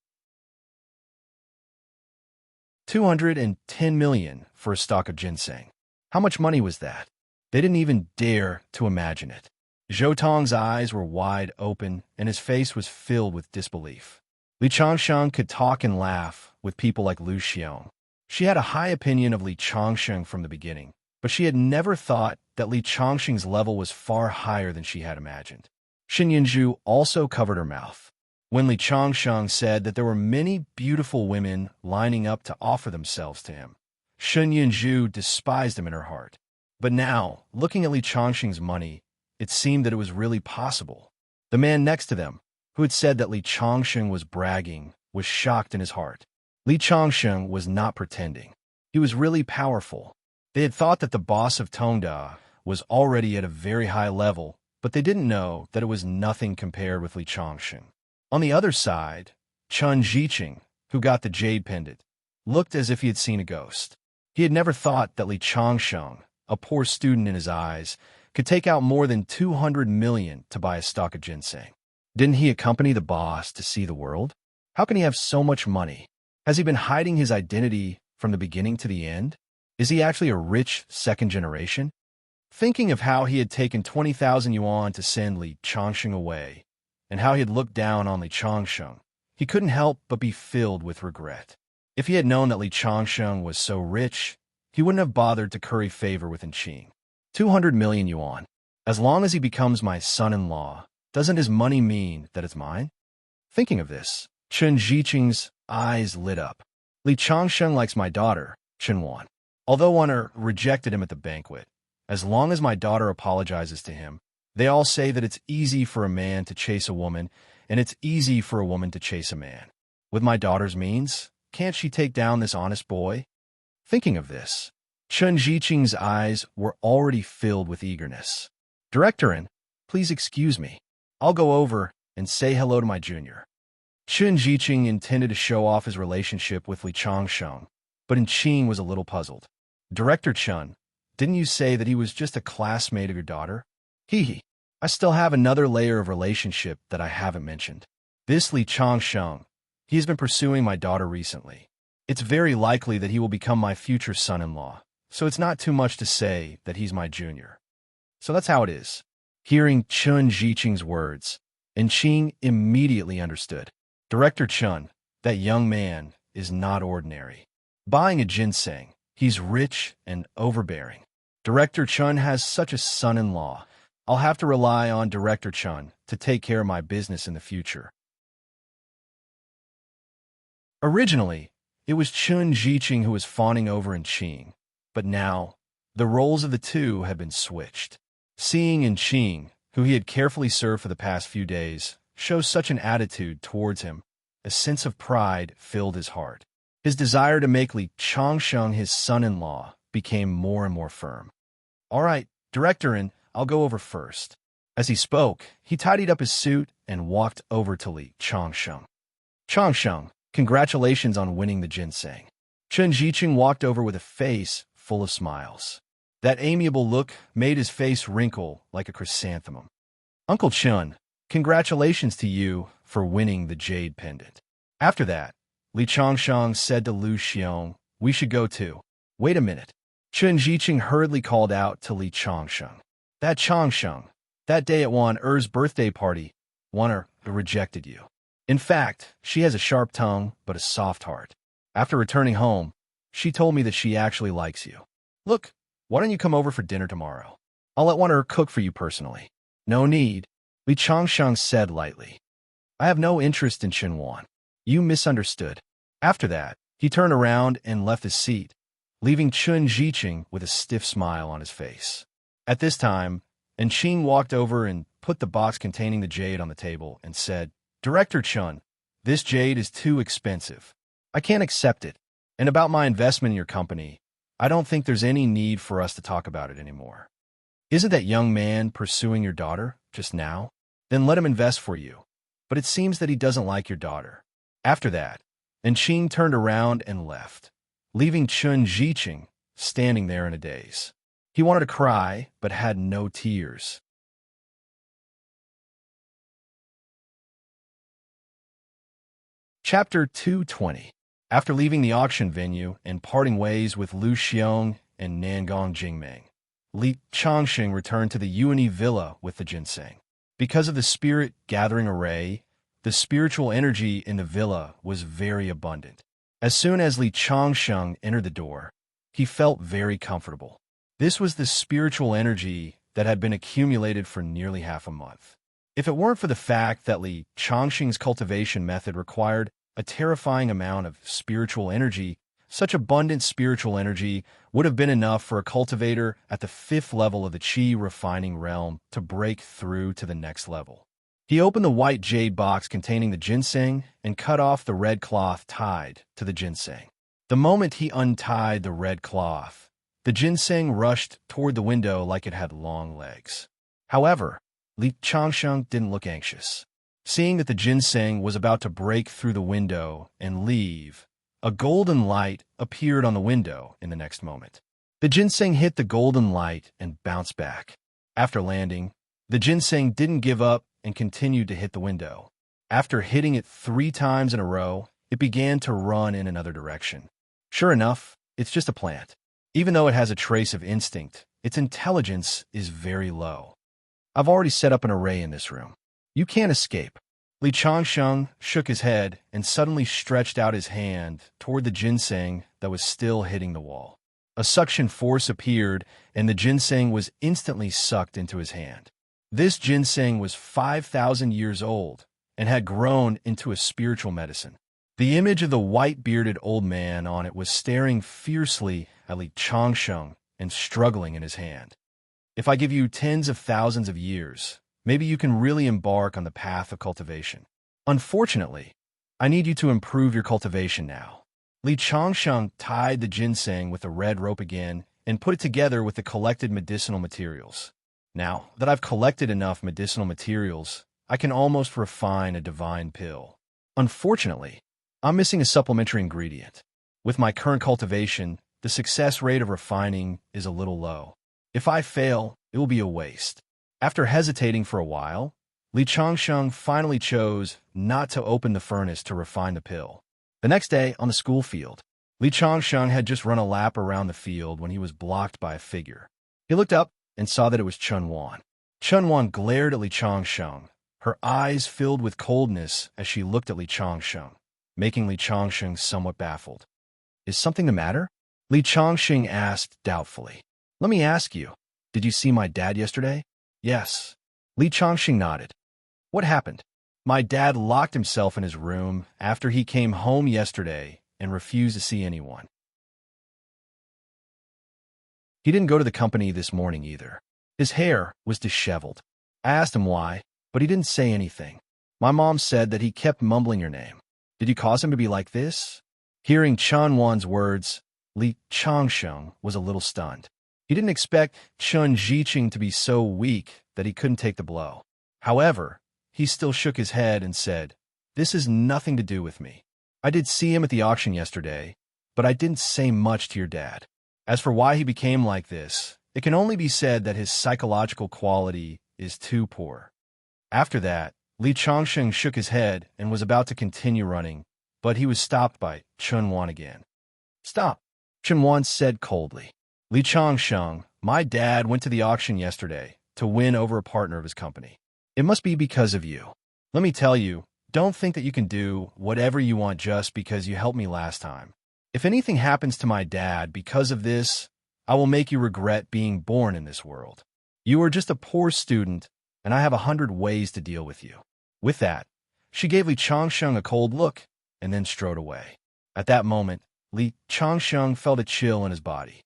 210 million for a stalk of ginseng. How much money was that? They didn't even dare to imagine it. Zhou Tong's eyes were wide open, and his face was filled with disbelief. Li Changxing could talk and laugh with people like Lu Xiong. She had a high opinion of Li Changxing from the beginning, but she had never thought that Li Changxing's level was far higher than she had imagined. Shen Yunzhu also covered her mouth. When Li Changxing said that there were many beautiful women lining up to offer themselves to him, Shen Yunzhu despised him in her heart. But now, looking at Li Changxing's money, it seemed that it was really possible. The man next to them, who had said that Li Changxing was bragging, was shocked in his heart. Li Changxing was not pretending. He was really powerful. They had thought that the boss of Tongda was already at a very high level, but they didn't know that it was nothing compared with Li Changxing. On the other side, Chun Jiqing, who got the jade pendant, looked as if he had seen a ghost. He had never thought that Li Changxing, a poor student in his eyes, could take out more than 200 million to buy a stalk of ginseng. Didn't he accompany the boss to see the world? How can he have so much money? Has he been hiding his identity from the beginning to the end? Is he actually a rich second generation? Thinking of how he had taken 20,000 yuan to send Li Changxing away, and how he had looked down on Li Changxing, he couldn't help but be filled with regret. If he had known that Li Changxing was so rich, he wouldn't have bothered to curry favor with Enqing. 200 million yuan. As long as he becomes my son-in-law, doesn't his money mean that it's mine? Thinking of this, Chun Jiqing's eyes lit up. Li Changxing likes my daughter, Chenwan. Although one rejected him at the banquet, as long as my daughter apologizes to him, they all say that it's easy for a man to chase a woman, and it's easy for a woman to chase a man. With my daughter's means, can't she take down this honest boy? Thinking of this, Chun Jiqing's eyes were already filled with eagerness. Directorin, please excuse me. I'll go over and say hello to my junior. Chun Jiqing intended to show off his relationship with Li Changxing, but Enqing was a little puzzled. Director Chun, didn't you say that he was just a classmate of your daughter? Hee. I still have another layer of relationship that I haven't mentioned. This Li Changxing, he has been pursuing my daughter recently. It's very likely that he will become my future son-in-law, so it's not too much to say that he's my junior. So that's how it is. Hearing Chun Jiqing's words, Enqing immediately understood. Director Chun, that young man is not ordinary. Buying a ginseng, he's rich and overbearing. Director Chun has such a son-in-law. I'll have to rely on Director Chun to take care of my business in the future. Originally, it was Chun Jiqing who was fawning over Enqing, but now, the roles of the two had been switched. Seeing Enqing, who he had carefully served for the past few days, show such an attitude towards him, a sense of pride filled his heart. His desire to make Li Changxing his son-in-law became more and more firm. All right, Director, and I'll go over first. As he spoke, he tidied up his suit and walked over to Li Changxing. Changxing, congratulations on winning the ginseng. Chun Jiqing walked over with a face full of smiles. That amiable look made his face wrinkle like a chrysanthemum. Uncle Chun, congratulations to you for winning the jade pendant. After that, Li Changxing said to Lu Xiong, we should go too. Wait a minute. Chun Jiqing hurriedly called out to Li Changxing. That Changxing, that day at Er's birthday party, Er rejected you. In fact, she has a sharp tongue but a soft heart. After returning home, she told me that she actually likes you. Look, Why don't you come over for dinner tomorrow? I'll let one of her cook for you personally. No need, Li Changsheng said lightly. I have no interest in Chenwan. You misunderstood. After that, he turned around and left his seat, leaving Chun Ziqing with a stiff smile on his face. At this time, Enqing walked over and put the box containing the jade on the table and said, Director Chun, this jade is too expensive. I can't accept it. And about my investment in your company, I don't think there's any need for us to talk about it anymore. Isn't that young man pursuing your daughter just now? Then let him invest for you. But it seems that he doesn't like your daughter. After that, Enqing turned around and left, leaving Chun Ziqing standing there in a daze. He wanted to cry, but had no tears. Chapter 220. After leaving the auction venue and parting ways with Lu Xiong and Nangong Jingming, Li Changsheng returned to the Yuanyi villa with the ginseng. Because of the spirit-gathering array, the spiritual energy in the villa was very abundant. As soon as Li Changsheng entered the door, he felt very comfortable. This was the spiritual energy that had been accumulated for nearly half a month. If it weren't for the fact that Li Changsheng's cultivation method required a terrifying amount of spiritual energy, such abundant spiritual energy would have been enough for a cultivator at the 5th level of the Qi refining realm to break through to the next level. He opened the white jade box containing the ginseng and cut off the red cloth tied to the ginseng. The moment he untied the red cloth, the ginseng rushed toward the window like it had long legs. However, Li Changsheng didn't look anxious. Seeing that the ginseng was about to break through the window and leave, a golden light appeared on the window in the next moment. The ginseng hit the golden light and bounced back. After landing, the ginseng didn't give up and continued to hit the window. After hitting it 3 times in a row, it began to run in another direction. Sure enough, it's just a plant. Even though it has a trace of instinct, its intelligence is very low. I've already set up an array in this room. You can't escape. Li Changsheng shook his head and suddenly stretched out his hand toward the ginseng that was still hitting the wall. A suction force appeared, and the ginseng was instantly sucked into his hand. This ginseng was 5,000 years old and had grown into a spiritual medicine. The image of the white-bearded old man on it was staring fiercely at Li Changsheng and struggling in his hand. If I give you tens of thousands of years, maybe you can really embark on the path of cultivation. Unfortunately, I need you to improve your cultivation now. Li Changsheng tied the ginseng with the red rope again and put it together with the collected medicinal materials. Now that I've collected enough medicinal materials, I can almost refine a divine pill. Unfortunately, I'm missing a supplementary ingredient. With my current cultivation, the success rate of refining is a little low. If I fail, it will be a waste. After hesitating for a while, Li Changsheng finally chose not to open the furnace to refine the pill. The next day, on the school field, Li Changsheng had just run a lap around the field when he was blocked by a figure. He looked up and saw that it was Chunwan. Chunwan glared at Li Changsheng, her eyes filled with coldness as she looked at Li Changsheng, making Li Changsheng somewhat baffled. Is something the matter? Li Changsheng asked doubtfully. Let me ask you, did you see my dad yesterday? Yes. Li Changsheng nodded. What happened? My dad locked himself in his room after he came home yesterday and refused to see anyone. He didn't go to the company this morning either. His hair was disheveled. I asked him why, but he didn't say anything. My mom said that he kept mumbling your name. Did you cause him to be like this? Hearing Chunwan's words, Li Changsheng was a little stunned. He didn't expect Chun Ziqing to be so weak that he couldn't take the blow. However, he still shook his head and said, This has nothing to do with me. I did see him at the auction yesterday, but I didn't say much to your dad. As for why he became like this, it can only be said that his psychological quality is too poor. After that, Li Changsheng shook his head and was about to continue running, but he was stopped by Chunwan again. Stop, Chunwan said coldly. Li Changsheng, my dad went to the auction yesterday to win over a partner of his company. It must be because of you. Let me tell you, don't think that you can do whatever you want just because you helped me last time. If anything happens to my dad because of this, I will make you regret being born in this world. You are just a poor student, and I have 100 ways to deal with you." With that, she gave Li Changsheng a cold look and then strode away. At that moment, Li Changsheng felt a chill in his body.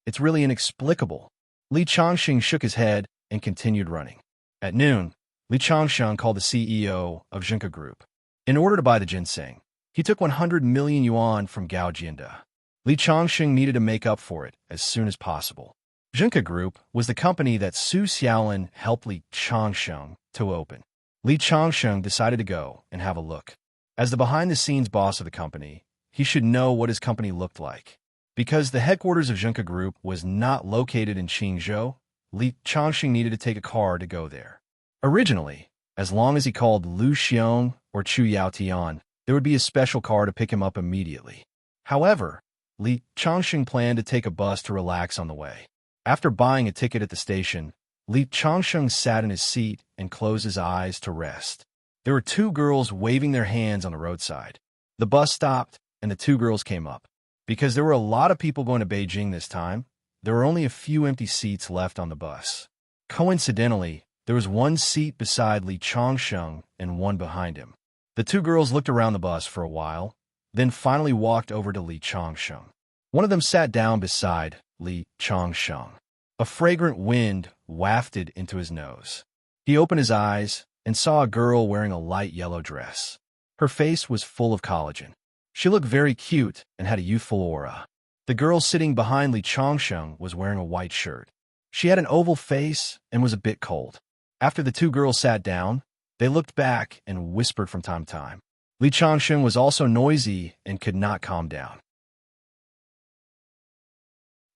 "It's really inexplicable." Li Changsheng shook his head and continued running. At noon, Li Changsheng called the CEO of Junka Group. In order to buy the ginseng, he took 100 million yuan from Gao Jianda. Li Changsheng needed to make up for it as soon as possible. Junka Group was the company that Su Xiaolin helped Li Changsheng to open. Li Changsheng decided to go and have a look. As the behind-the-scenes boss of the company, he should know what his company looked like. Because the headquarters of Junka Group was not located in Qingzhou, Li Changsheng needed to take a car to go there. Originally, as long as he called Lu Xiong or Chu Yaotian, there would be a special car to pick him up immediately. However, Li Changsheng planned to take a bus to relax on the way. After buying a ticket at the station, Li Changsheng sat in his seat and closed his eyes to rest. There were two girls waving their hands on the roadside. The bus stopped, and the two girls came up. Because there were a lot of people going to Beijing this time, there were only a few empty seats left on the bus. Coincidentally, there was one seat beside Li Changsheng and one behind him. The two girls looked around the bus for a while, then finally walked over to Li Changsheng. One of them sat down beside Li Changsheng. A fragrant wind wafted into his nose. He opened his eyes and saw a girl wearing a light yellow dress. Her face was full of collagen. She looked very cute and had a youthful aura. The girl sitting behind Li Changsheng was wearing a white shirt. She had an oval face and was a bit cold. After the two girls sat down, they looked back and whispered from time to time. Li Changsheng was also noisy and could not calm down.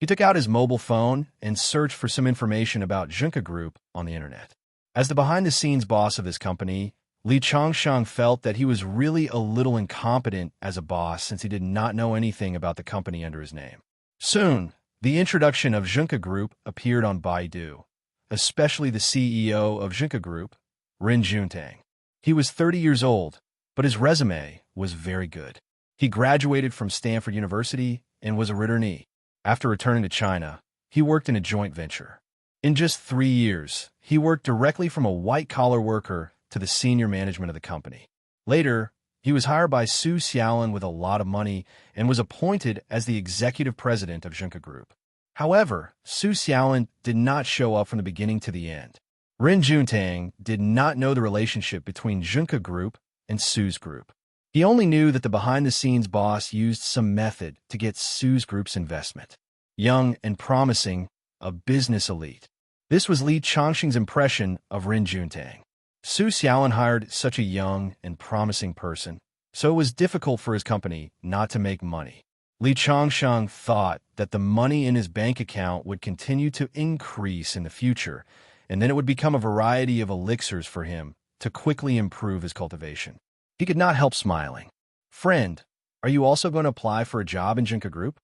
He took out his mobile phone and searched for some information about Junka Group on the internet. As the behind-the-scenes boss of this company, Li Changsheng felt that he was really a little incompetent as a boss since he did not know anything about the company under his name. Soon, the introduction of Junka Group appeared on Baidu, especially the CEO of Junka Group, Ren Juntang. He was 30 years old, but his resume was very good. He graduated from Stanford University and was a returnee. After returning to China, he worked in a joint venture. In just 3 years, he worked directly from a white-collar worker to the senior management of the company. Later, he was hired by Su Xiaolin with a lot of money and was appointed as the executive president of Junka Group. However, Su Xiaolin did not show up from the beginning to the end. Ren Juntang did not know the relationship between Junka Group and Su's group. He only knew that the behind-the-scenes boss used some method to get Su's group's investment. Young and promising, a business elite. This was Li Changsheng's impression of Ren Juntang. Su Xiaolin hired such a young and promising person, so it was difficult for his company not to make money. Li Changsheng thought that the money in his bank account would continue to increase in the future, and then it would become a variety of elixirs for him to quickly improve his cultivation. He could not help smiling. "Friend, are you also going to apply for a job in Junka Group?"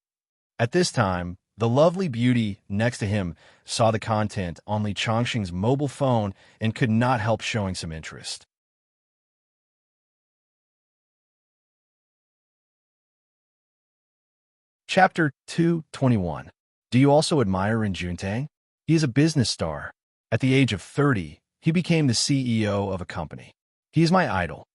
At this time, the lovely beauty next to him saw the content on Li Changsheng's mobile phone and could not help showing some interest. Chapter 221. Do you also admire Ren Juntang? He is a business star. At the age of 30, he became the CEO of a company. He is my idol.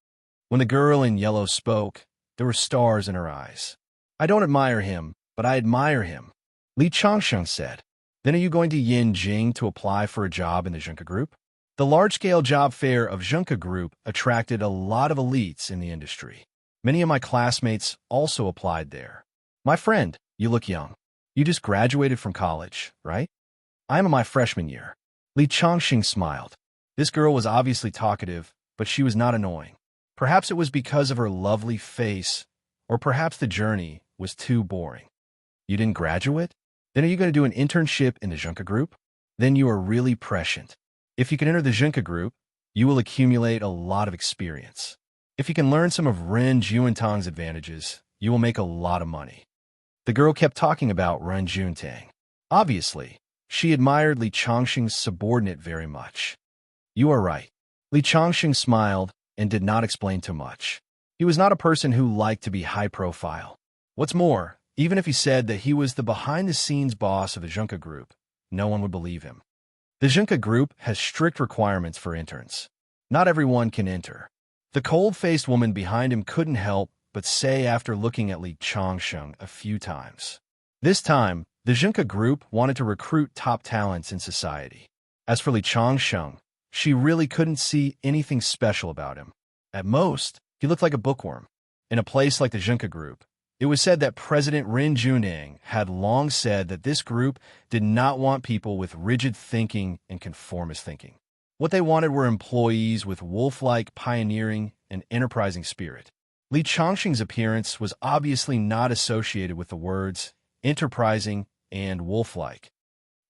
When the girl in yellow spoke, there were stars in her eyes. "I don't admire him, but I admire him," Li Changsheng said. "Then are you going to Yinjing to apply for a job in the Junka Group?" The large-scale job fair of Junka Group attracted a lot of elites in the industry. Many of my classmates also applied there. "My friend, you look young. You just graduated from college, right?" "I am in my freshman year." Li Changsheng smiled. This girl was obviously talkative, but she was not annoying. Perhaps it was because of her lovely face, or perhaps the journey was too boring. "You didn't graduate? Then are you going to do an internship in the Junka Group? Then you are really prescient. If you can enter the Junka Group, you will accumulate a lot of experience. If you can learn some of Ren Juntang's advantages, you will make a lot of money." The girl kept talking about Ren Juntang. Obviously, she admired Li Changsheng's subordinate very much. "You are right." Li Changsheng smiled and did not explain too much. He was not a person who liked to be high profile. What's more, Even if he said that he was the behind-the-scenes boss of the Junka Group, no one would believe him. The Junka Group has strict requirements for interns. Not everyone can enter. The cold-faced woman behind him couldn't help but say after looking at Li Changsheng a few times. This time, the Junka Group wanted to recruit top talents in society. As for Li Changsheng, she really couldn't see anything special about him. At most, he looked like a bookworm. In a place like the Junka Group, it was said that President Ren Juning had long said that this group did not want people with rigid thinking and conformist thinking. What they wanted were employees with wolf-like pioneering and enterprising spirit. Li Changsheng's appearance was obviously not associated with the words enterprising and wolf-like.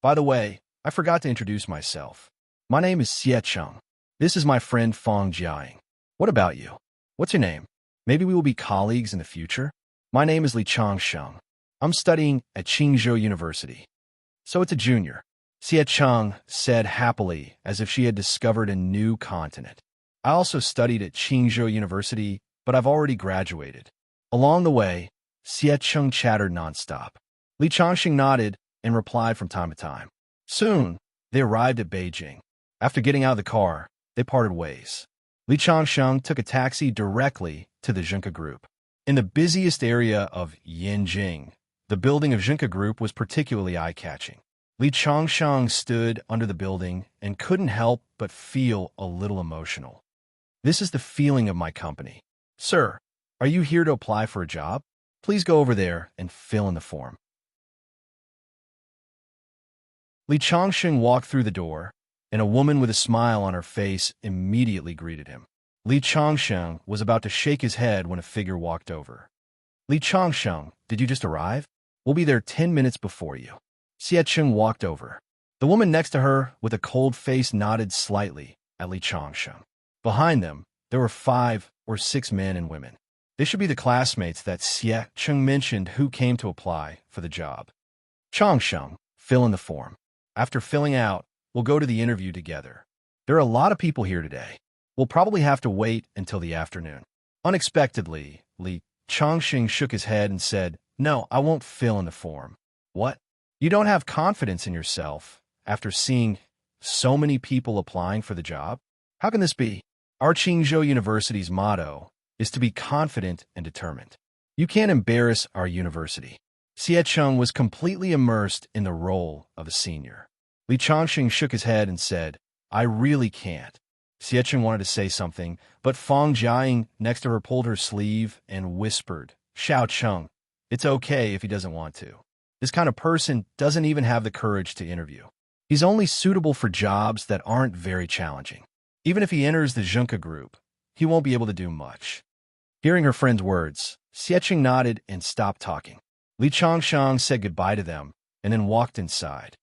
By the way, I forgot to introduce myself. My name is Xie Cheng. This is my friend Fong Jiaying. What about you? What's your name? Maybe we will be colleagues in the future? My name is Li Changsheng. I'm studying at Qingzhou University. So it's a junior. Xie Cheng said happily, as if she had discovered a new continent. I also studied at Qingzhou University, but I've already graduated. Along the way, Xie Cheng chattered nonstop. Li Changsheng nodded and replied from time to time. Soon, they arrived at Beijing. After getting out of the car, they parted ways. Li Changsheng took a taxi directly to the Junka Group. In the busiest area of Yanjing, the building of Junka Group was particularly eye-catching. Li Changsheng stood under the building and couldn't help but feel a little emotional. This is the feeling of my company. Sir, are you here to apply for a job? Please go over there and fill in the form. Li Changsheng walked through the door, and a woman with a smile on her face immediately greeted him. Li Changsheng was about to shake his head when a figure walked over. Li Changsheng, did you just arrive? We'll be there 10 minutes before you. Xie Cheng walked over. The woman next to her, with a cold face, nodded slightly at Li Changsheng. Behind them, there were 5 or 6 men and women. They should be the classmates that Xie Cheng mentioned who came to apply for the job. Changsheng, fill in the form. After filling out, we'll go to the interview together. There are a lot of people here today. We'll probably have to wait until the afternoon. Unexpectedly, Li Changsheng shook his head and said, No, I won't fill in the form. What? You don't have confidence in yourself after seeing so many people applying for the job? How can this be? Our Qingzhou University's motto is to be confident and determined. You can't embarrass our university. Xie Cheng was completely immersed in the role of a senior. Li Changsheng shook his head and said, I really can't. Xie Cheng wanted to say something, but Fong Jiaying next to her pulled her sleeve and whispered, Xiao Cheng, it's okay if he doesn't want to. This kind of person doesn't even have the courage to interview. He's only suitable for jobs that aren't very challenging. Even if he enters the Junka Group, he won't be able to do much. Hearing her friend's words, Xie Cheng nodded and stopped talking. Li Changsheng said goodbye to them and then walked inside.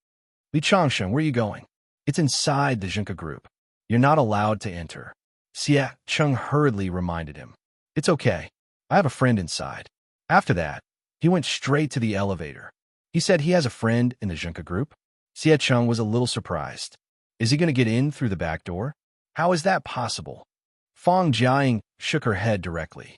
Li Changsheng, where are you going? It's inside the Junka Group. You're not allowed to enter. Xie Cheng hurriedly reminded him. It's okay. I have a friend inside. After that, he went straight to the elevator. He said he has a friend in the Junka Group. Xie Cheng was a little surprised. Is he going to get in through the back door? How is that possible? Fong Jiaying shook her head directly.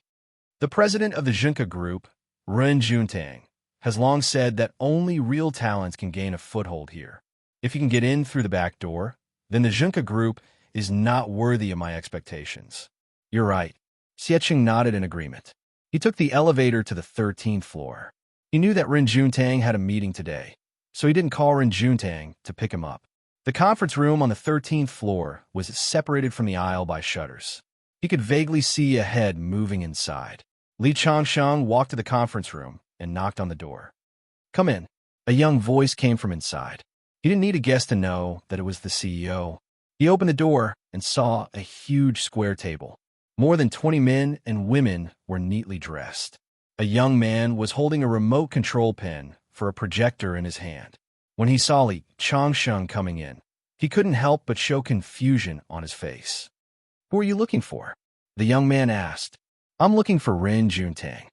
The president of the Junka Group, Ren Juntang, has long said that only real talents can gain a foothold here. If you can get in through the back door, then the Junka Group is not worthy of my expectations. You're right. Xie Cheng nodded in agreement. He took the elevator to the 13th floor. He knew that Ren Juntang had a meeting today, so he didn't call Ren Juntang to pick him up. The conference room on the 13th floor was separated from the aisle by shutters. He could vaguely see a head moving inside. Li Changsheng walked to the conference room and knocked on the door. Come in. A young voice came from inside. He didn't need a guest to know that it was the CEO. He opened the door and saw a huge square table. More than 20 men and women were neatly dressed. A young man was holding a remote control pen for a projector in his hand. When he saw Li Changsheng coming in, he couldn't help but show confusion on his face. Who are you looking for? The young man asked. I'm looking for Ren Juntang.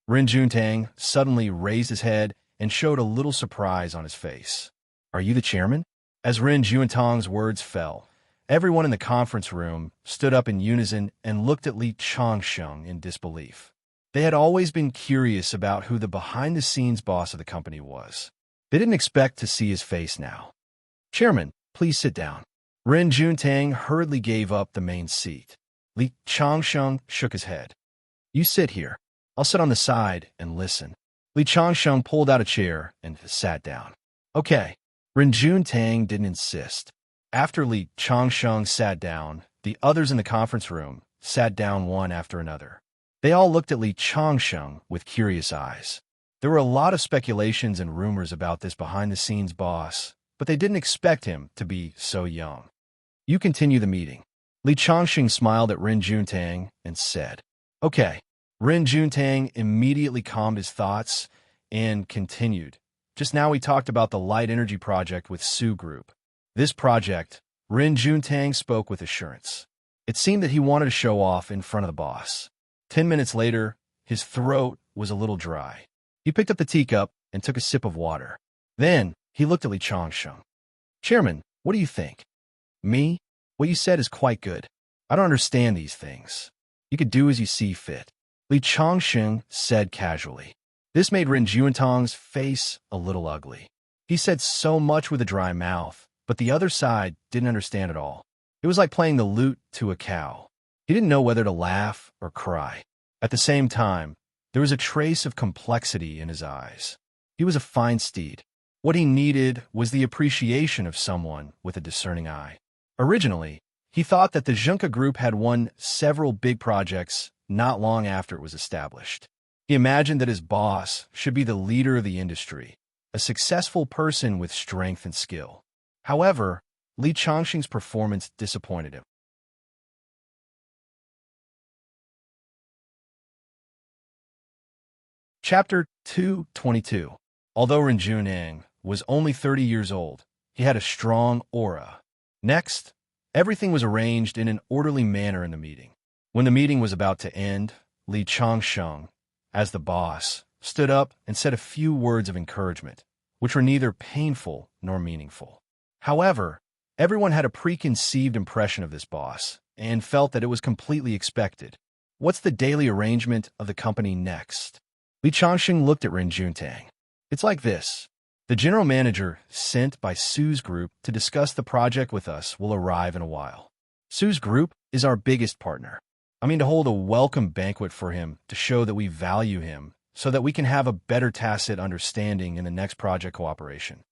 Ren Juntang suddenly raised his head and showed a little surprise on his face. Are you the chairman? As Ren Juntang's words fell, everyone in the conference room stood up in unison and looked at Li Changsheng in disbelief. They had always been curious about who the behind-the-scenes boss of the company was. They didn't expect to see his face now. "Chairman, please sit down." Ren Juntang hurriedly gave up the main seat. Li Changsheng shook his head. "You sit here. I'll sit on the side and listen." Li Changsheng pulled out a chair and sat down. "Okay." Ren Juntang didn't insist. After Li Changsheng sat down, the others in the conference room sat down one after another. They all looked at Li Changsheng with curious eyes. There were a lot of speculations and rumors about this behind-the-scenes boss, but they didn't expect him to be so young. "You continue the meeting." Li Changsheng smiled at Ren Juntang and said, "Okay." Ren Juntang immediately calmed his thoughts and continued. "Just now we talked about the light energy project with Su Group. This project," Ren Juntang spoke with assurance. It seemed that he wanted to show off in front of the boss. 10 minutes later, his throat was a little dry. He picked up the teacup and took a sip of water. Then he looked at Li Changsheng. "Chairman, what do you think?" "Me? What you said is quite good. I don't understand these things. You could do as you see fit," Li Changsheng said casually. This made Ren Juntang's face a little ugly. He said so much with a dry mouth, but the other side didn't understand at all. It was like playing the lute to a cow. He didn't know whether to laugh or cry. At the same time, there was a trace of complexity in his eyes. He was a fine steed. What he needed was the appreciation of someone with a discerning eye. Originally, he thought that the Junka Group had won several big projects not long after it was established. He imagined that his boss should be the leader of the industry, a successful person with strength and skill. However, Li Changsheng's performance disappointed him. Chapter 222. Although Ren Juntang was only 30 years old, he had a strong aura. Next, everything was arranged in an orderly manner in the meeting. When the meeting was about to end, Li Changsheng, as the boss, stood up and said a few words of encouragement, which were neither painful nor meaningful. However, everyone had a preconceived impression of this boss and felt that it was completely expected. "What's the daily arrangement of the company next?" Li Changsheng looked at Ren Juntang. "It's like this. The general manager sent by Su's group to discuss the project with us will arrive in a while. Su's group is our biggest partner. I mean to hold a welcome banquet for him to show that we value him so that we can have a better tacit understanding in the next project cooperation."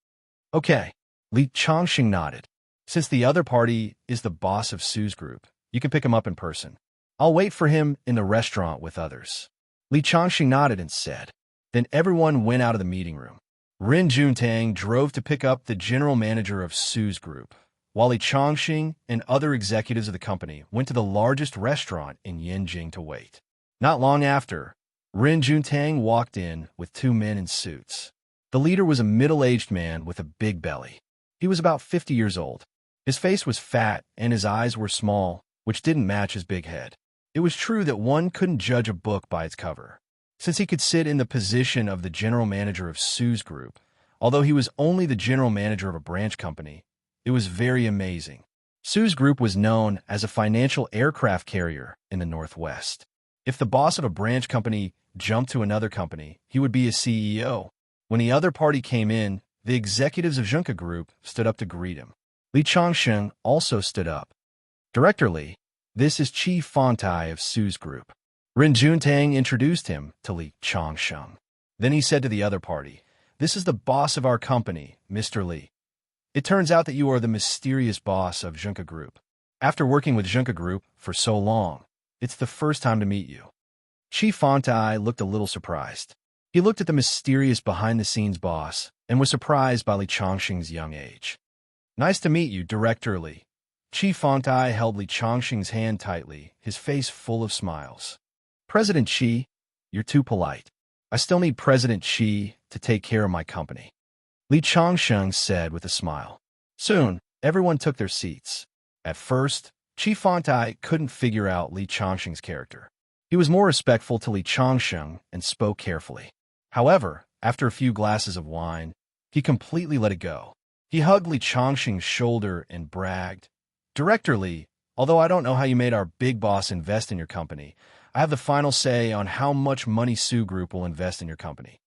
"Okay." Li Changsheng nodded. "Since the other party is the boss of Su's group, you can pick him up in person. I'll wait for him in the restaurant with others." Li Changsheng nodded and said. Then everyone went out of the meeting room. Ren Juntang drove to pick up the general manager of Su's group, while Li Changsheng and other executives of the company went to the largest restaurant in Yanjing to wait. Not long after, Ren Juntang walked in with two men in suits. The leader was a middle-aged man with a big belly. He was about 50 years old. His face was fat and his eyes were small, which didn't match his big head. It was true that one couldn't judge a book by its cover. Since he could sit in the position of the general manager of Su's group, although he was only the general manager of a branch company, it was very amazing. Su's group was known as a financial aircraft carrier in the Northwest. If the boss of a branch company jumped to another company, he would be a CEO. When the other party came in, the executives of Junka Group stood up to greet him. Li Changsheng also stood up. "Director Li, this is Chi Fontai of Su's group." Ren Juntang introduced him to Li Changsheng. Then he said to the other party, "This is the boss of our company, Mr. Li. It turns out that you are the mysterious boss of Junka Group. After working with Junka Group for so long, it's the first time to meet you." Chi Fontai looked a little surprised. He looked at the mysterious behind-the-scenes boss and was surprised by Li Changsheng's young age. "Nice to meet you, Director Li." Chi Fontai held Li Changsheng's hand tightly, his face full of smiles. "President Chi, you're too polite. I still need President Chi to take care of my company," Li Changsheng said with a smile. Soon, everyone took their seats. At first, Chi Fontai couldn't figure out Li Changsheng's character. He was more respectful to Li Changsheng and spoke carefully. However, after a few glasses of wine, he completely let it go. He hugged Li Changsheng's shoulder and bragged, "Director Li, although I don't know how you made our big boss invest in your company, I have the final say on how much money Su Group will invest in your company.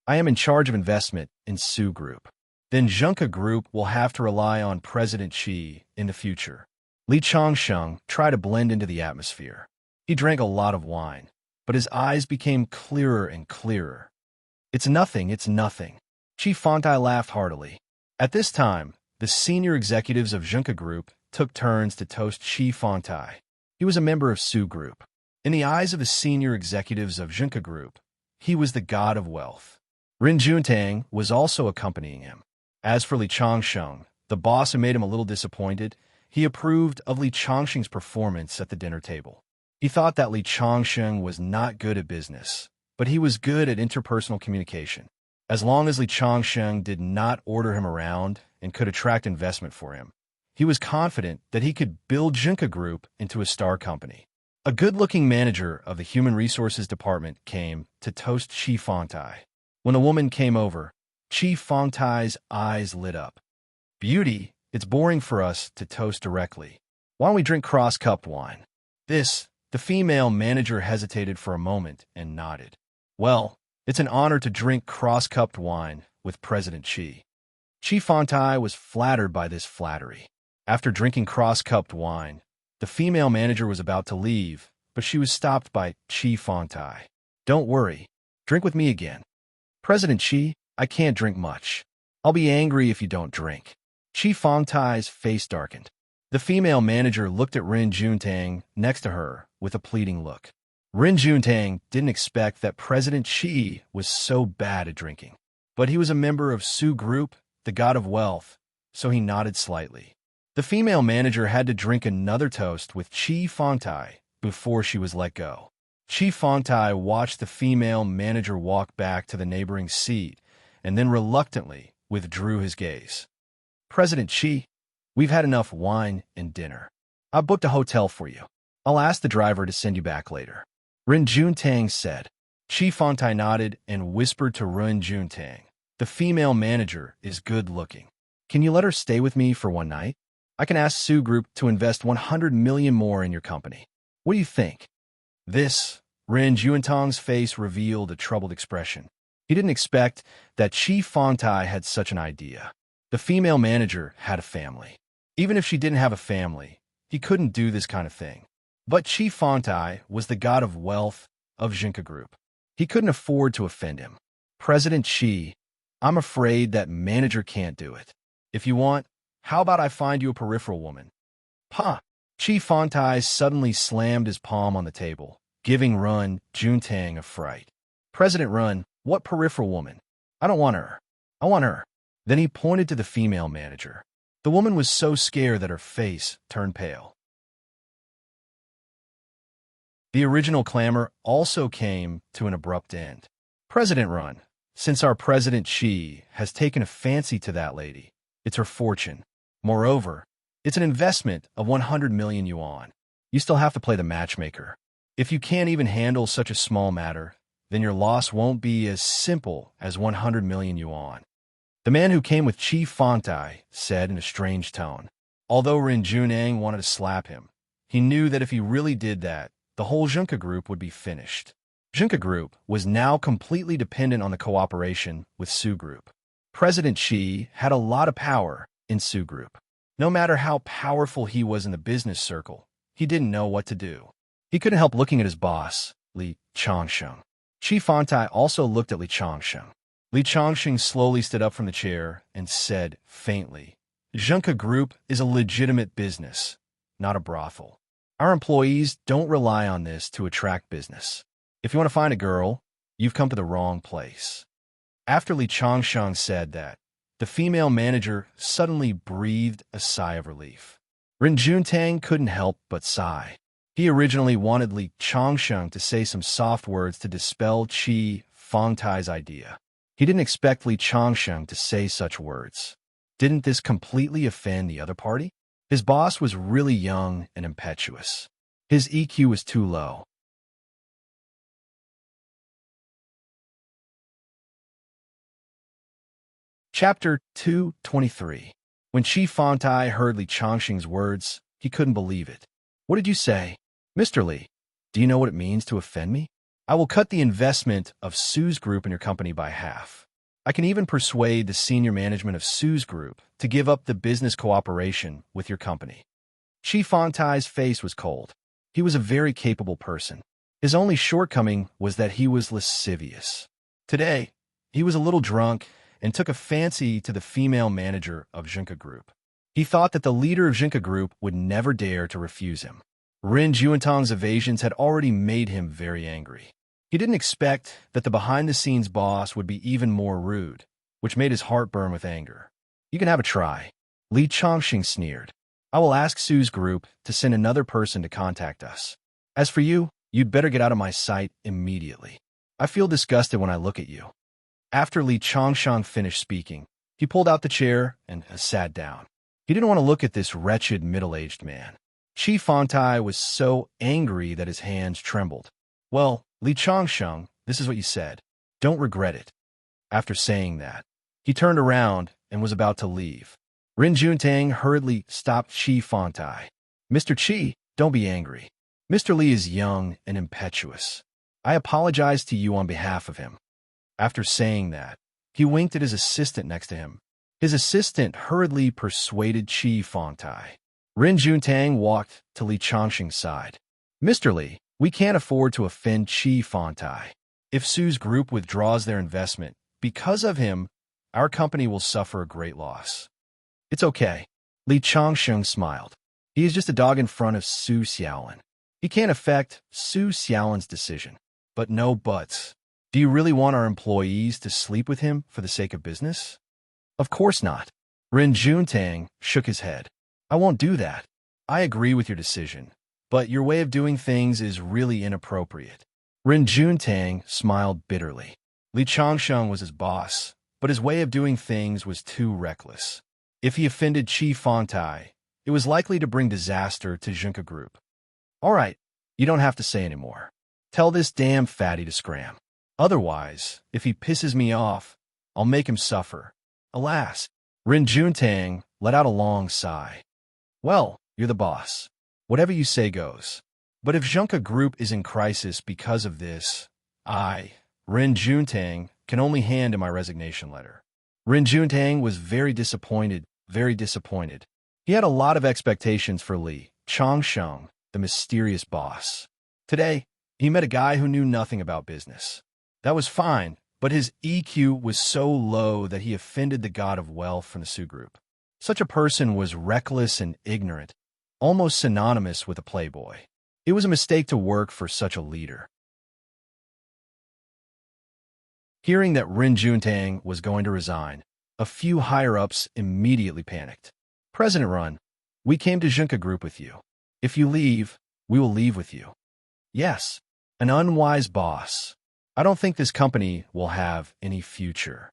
I am in charge of investment in Su Group. Then Junka Group will have to rely on President Xi in the future. Li Changsheng tried to blend into the atmosphere. He drank a lot of wine, but his eyes became clearer and clearer. It's nothing, it's nothing. Chi Fontai laughed heartily. At this time, the senior executives of Junka Group took turns to toast Chi Fontai. He was a member of Su Group. In the eyes of the senior executives of Junka Group, he was the god of wealth. Rin Juntang was also accompanying him. As for Li Changsheng, the boss who made him a little disappointed, he approved of Li Changsheng's performance at the dinner table. He thought that Li Changsheng was not good at business, but he was good at interpersonal communication. As long as Li Changsheng did not order him around and could attract investment for him, he was confident that he could build Junka Group into a star company. A good-looking manager of the Human Resources Department came to toast Chi Fontai. When the woman came over, Chi Fontai's eyes lit up. Beauty, it's boring for us to toast directly. Why don't we drink cross-cupped wine? The female manager hesitated for a moment and nodded. Well, it's an honor to drink cross-cupped wine with President Xi. Chi Fontai was flattered by this flattery. After drinking cross-cupped wine, the female manager was about to leave, but she was stopped by Chi Fontai. Don't worry. Drink with me again. President Xi, I can't drink much. I'll be angry if you don't drink. Chi Fontai's face darkened. The female manager looked at Rin Juntang next to her with a pleading look. Rin Juntang didn't expect that President Xi was so bad at drinking. But he was a member of Su Group, the god of wealth, so he nodded slightly. The female manager had to drink another toast with Chi Fontai before she was let go. Chi Fontai watched the female manager walk back to the neighboring seat and then reluctantly withdrew his gaze. President Xi, we've had enough wine and dinner. I booked a hotel for you. I'll ask the driver to send you back later. Rin Juntang said. Chi Fontai nodded and whispered to Rin Juntang. The female manager is good-looking. Can you let her stay with me for one night? I can ask Su Group to invest 100 million more in your company. What do you think? Rin Juntang's face revealed a troubled expression. He didn't expect that Chi Fontai had such an idea. The female manager had a family. Even if she didn't have a family, he couldn't do this kind of thing. But Chi Fontai was the god of wealth of Junka Group. He couldn't afford to offend him. President Xi, I'm afraid that manager can't do it. If you want, how about I find you a peripheral woman? Chi Fontai suddenly slammed his palm on the table, giving Rin Juntang a fright. President Rin, what peripheral woman? I don't want her. I want her. Then he pointed to the female manager. The woman was so scared that her face turned pale. The original clamor also came to an abrupt end. President Rin, since our President Xi has taken a fancy to that lady, it's her fortune. Moreover, it's an investment of 100 million yuan. You still have to play the matchmaker. If you can't even handle such a small matter, then your loss won't be as simple as 100 million yuan. The man who came with Chi Fontai said in a strange tone. Although Rin Juntang wanted to slap him, he knew that if he really did that, the whole Junka Group would be finished. Junka Group was now completely dependent on the cooperation with Su Group. President Xi had a lot of power in Su Group. No matter how powerful he was in the business circle, he didn't know what to do. He couldn't help looking at his boss, Li Changsheng. Chi Fontai also looked at Li Changsheng. Li Changsheng slowly stood up from the chair and said faintly, Junka Group is a legitimate business, not a brothel. Our employees don't rely on this to attract business. If you want to find a girl, you've come to the wrong place. After Li Changsheng said that, the female manager suddenly breathed a sigh of relief. Rin Juntang couldn't help but sigh. He originally wanted Li Changsheng to say some soft words to dispel Chi Fontai's idea. He didn't expect Li Changsheng to say such words. Didn't this completely offend the other party? His boss was really young and impetuous. His EQ was too low. Chapter 223. When Chi Fontai heard Li Changsheng's words, he couldn't believe it. What did you say? Mr. Lee, do you know what it means to offend me? I will cut the investment of Sue's Group in your company by half. I can even persuade the senior management of Sue's Group to give up the business cooperation with your company. Chi Fongtai's face was cold. He was a very capable person. His only shortcoming was that he was lascivious. Today, he was a little drunk and took a fancy to the female manager of Junka Group. He thought that the leader of Junka Group would never dare to refuse him. Rin Juntang's evasions had already made him very angry. He didn't expect that the behind-the-scenes boss would be even more rude, which made his heart burn with anger. You can have a try. Li Chongqing sneered. I will ask Sue's Group to send another person to contact us. As for you, you'd better get out of my sight immediately. I feel disgusted when I look at you. After Li Chongshang finished speaking, he pulled out the chair and sat down. He didn't want to look at this wretched middle-aged man. Chi Fongtai was so angry that his hands trembled. Well, Li Chongsheng, this is what you said. Don't regret it. After saying that, he turned around and was about to leave. Rin Juntang hurriedly stopped Chi Fongtai. Mr. Chi, don't be angry. Mr. Li is young and impetuous. I apologize to you on behalf of him. After saying that, he winked at his assistant next to him. His assistant hurriedly persuaded Chi Fongtai. Rin Juntang walked to Li Chongqing's side. Mr. Li, we can't afford to offend Chi Fongtai. If Sue's Group withdraws their investment, because of him, our company will suffer a great loss. It's okay. Li Chongqing smiled. He is just a dog in front of Su Xiaolin. He can't affect Su Xiaolin's decision. But no buts. Do you really want our employees to sleep with him for the sake of business? Of course not. Rin Juntang shook his head. I won't do that. I agree with your decision, but your way of doing things is really inappropriate. Rin Juntang smiled bitterly. Li Chongsheng was his boss, but his way of doing things was too reckless. If he offended Chi Fongtai, it was likely to bring disaster to Junka Group. All right, you don't have to say anymore. Tell this damn fatty to scram. Otherwise, if he pisses me off, I'll make him suffer. Alas, Rin Juntang let out a long sigh. Well, you're the boss. Whatever you say goes. But if Junka Group is in crisis because of this, I, Rin Juntang, can only hand in my resignation letter. Rin Juntang was very disappointed, very disappointed. He had a lot of expectations for Li Chongsheng, the mysterious boss. Today, he met a guy who knew nothing about business. That was fine, but his EQ was so low that he offended the god of wealth from the Su Group. Such a person was reckless and ignorant, almost synonymous with a playboy. It was a mistake to work for such a leader. Hearing that Rin Juntang was going to resign, a few higher-ups immediately panicked. President Run, we came to Junka Group with you. If you leave, we will leave with you. Yes, an unwise boss. I don't think this company will have any future.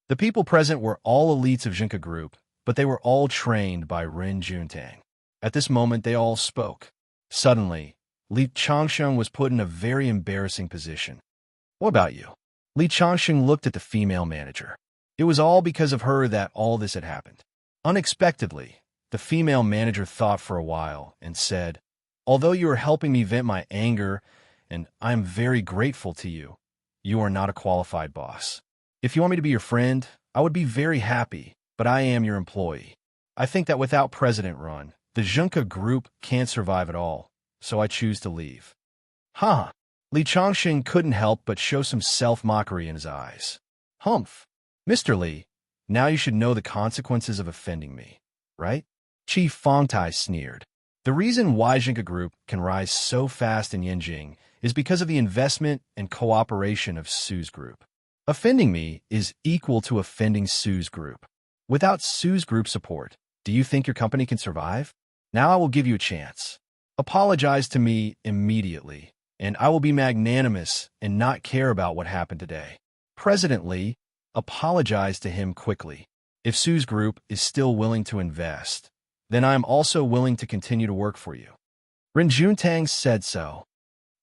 The people present were all elites of Junka Group, but they were all trained by Rin Juntang. At this moment, they all spoke. Suddenly, Li Chongsheng was put in a very embarrassing position. What about you? Li Chongsheng looked at the female manager. It was all because of her that all this had happened. Unexpectedly, the female manager thought for a while and said, although you are helping me vent my anger, and I am very grateful to you, you are not a qualified boss. If you want me to be your friend, I would be very happy, but I am your employee. I think that without President Run, the Junka Group can't survive at all, so I choose to leave. Huh. Li Chongqing couldn't help but show some self-mockery in his eyes. Humph. Mr. Li, now you should know the consequences of offending me, right? Chi Fongtai sneered. The reason why Junka Group can rise so fast in Yanjing is because of the investment and cooperation of Sue's Group. Offending me is equal to offending Sue's Group. Without Sue's Group support, do you think your company can survive? Now I will give you a chance. Apologize to me immediately, and I will be magnanimous and not care about what happened today. President Li, apologize to him quickly. If Sue's Group is still willing to invest, then I am also willing to continue to work for you. Rin Juntang said so.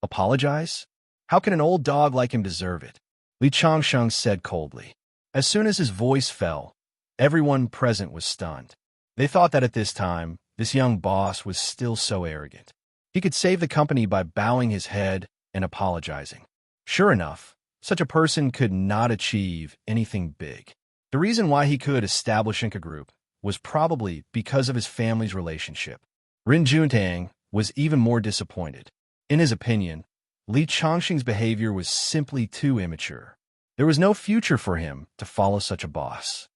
Apologize? How can an old dog like him deserve it? Li Chongsheng said coldly. As soon as his voice fell, everyone present was stunned. They thought that at this time, this young boss was still so arrogant. He could save the company by bowing his head and apologizing. Sure enough, such a person could not achieve anything big. The reason why he could establish Inca Group was probably because of his family's relationship. Rin Juntang was even more disappointed. In his opinion, Li Chongqing's behavior was simply too immature. There was no future for him to follow such a boss.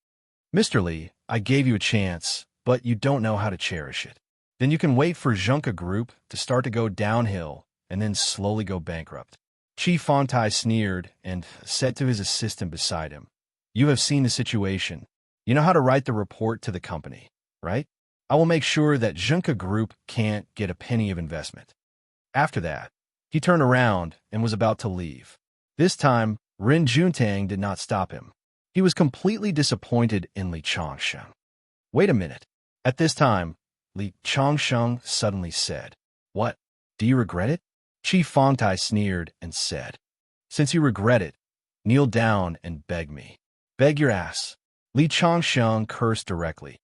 Mr. Li, I gave you a chance, but you don't know how to cherish it. Then you can wait for Zhunka Group to start to go downhill and then slowly go bankrupt. Chi Fontai sneered and said to his assistant beside him, "You have seen the situation. You know how to write the report to the company, right? I will make sure that Zhunka Group can't get a penny of investment." After that, he turned around and was about to leave. This time, Rin Juntang did not stop him. He was completely disappointed in Li Chongsheng. Wait a minute. At this time, Li Chongsheng suddenly said, "What? Do you regret it?" Chi Fongtai sneered and said, "Since you regret it, kneel down and beg me." "Beg your ass." Li Chongsheng cursed directly.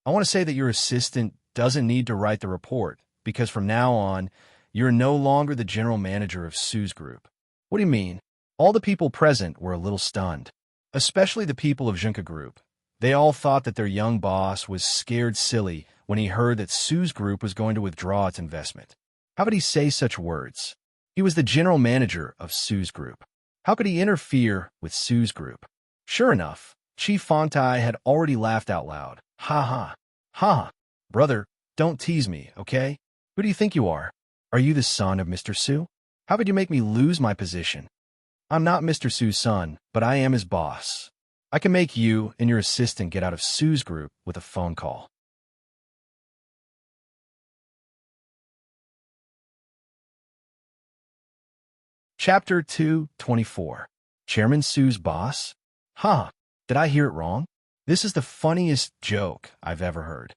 "I want to say that your assistant doesn't need to write the report, because from now on, you're no longer the general manager of Sue's group." "What do you mean?" All the people present were a little stunned, especially the people of Zhunka Group. They all thought that their young boss was scared silly when he heard that Sue's group was going to withdraw its investment. How could he say such words? He was the general manager of Sue's group. How could he interfere with Sue's group? Sure enough, Chi Fontai had already laughed out loud. "Ha ha. Ha. Brother, don't tease me, okay? Who do you think you are? Are you the son of Mr. Su? How could you make me lose my position? I'm not Mr. Su's son, but I am his boss. I can make you and your assistant get out of Sue's group with a phone call." Chapter 224. Chairman Su's boss? Huh, did I hear it wrong? This is the funniest joke I've ever heard.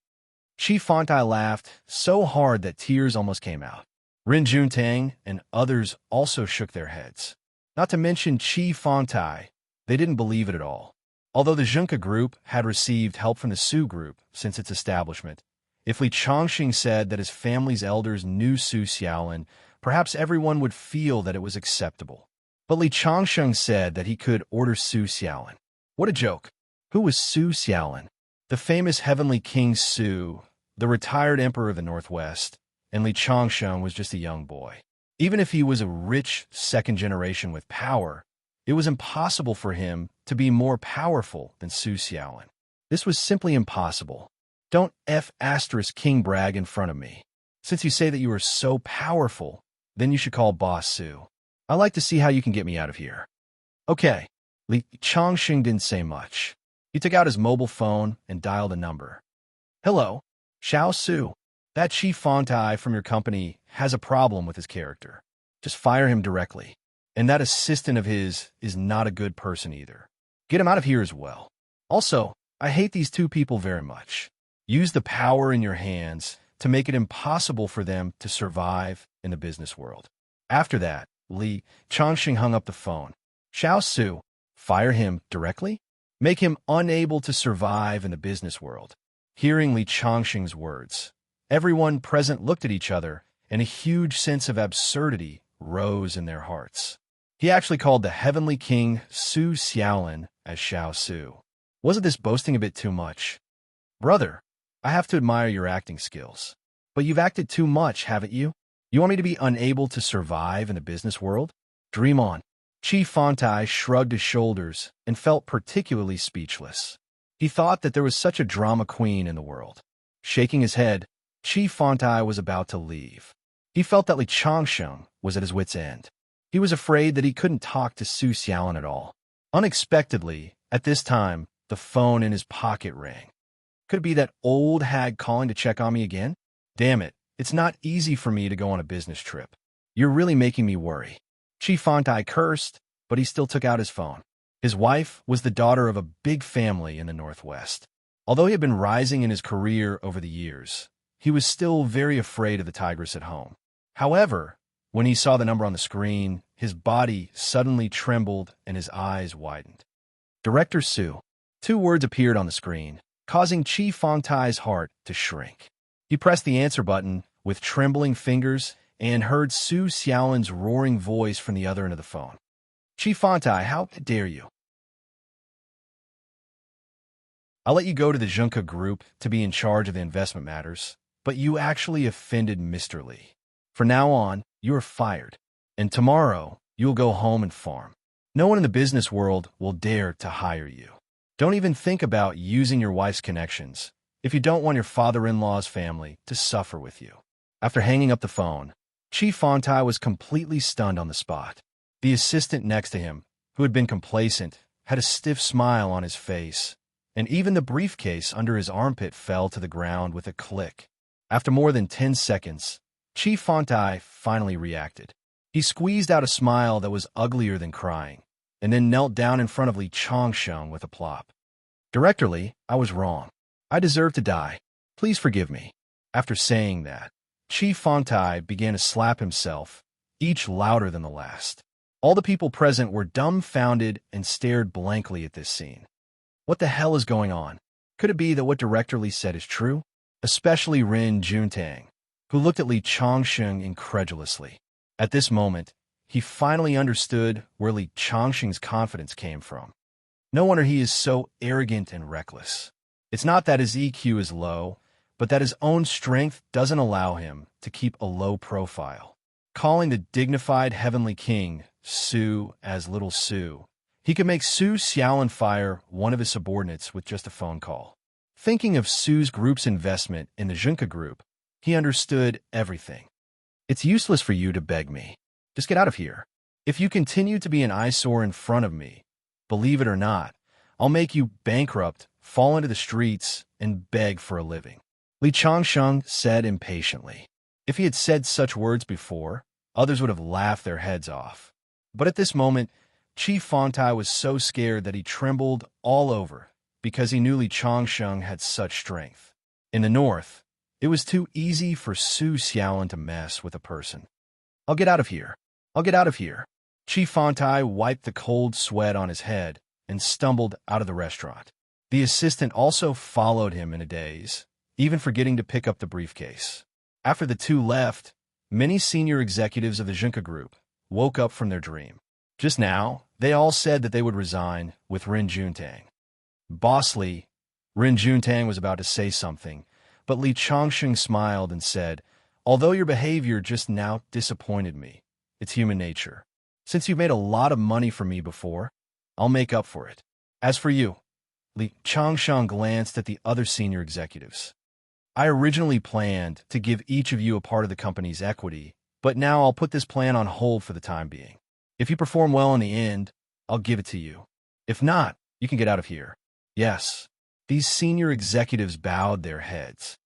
Chi Fontai laughed so hard that tears almost came out. Rin Juntang and others also shook their heads. Not to mention Chi Fontai, they didn't believe it at all. Although the Zhunka Group had received help from the Su Group since its establishment, if Li Chongqing said that his family's elders knew Su Xiaolin, perhaps everyone would feel that it was acceptable. But Li Chongqing said that he could order Su Xiaolin. What a joke! Who was Su Xiaolin? The famous heavenly king Su, the retired emperor of the Northwest, and Li Chongqing was just a young boy. Even if he was a rich second generation with power, it was impossible for him to be more powerful than Su Xiaolin. This was simply impossible. Don't King brag in front of me. Since you say that you are so powerful, then you should call Boss Su. I'd like to see how you can get me out of here. Okay. Li Chongqing didn't say much. He took out his mobile phone and dialed a number. "Hello, Xiao Su. That Chief Fontai from your company has a problem with his character. Just fire him directly. And that assistant of his is not a good person either. Get him out of here as well. Also, I hate these two people very much. Use the power in your hands to make it impossible for them to survive in the business world." After that, Li Chongqing hung up the phone. "Xiao Su, fire him directly? Make him unable to survive in the business world." Hearing Li Chongqing's words, everyone present looked at each other, and a huge sense of absurdity rose in their hearts. He actually called the heavenly king Su Xiaolin as Xiao Su. Wasn't this boasting a bit too much? "Brother, I have to admire your acting skills. But you've acted too much, haven't you? You want me to be unable to survive in the business world? Dream on." Chi Fontai shrugged his shoulders and felt particularly speechless. He thought that there was such a drama queen in the world. Shaking his head, Chi Fontai was about to leave. He felt that Li Chongsheng was at his wit's end. He was afraid that he couldn't talk to Su Xiaolin at all. Unexpectedly, at this time, the phone in his pocket rang. Could it be that old hag calling to check on me again? Damn it, it's not easy for me to go on a business trip. You're really making me worry. Chi Fontai cursed, but he still took out his phone. His wife was the daughter of a big family in the Northwest. Although he had been rising in his career over the years, he was still very afraid of the tigress at home. However, when he saw the number on the screen, his body suddenly trembled and his eyes widened. "Director Su." Two words appeared on the screen, causing Chi Fongtai's heart to shrink. He pressed the answer button with trembling fingers and heard Su Xiaolin's roaring voice from the other end of the phone. Chief Fantai, how dare you? I'll let you go to the Junka Group to be in charge of the investment matters, but you actually offended Mr. Li. From now on, you are fired, and tomorrow you will go home and farm. No one in the business world will dare to hire you. Don't even think about using your wife's connections if you don't want your father-in-law's family to suffer with you. After hanging up the phone, Chief Fantai was completely stunned on the spot. The assistant next to him, who had been complacent, had a stiff smile on his face, and even the briefcase under his armpit fell to the ground with a click. After more than 10 seconds, Chief Fantai finally reacted. He squeezed out a smile that was uglier than crying, and then knelt down in front of Li Changsheng with a plop. Director Li, I was wrong. I deserve to die. Please forgive me. After saying that, Chief Fantai began to slap himself, each louder than the last. All the people present were dumbfounded and stared blankly at this scene. What the hell is going on? Could it be that what Director Li said is true? Especially Ren Juntang, who looked at Li Changsheng incredulously. At this moment, he finally understood where Li Changsheng's confidence came from. No wonder he is so arrogant and reckless. It's not that his EQ is low, but that his own strength doesn't allow him to keep a low profile. Calling the dignified heavenly king, Su, as Little Su, he could make Su Xiaolin fire one of his subordinates with just a phone call. Thinking of Su's group's investment in the Junka Group, he understood everything. It's useless for you to beg me. Just get out of here. If you continue to be an eyesore in front of me, believe it or not, I'll make you bankrupt, fall into the streets, and beg for a living. Li Changsheng said impatiently. If he had said such words before, others would have laughed their heads off. But at this moment, Chief Fantai was so scared that he trembled all over because he knew Li Changsheng had such strength. In the north, it was too easy for Su Xiaolin to mess with a person. I'll get out of here. I'll get out of here. Chief Fantai wiped the cold sweat on his head and stumbled out of the restaurant. The assistant also followed him in a daze, even forgetting to pick up the briefcase. After the two left, many senior executives of the Junka Group woke up from their dream. Just now, they all said that they would resign with Ren Juntang. Boss Li, Ren Juntang was about to say something, but Li Changsheng smiled and said, although your behavior just now disappointed me, it's human nature. Since you've made a lot of money for me before, I'll make up for it. As for you, Li Changsheng glanced at the other senior executives. I originally planned to give each of you a part of the company's equity, but now I'll put this plan on hold for the time being. If you perform well in the end, I'll give it to you. If not, you can get out of here. Yes, these senior executives bowed their heads.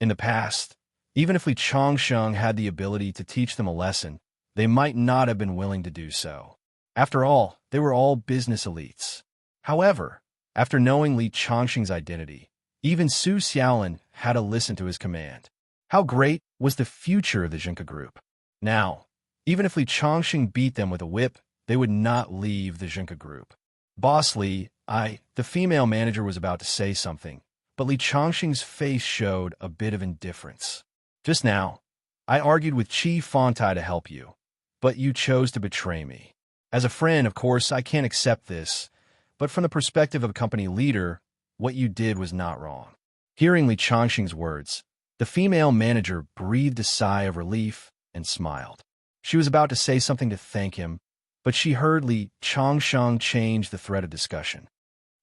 In the past, even if Li Changsheng had the ability to teach them a lesson, they might not have been willing to do so. After all, they were all business elites. However, after knowing Li Changsheng's identity, even Su Xiaolin had to listen to his command. How great was the future of the Junka Group? Now, even if Li Changsheng beat them with a whip, they would not leave the Junka Group. Boss Li, the female manager was about to say something, but Li Changsheng's face showed a bit of indifference. Just now, I argued with Chief Fantai to help you, but you chose to betray me. As a friend, of course, I can't accept this, but from the perspective of a company leader, what you did was not wrong. Hearing Li Changsheng's words, the female manager breathed a sigh of relief and smiled. She was about to say something to thank him, but she heard Li Changsheng change the thread of discussion.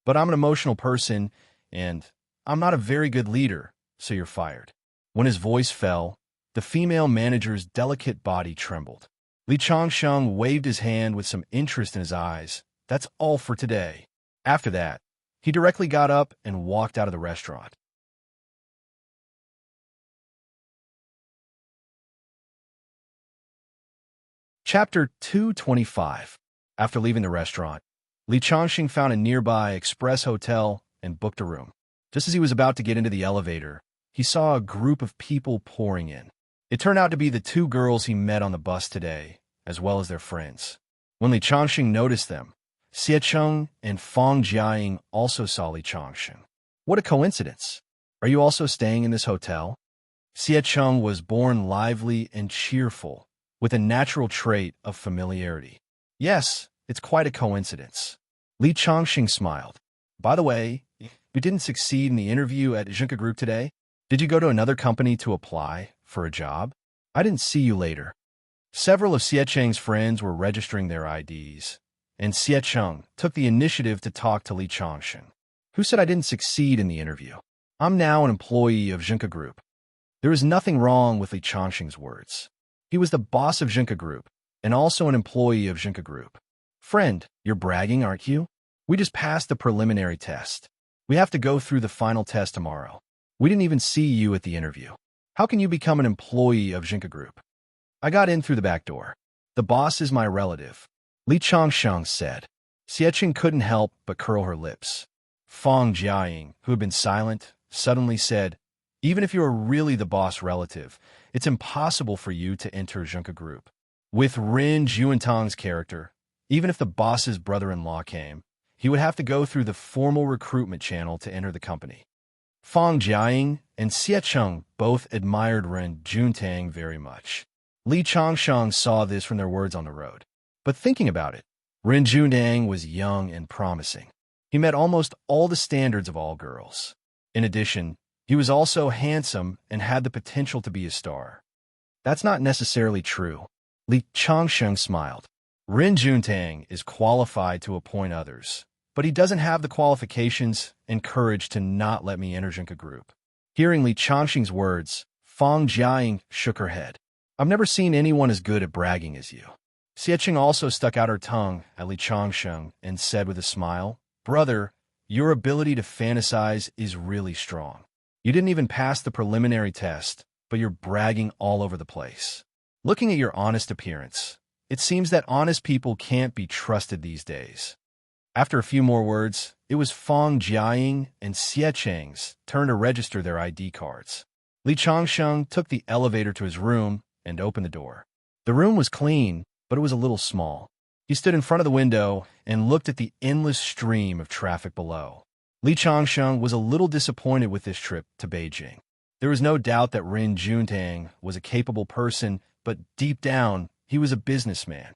But I'm an emotional person, and I'm not a very good leader, so you're fired. When his voice fell, the female manager's delicate body trembled. Li Changsheng waved his hand with some interest in his eyes. That's all for today. After that, he directly got up and walked out of the restaurant. Chapter 225. After leaving the restaurant, Li Changsheng found a nearby express hotel and booked a room. Just as he was about to get into the elevator, he saw a group of people pouring in. It turned out to be the two girls he met on the bus today, as well as their friends. When Li Changsheng noticed them, Xiecheng and Fang Jiaying also saw Li Changsheng. What a coincidence. Are you also staying in this hotel? Xie Cheng was born lively and cheerful, with a natural trait of familiarity. Yes, it's quite a coincidence. Li Chongqing smiled. By the way, you didn't succeed in the interview at Junka Group today? Did you go to another company to apply for a job? I didn't see you later. Several of Xie Cheng's friends were registering their IDs, and Xie Cheng took the initiative to talk to Li Chongqing. Who said I didn't succeed in the interview? I'm now an employee of Junka Group. There is nothing wrong with Li Chongqing's words. He was the boss of Junka Group, and also an employee of Junka Group. Friend, you're bragging, aren't you? We just passed the preliminary test. We have to go through the final test tomorrow. We didn't even see you at the interview. How can you become an employee of Junka Group? I got in through the back door. The boss is my relative, Li Chongqing said. Xie Cheng couldn't help but curl her lips. Fang Jiaying, who had been silent, suddenly said, even if you are really the boss relative, it's impossible for you to enter Junka Group. With Rin Juantang's character, even if the boss's brother-in-law came, he would have to go through the formal recruitment channel to enter the company. Fang Jiaying and Xie Cheng both admired Ren Juntang very much. Li Chongqing saw this from their words on the road. But thinking about it, Ren Juntang was young and promising. He met almost all the standards of all girls. In addition, he was also handsome and had the potential to be a star. That's not necessarily true. Li Chongqing smiled. Ren Juntang is qualified to appoint others, but he doesn't have the qualifications and courage to not let me enter Junka Group. Hearing Li Chongqing's words, Fang Jiaying shook her head. I've never seen anyone as good at bragging as you. Xie Cheng also stuck out her tongue at Li Chongqing and said with a smile, Brother, your ability to fantasize is really strong. You didn't even pass the preliminary test, but you're bragging all over the place. Looking at your honest appearance, it seems that honest people can't be trusted these days. After a few more words, it was Fang Jiaying and Xie Cheng's turn to register their ID cards. Li Chongqing took the elevator to his room and opened the door. The room was clean, but it was a little small. He stood in front of the window and looked at the endless stream of traffic below. Li Chongqing was a little disappointed with this trip to Beijing. There was no doubt that Ren Juntang was a capable person, but deep down, he was a businessman.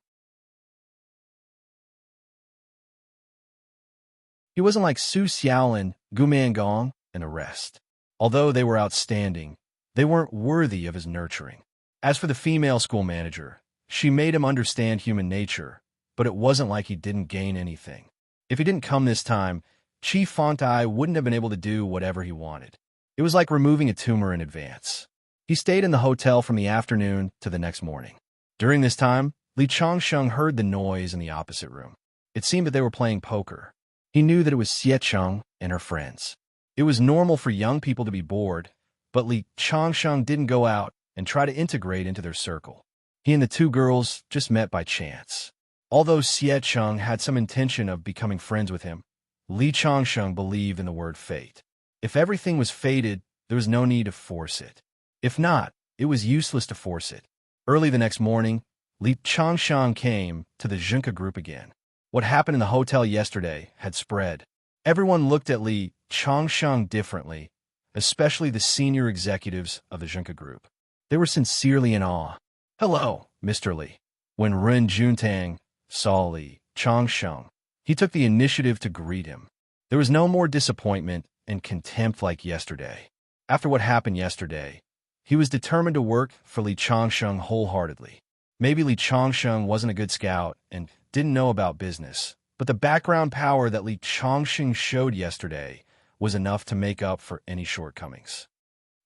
He wasn't like Su Xiaolin, Gu Mangong, and the rest. Although they were outstanding, they weren't worthy of his nurturing. As for the female school manager, she made him understand human nature, but it wasn't like he didn't gain anything. If he didn't come this time, Chi Fontai wouldn't have been able to do whatever he wanted. It was like removing a tumor in advance. He stayed in the hotel from the afternoon to the next morning. During this time, Li Chongqing heard the noise in the opposite room. It seemed that they were playing poker. He knew that it was Xie Cheng and her friends. It was normal for young people to be bored, but Li Chongqing didn't go out and try to integrate into their circle. He and the two girls just met by chance. Although Xie Cheng had some intention of becoming friends with him, Li Chongqing believed in the word fate. If everything was fated, there was no need to force it. If not, it was useless to force it. Early the next morning, Li Chongqing came to the Junka Group again. What happened in the hotel yesterday had spread. Everyone looked at Li Chongqing differently, especially the senior executives of the Junka Group. They were sincerely in awe. Hello, Mr. Li. When Ren Juntang saw Li Chongqing, he took the initiative to greet him. There was no more disappointment and contempt like yesterday. After what happened yesterday, he was determined to work for Li Chongqing wholeheartedly. Maybe Li Chongqing wasn't a good scout and didn't know about business, but the background power that Li Chongqing showed yesterday was enough to make up for any shortcomings.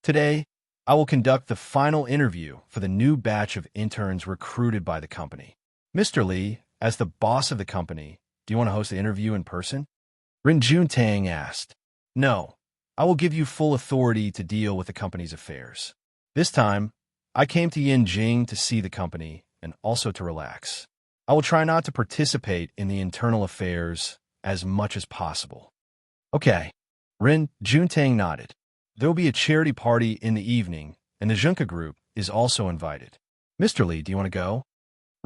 Today, I will conduct the final interview for the new batch of interns recruited by the company. Mr. Li, as the boss of the company, do you want to host the interview in person? Ren Juntang asked. No, I will give you full authority to deal with the company's affairs. This time, I came to Yinjing to see the company and also to relax. I will try not to participate in the internal affairs as much as possible. Okay. Ren Juntang nodded. There will be a charity party in the evening, and the Junka Group is also invited. Mr. Li, do you want to go?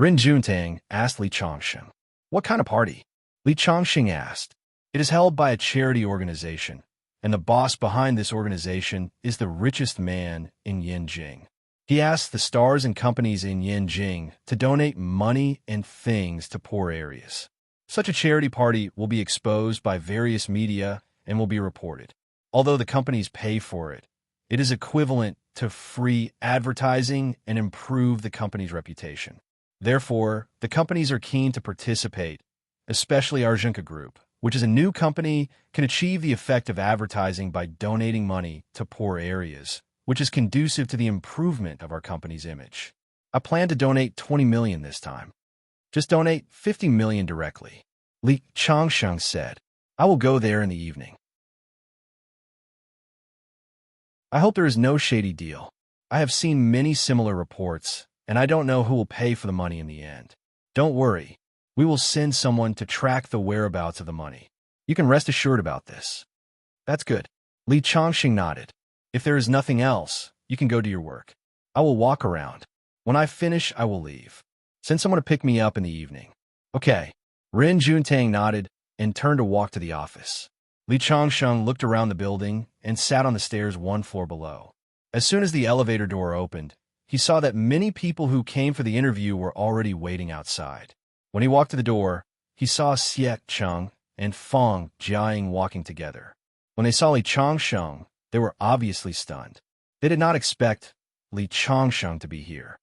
Ren Juntang asked Li Chongqing. What kind of party? Li Chongqing asked. It is held by a charity organization. and the boss behind this organization is the richest man in Yanjing. He asked the stars and companies in Yanjing to donate money and things to poor areas. Such a charity party will be exposed by various media and will be reported. Although the companies pay for it, it is equivalent to free advertising and improve the company's reputation. Therefore, the companies are keen to participate, especially our Junka Group, which is a new company, can achieve the effect of advertising by donating money to poor areas, which is conducive to the improvement of our company's image. I plan to donate 20 million this time. Just donate 50 million directly. Li Changsheng said, I will go there in the evening. I hope there is no shady deal. I have seen many similar reports, and I don't know who will pay for the money in the end. Don't worry. We will send someone to track the whereabouts of the money. You can rest assured about this. That's good. Li Changxing nodded. If there is nothing else, you can go do your work. I will walk around. When I finish, I will leave. Send someone to pick me up in the evening. Okay. Ren Juntang nodded and turned to walk to the office. Li Changsheng looked around the building and sat on the stairs one floor below. As soon as the elevator door opened, he saw that many people who came for the interview were already waiting outside. When he walked to the door, he saw Xie Cheng and Fang Jiaying walking together. When they saw Li Changsheng, they were obviously stunned. They did not expect Li Changsheng to be here.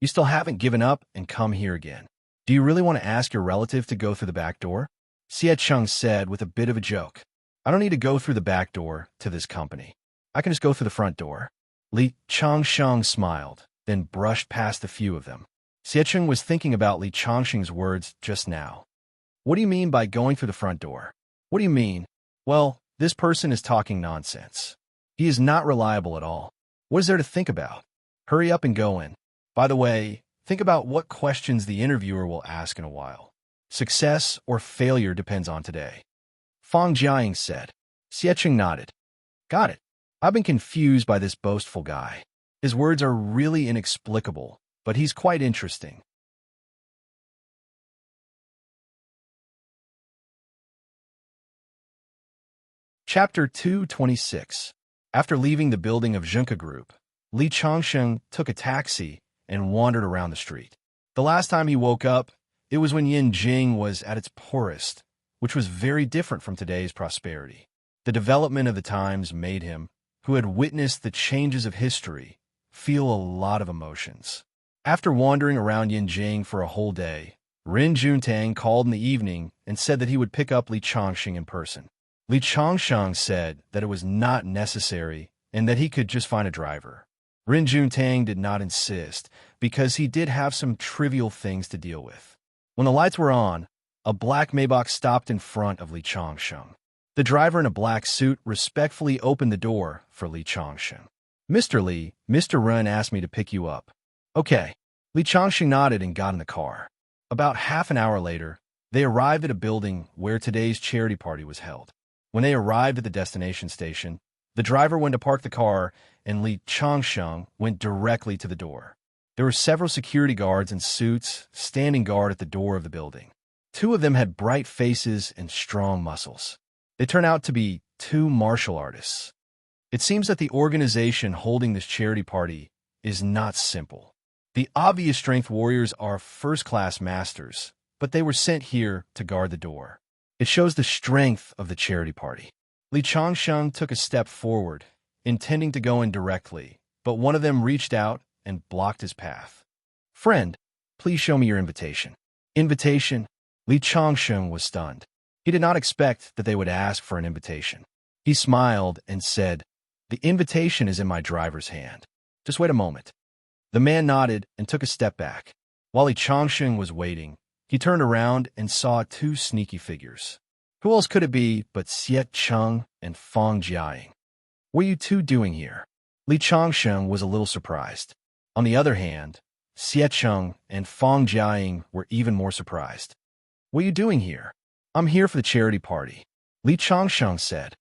You still haven't given up and come here again. Do you really want to ask your relative to go through the back door? Xie Cheng said with a bit of a joke. I don't need to go through the back door to this company. I can just go through the front door. Li Changsheng smiled, then brushed past a few of them. Xie Cheng was thinking about Li Changsheng's words just now. What do you mean by going through the front door? What do you mean? Well, this person is talking nonsense. He is not reliable at all. What is there to think about? Hurry up and go in. By the way, think about what questions the interviewer will ask in a while. Success or failure depends on today. Fang Jiaying said. Xie Cheng nodded. Got it. I've been confused by this boastful guy. His words are really inexplicable, but he's quite interesting. Chapter 226. After leaving the building of Junka Group, Li Changsheng took a taxi and wandered around the street. The last time he woke up, it was when Yanjing was at its poorest, which was very different from today's prosperity. The development of the times made him, who had witnessed the changes of history, feel a lot of emotions. After wandering around Yanjing for a whole day, Ren Juntang called in the evening and said that he would pick up Li Changsheng in person. Li Changsheng said that it was not necessary and that he could just find a driver. Ren Juntang did not insist because he did have some trivial things to deal with. When the lights were on, a black Maybach stopped in front of Li Changsheng. The driver in a black suit respectfully opened the door for Li Changsheng. Mr. Li, Mr. Ren asked me to pick you up. Okay. Li Changsheng nodded and got in the car. About half an hour later, they arrived at a building where today's charity party was held. When they arrived at the destination station, the driver went to park the car and Li Changsheng went directly to the door. There were several security guards in suits standing guard at the door of the building. Two of them had bright faces and strong muscles. They turned out to be two martial artists. It seems that the organization holding this charity party is not simple. The obvious strength warriors are first-class masters, but they were sent here to guard the door. It shows the strength of the charity party. Li Changsheng took a step forward, intending to go in directly, but one of them reached out and blocked his path. Friend, please show me your invitation. Invitation? Li Changsheng was stunned. He did not expect that they would ask for an invitation. He smiled and said, The invitation is in my driver's hand. Just wait a moment. The man nodded and took a step back. While Li Changsheng was waiting, he turned around and saw two sneaky figures. Who else could it be but Xie Cheng and Fang Jiaying? What are you two doing here? Li Changsheng was a little surprised. On the other hand, Xie Cheng and Fang Jiaying were even more surprised. What are you doing here? I'm here for the charity party. Li Changsheng said.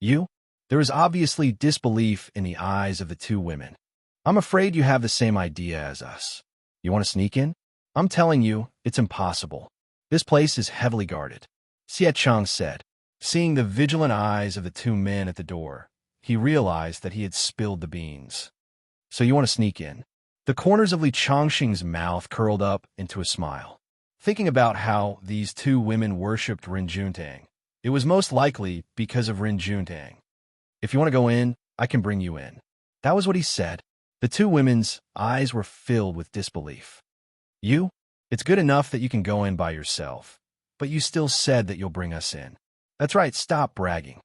You? There is obviously disbelief in the eyes of the two women. I'm afraid you have the same idea as us. You want to sneak in? I'm telling you, it's impossible. This place is heavily guarded. Xie Cheng said. Seeing the vigilant eyes of the two men at the door, he realized that he had spilled the beans. So you want to sneak in? The corners of Li Chongqing's mouth curled up into a smile. Thinking about how these two women worshipped Rin Juntang, it was most likely because of Rin Juntang. If you want to go in, I can bring you in. That was what he said. The two women's eyes were filled with disbelief. You? It's good enough that you can go in by yourself, but you still said that you'll bring us in. That's right, stop bragging.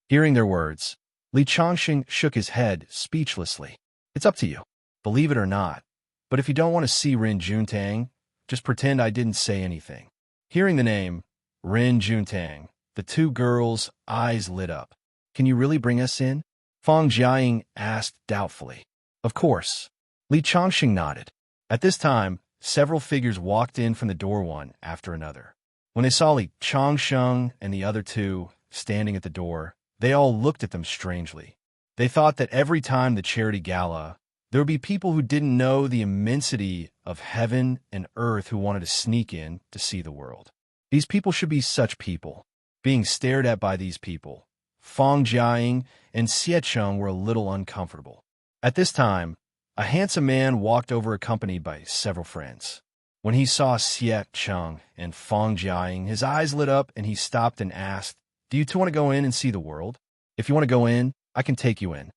Hearing their words, Li Chongqing shook his head speechlessly. It's up to you, believe it or not. But if you don't want to see Rin Juntang, just pretend I didn't say anything. Hearing the name, Rin Juntang, the two girls' eyes lit up. Can you really bring us in? Fang Jiaying asked doubtfully. Of course. Li Chongqing nodded. At this time, several figures walked in from the door one after another. When they saw Li Chongqing and the other two standing at the door, they all looked at them strangely. They thought that every time the charity gala, there would be people who didn't know the immensity of heaven and earth who wanted to sneak in to see the world. These people should be such people. Being stared at by these people, Fang Jiaying and Xie Cheng were a little uncomfortable. At this time, a handsome man walked over accompanied by several friends. When he saw Xie Cheng and Fang Jiaying, his eyes lit up and he stopped and asked, "Do you two want to go in and see the world? If you want to go in, I can take you in."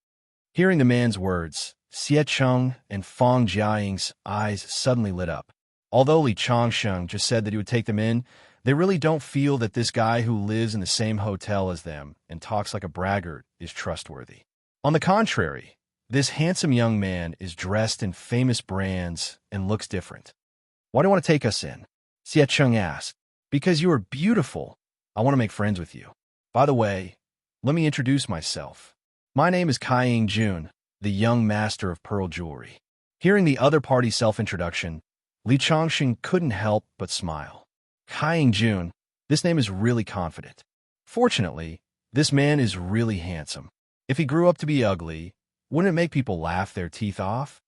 Hearing the man's words, Xie Cheng and Fang Jiaying's eyes suddenly lit up. Although Li Chongqing just said that he would take them in, they really don't feel that this guy who lives in the same hotel as them and talks like a braggart is trustworthy. On the contrary, this handsome young man is dressed in famous brands and looks different. "Why do you want to take us in?" Xie Cheng asked. "Because you are beautiful. I want to make friends with you. By the way, let me introduce myself. My name is Kaiying Jun, the young master of pearl jewelry." Hearing the other party's self-introduction, Li Chongqing couldn't help but smile. Kaiying Jun, this name is really confident. Fortunately, this man is really handsome. If he grew up to be ugly, wouldn't it make people laugh their teeth off?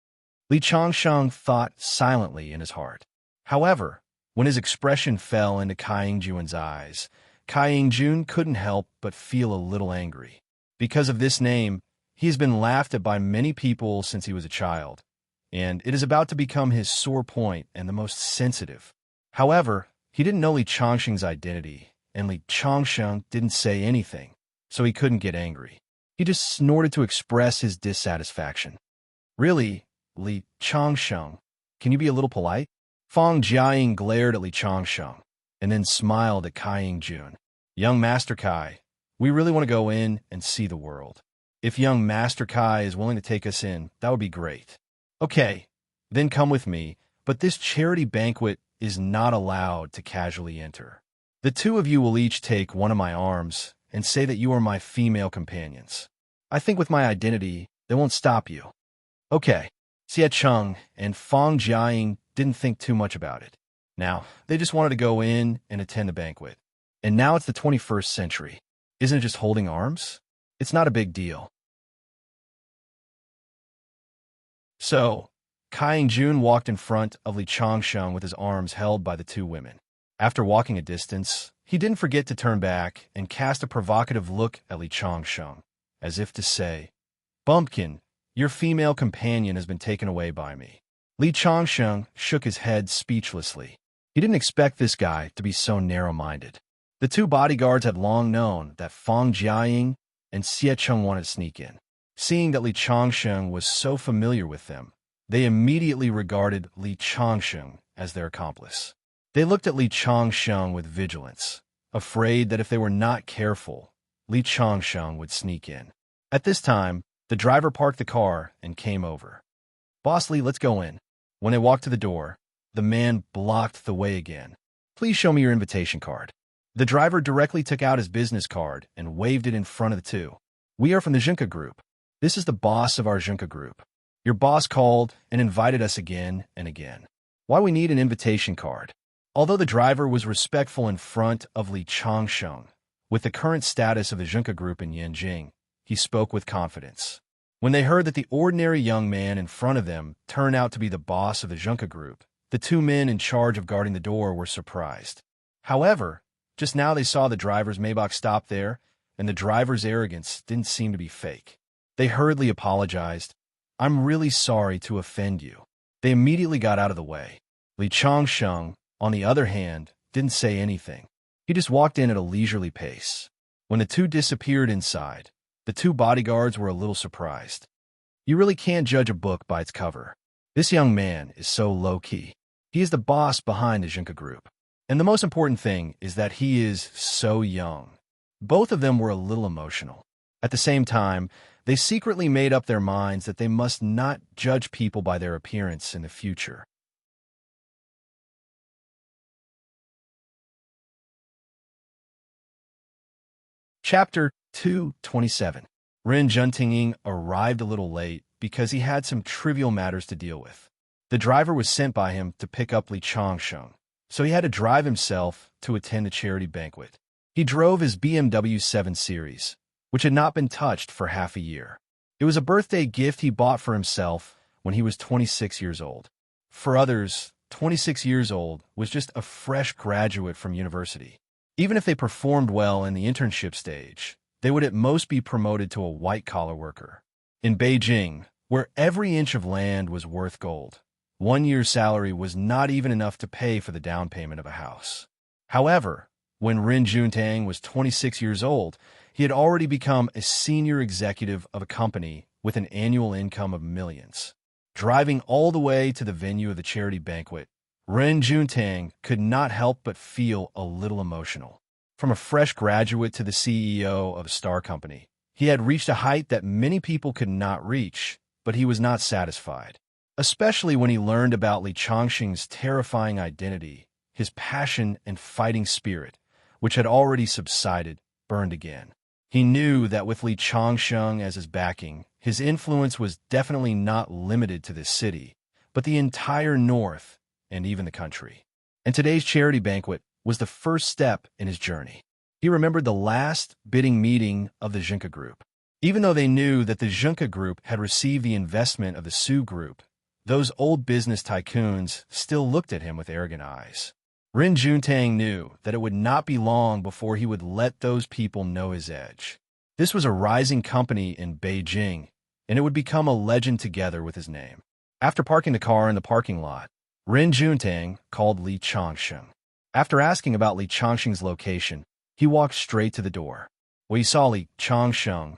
Li Chongqing thought silently in his heart. However, when his expression fell into Kaiying Jun's eyes, Kaiying Jun couldn't help but feel a little angry. Because of this name, he has been laughed at by many people since he was a child, and it is about to become his sore point and the most sensitive. However, he didn't know Li Chongqing's identity, and Li Chongqing didn't say anything, so he couldn't get angry. He just snorted to express his dissatisfaction. "Really, Li Chongqing, can you be a little polite?" Fang Jiaying glared at Li Chongqing, and then smiled at Kaiying Jun. "Young Master Kai, we really want to go in and see the world. If young Master Kai is willing to take us in, that would be great." "Okay, then come with me, but this charity banquet is not allowed to casually enter. The two of you will each take one of my arms and say that you are my female companions. I think with my identity, they won't stop you." Okay, Xie Cheng and Fang Jiaying didn't think too much about it. Now, they just wanted to go in and attend the banquet. And now it's the 21st century. Isn't it just holding arms? It's not a big deal. So, Kaiying Jun walked in front of Li Chongqing with his arms held by the two women. After walking a distance, he didn't forget to turn back and cast a provocative look at Li Chongqing, as if to say, "Bumpkin, your female companion has been taken away by me." Li Chongqing shook his head speechlessly. He didn't expect this guy to be so narrow-minded. The two bodyguards had long known that Fang Jiaying and Xie Cheng wanted to sneak in. Seeing that Li Chongqing was so familiar with them, they immediately regarded Li Chongqing as their accomplice. They looked at Li Chongqing with vigilance, afraid that if they were not careful, Li Chongqing would sneak in. At this time, the driver parked the car and came over. "Boss Li, let's go in." When they walked to the door, the man blocked the way again. "Please show me your invitation card." The driver directly took out his business card and waved it in front of the two. "We are from the Junka Group. This is the boss of our Junka Group. Your boss called and invited us again and again. Why we need an invitation card?" Although the driver was respectful in front of Li Chongqing, with the current status of the Junka Group in Yanjing, he spoke with confidence. When they heard that the ordinary young man in front of them turned out to be the boss of the Junka Group, the two men in charge of guarding the door were surprised. However, just now they saw the driver's Maybach stop there, and the driver's arrogance didn't seem to be fake. They hurriedly apologized. "I'm really sorry to offend you." They immediately got out of the way. Li Changsheng, on the other hand, didn't say anything. He just walked in at a leisurely pace. When the two disappeared inside, the two bodyguards were a little surprised. You really can't judge a book by its cover. This young man is so low-key. He is the boss behind the Junka Group. And the most important thing is that he is so young. Both of them were a little emotional. At the same time, they secretly made up their minds that they must not judge people by their appearance in the future. Chapter 227. Ren Juntinging arrived a little late because he had some trivial matters to deal with. The driver was sent by him to pick up Li Changsheng, so he had to drive himself to attend a charity banquet. He drove his BMW 7 Series, which had not been touched for half a year. It was a birthday gift he bought for himself when he was 26 years old. For others, 26 years old was just a fresh graduate from university. Even if they performed well in the internship stage, they would at most be promoted to a white-collar worker. In Beijing, where every inch of land was worth gold, 1 year's salary was not even enough to pay for the down payment of a house. However, when Ren Juntang was 26 years old, he had already become a senior executive of a company with an annual income of millions. Driving all the way to the venue of the charity banquet, Ren Juntang could not help but feel a little emotional. From a fresh graduate to the CEO of a star company, he had reached a height that many people could not reach, but he was not satisfied. Especially when he learned about Li Changsheng's terrifying identity, his passion and fighting spirit, which had already subsided, burned again. He knew that with Li Changsheng as his backing, his influence was definitely not limited to this city, but the entire north and even the country. And today's charity banquet was the first step in his journey. He remembered the last bidding meeting of the Junka Group. Even though they knew that the Junka Group had received the investment of the Su Group, those old business tycoons still looked at him with arrogant eyes. Ren Juntang knew that it would not be long before he would let those people know his edge. This was a rising company in Beijing, and it would become a legend together with his name. After parking the car in the parking lot, Ren Juntang called Li Changsheng. After asking about Li Changsheng's location, he walked straight to the door. When he saw Li Changsheng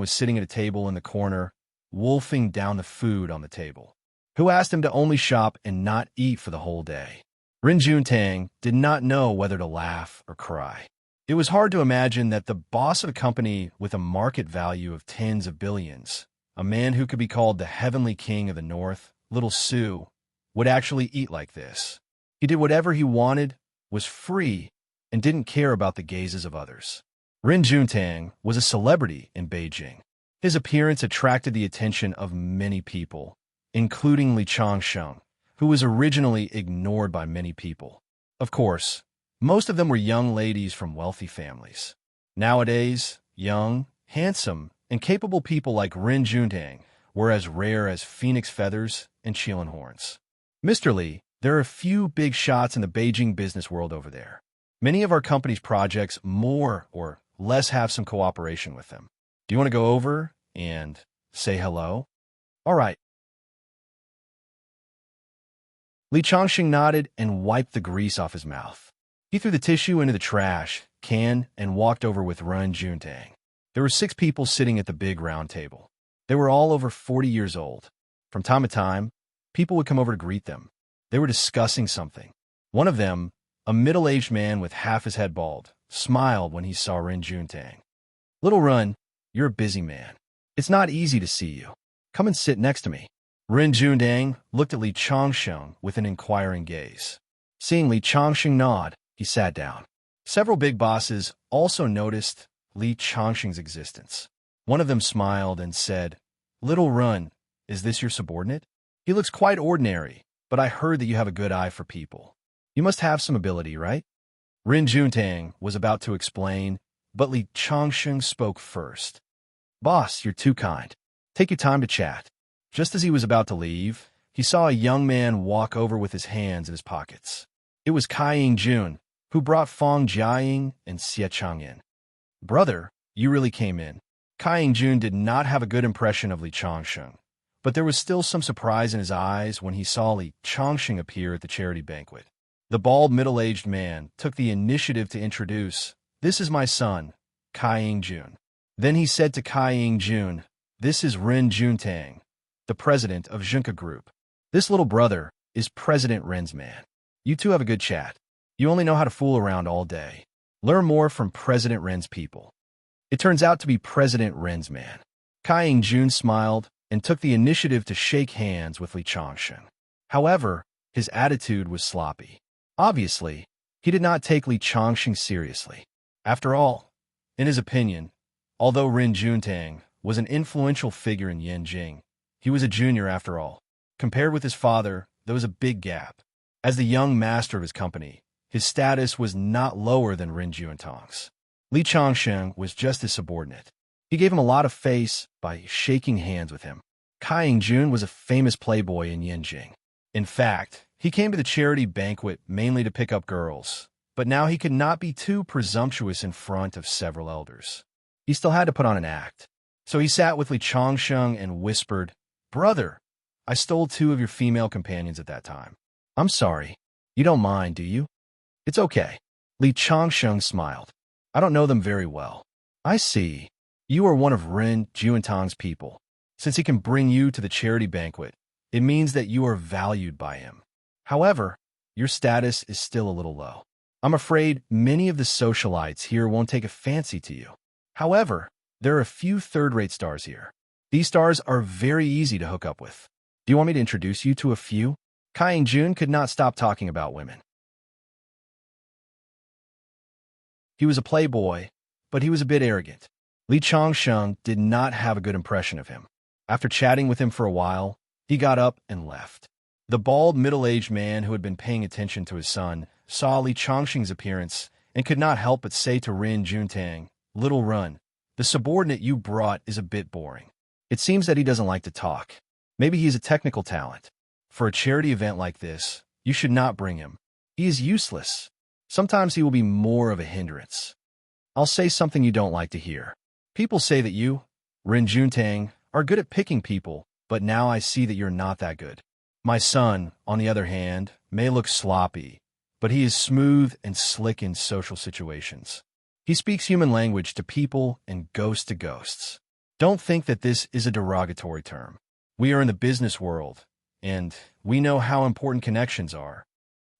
was sitting at a table in the corner, wolfing down the food on the table. Who asked him to only shop and not eat for the whole day? Ren Juntang did not know whether to laugh or cry. It was hard to imagine that the boss of a company with a market value of tens of billions, a man who could be called the heavenly king of the north, Little Su, would actually eat like this. He did whatever he wanted, was free, and didn't care about the gazes of others. Ren Juntang was a celebrity in Beijing. His appearance attracted the attention of many people, including Li Changsheng, who was originally ignored by many people. Of course, most of them were young ladies from wealthy families. Nowadays, young, handsome, and capable people like Ren Juntang were as rare as phoenix feathers and Qilin horns. Mr. Li, there are a few big shots in the Beijing business world over there. Many of our company's projects more or less have some cooperation with them. Do you want to go over and say hello? All right. Li Changsheng nodded and wiped the grease off his mouth. He threw the tissue into the trash can and walked over with Ren Juntang. There were 6 people sitting at the big round table. They were all over 40 years old. From time to time, people would come over to greet them. They were discussing something. One of them, a middle-aged man with half his head bald, smiled when he saw Ren Juntang. "Little Ren, you're a busy man. It's not easy to see you. Come and sit next to me." Ren Juntang looked at Li Changsheng with an inquiring gaze. Seeing Li Changsheng nod, he sat down. Several big bosses also noticed Li Changsheng's existence. One of them smiled and said, "Little Ren, is this your subordinate? He looks quite ordinary, but I heard that you have a good eye for people. You must have some ability, right?" Ren Juntang was about to explain, but Li Changsheng spoke first. "Boss, you're too kind. Take your time to chat." Just as he was about to leave, he saw a young man walk over with his hands in his pockets. It was Kai Jun, who brought Fong Jiaying and Xie Chang in. "Brother, you really came in." Kai Ying-jun did not have a good impression of Li Changsheng, but there was still some surprise in his eyes when he saw Li Changsheng appear at the charity banquet. The bald, middle-aged man took the initiative to introduce, "This is my son, Kai Ying-jun." Then he said to Kai Ying-jun, "This is Ren Juntang, the president of Junka Group. This little brother is President Ren's man. You two have a good chat. You only know how to fool around all day. Learn more from President Ren's people." It turns out to be President Ren's man. Kai Ying-jun smiled and took the initiative to shake hands with Li Changsheng. However, his attitude was sloppy. Obviously, he did not take Li Changsheng seriously. After all, in his opinion, although Ren Juntang was an influential figure in Yanjing, he was a junior after all. Compared with his father, there was a big gap. As the young master of his company, his status was not lower than Ren Juntang's. Li Changsheng was just his subordinate. He gave him a lot of face by shaking hands with him. Kai Ying-jun was a famous playboy in Yanjing. In fact, he came to the charity banquet mainly to pick up girls, but now he could not be too presumptuous in front of several elders. He still had to put on an act. So he sat with Li Changsheng and whispered, "Brother, I stole 2 of your female companions at that time. I'm sorry. You don't mind, do you?" "It's okay." Li Changsheng smiled. "I don't know them very well." "I see. You are one of Ren Juntang's people. Since he can bring you to the charity banquet, it means that you are valued by him. However, your status is still a little low. I'm afraid many of the socialites here won't take a fancy to you. However, there are a few third-rate stars here. These stars are very easy to hook up with. Do you want me to introduce you to a few?" Kai Ying-jun could not stop talking about women. He was a playboy, but he was a bit arrogant. Li Changsheng did not have a good impression of him. After chatting with him for a while, he got up and left. The bald, middle-aged man who had been paying attention to his son saw Li Changsheng's appearance and could not help but say to Ren Juntang, "Little Run, the subordinate you brought is a bit boring. It seems that he doesn't like to talk. Maybe he's a technical talent. For a charity event like this, you should not bring him. He is useless. Sometimes he will be more of a hindrance. I'll say something you don't like to hear. People say that you, Ren Juntang, are good at picking people, but now I see that you're not that good. My son, on the other hand, may look sloppy, but he is smooth and slick in social situations. He speaks human language to people and ghosts to ghosts. Don't think that this is a derogatory term. We are in the business world, and we know how important connections are."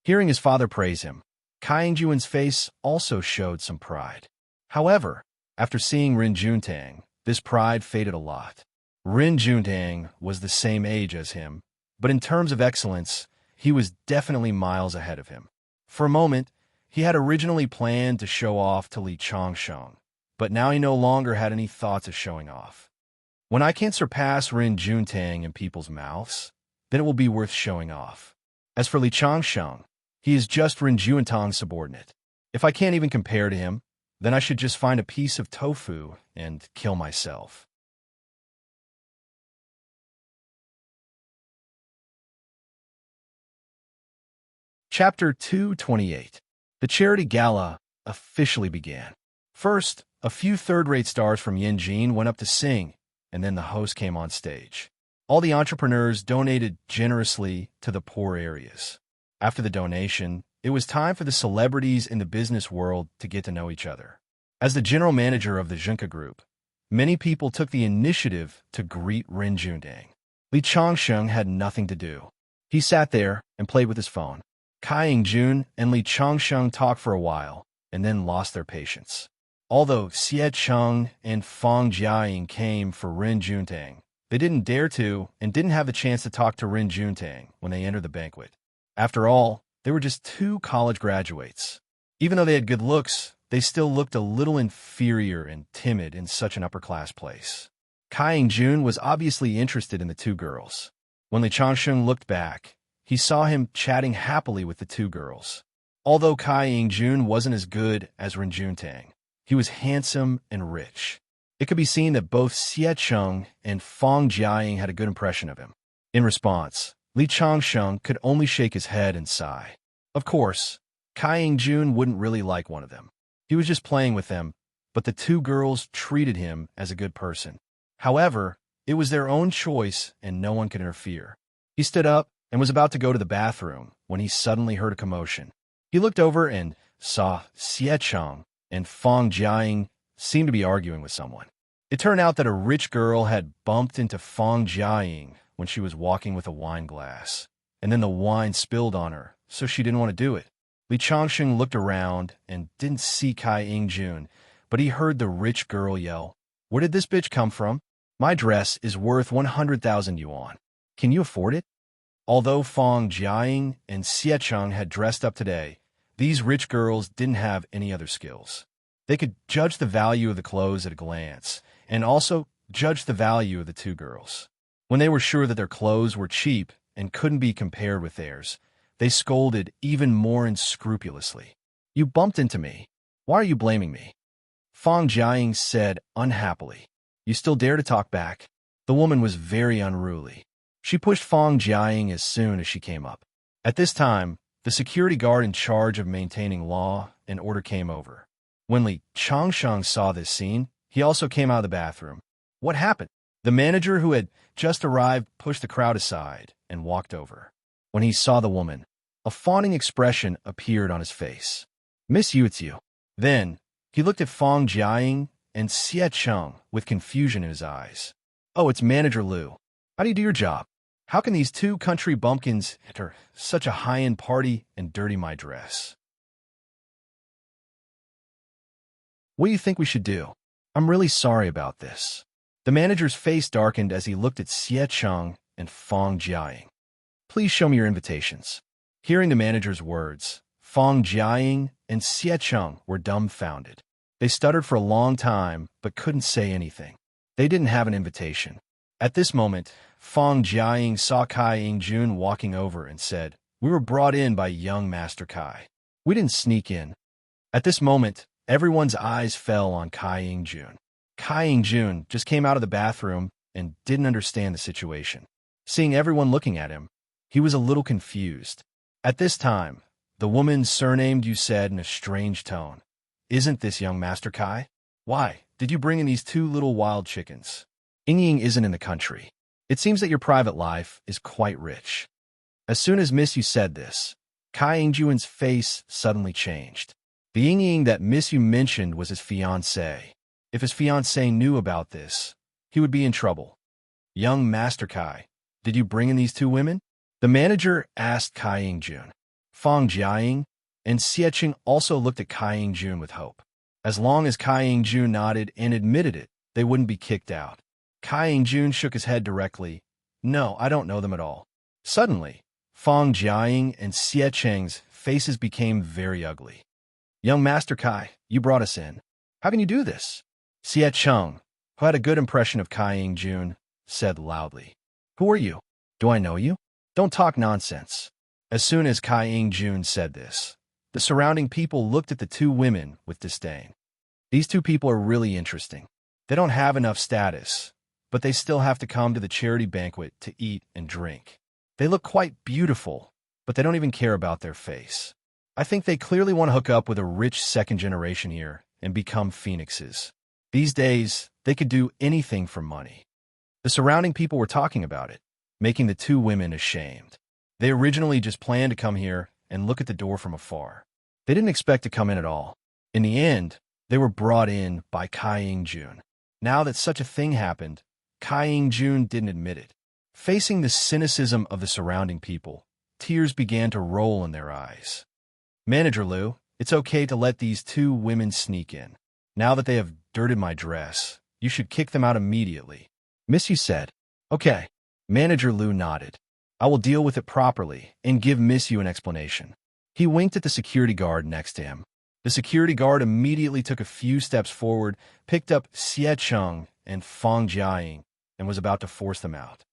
Hearing his father praise him, Kai Ying-jun's face also showed some pride. However, after seeing Ren Juntang, this pride faded a lot. Ren Juntang was the same age as him, but in terms of excellence, he was definitely miles ahead of him. For a moment, he had originally planned to show off to Li Changsheng, but now he no longer had any thoughts of showing off. When I can't surpass Ren Juntang in people's mouths, then it will be worth showing off. As for Li Changsheng, he is just Ren Juntang's subordinate. If I can't even compare to him, then I should just find a piece of tofu and kill myself. Chapter 228. The charity gala officially began. First, a few third-rate stars from Yanjing went up to sing, and then the host came on stage. All the entrepreneurs donated generously to the poor areas. After the donation, it was time for the celebrities in the business world to get to know each other. As the general manager of the Junka Group, many people took the initiative to greet Ren Juntang. Li Changsheng had nothing to do. He sat there and played with his phone. Kai Ying-jun and Li Changsheng talked for a while and then lost their patience. Although Xie Cheng and Fong Jiaying came for Ren Juntang, they didn't dare to and didn't have the chance to talk to Ren Juntang when they entered the banquet. After all, they were just 2 college graduates. Even though they had good looks, they still looked a little inferior and timid in such an upper-class place. Kai Ying-jun was obviously interested in the 2 girls. When Li Changsheng looked back, he saw him chatting happily with the 2 girls. Although Kai Ying-jun wasn't as good as Ren Juntang, he was handsome and rich. It could be seen that both Xie Cheng and Fong Jiaying had a good impression of him. In response, Li Changsheng could only shake his head and sigh. Of course, Kai Ying-jun wouldn't really like one of them. He was just playing with them, but the two girls treated him as a good person. However, it was their own choice and no one could interfere. He stood up and was about to go to the bathroom when he suddenly heard a commotion. He looked over and saw Xie Cheng and Fang Jiaying seemed to be arguing with someone. It turned out that a rich girl had bumped into Fang Jiaying when she was walking with a wine glass, and then the wine spilled on her, so she didn't want to do it. Li Changsheng looked around and didn't see Kai Ying-jun, but he heard the rich girl yell, "Where did this bitch come from? My dress is worth 100,000 yuan. Can you afford it?" Although Fang Jiaying and Xie Cheng had dressed up today, these rich girls didn't have any other skills. They could judge the value of the clothes at a glance, and also judge the value of the two girls. When they were sure that their clothes were cheap and couldn't be compared with theirs, they scolded even more unscrupulously. "You bumped into me. Why are you blaming me?" Fang Jiaying said unhappily. "You still dare to talk back?" The woman was very unruly. She pushed Fang Jiaying as soon as she came up. At this time, the security guard in charge of maintaining law and order came over. When Li Changsheng saw this scene, he also came out of the bathroom. "What happened?" The manager who had just arrived pushed the crowd aside and walked over. When he saw the woman, a fawning expression appeared on his face. "Miss Yu, it's you." Then, he looked at Fang Jiaying and Xie Cheng with confusion in his eyes. "Oh, it's Manager Liu. How do you do your job? How can these two country bumpkins enter such a high-end party and dirty my dress? What do you think we should do? I'm really sorry about this." The manager's face darkened as he looked at Xie Cheng and Fang Jiaying. "Please show me your invitations." Hearing the manager's words, Fang Jiaying and Xie Cheng were dumbfounded. They stuttered for a long time, but couldn't say anything. They didn't have an invitation. At this moment, Fang Jiaying saw Kai Ying-jun walking over and said, "We were brought in by young Master Kai. We didn't sneak in." At this moment, everyone's eyes fell on Kai Ying-jun. Kai Ying-jun just came out of the bathroom and didn't understand the situation. Seeing everyone looking at him, he was a little confused. At this time, the woman surnamed Yu said in a strange tone, "Isn't this young Master Kai? Why did you bring in these two little wild chickens? Ying isn't in the country. It seems that your private life is quite rich." As soon as Miss Yu said this, Kai Ying-jun's face suddenly changed. The Ying that Miss Yu mentioned was his fiancée. If his fiancée knew about this, he would be in trouble. "Young Master Kai, did you bring in these two women?" The manager asked Kai Ying-jun. Fang Jiaying and Xie Cheng also looked at Kai Ying-jun with hope. As long as Kai Ying-jun nodded and admitted it, they wouldn't be kicked out. Kai Ying-jun shook his head directly. "No, I don't know them at all." Suddenly, Fang Jiaying and Xie Cheng's faces became very ugly. "Young Master Kai, you brought us in. How can you do this?" Xie Cheng, who had a good impression of Kai Ying-jun, said loudly, "Who are you? Do I know you? Don't talk nonsense." As soon as Kai Ying-jun said this, the surrounding people looked at the two women with disdain. These two people are really interesting. They don't have enough status, but they still have to come to the charity banquet to eat and drink. They look quite beautiful, but they don't even care about their face. I think they clearly want to hook up with a rich second generation here and become phoenixes. These days, they could do anything for money. The surrounding people were talking about it, making the two women ashamed. They originally just planned to come here and look at the door from afar. They didn't expect to come in at all. In the end, they were brought in by Kai Ying-jun. Now that such a thing happened, Kai Ying-jun didn't admit it. Facing the cynicism of the surrounding people, tears began to roll in their eyes. "Manager Liu, it's okay to let these two women sneak in. Now that they have dirted my dress, you should kick them out immediately." Miss Yu said. "Okay." Manager Liu nodded. "I will deal with it properly and give Miss Yu an explanation." He winked at the security guard next to him. The security guard immediately took a few steps forward, picked up Xie Cheng and Fang Jiaying, and was about to force them out.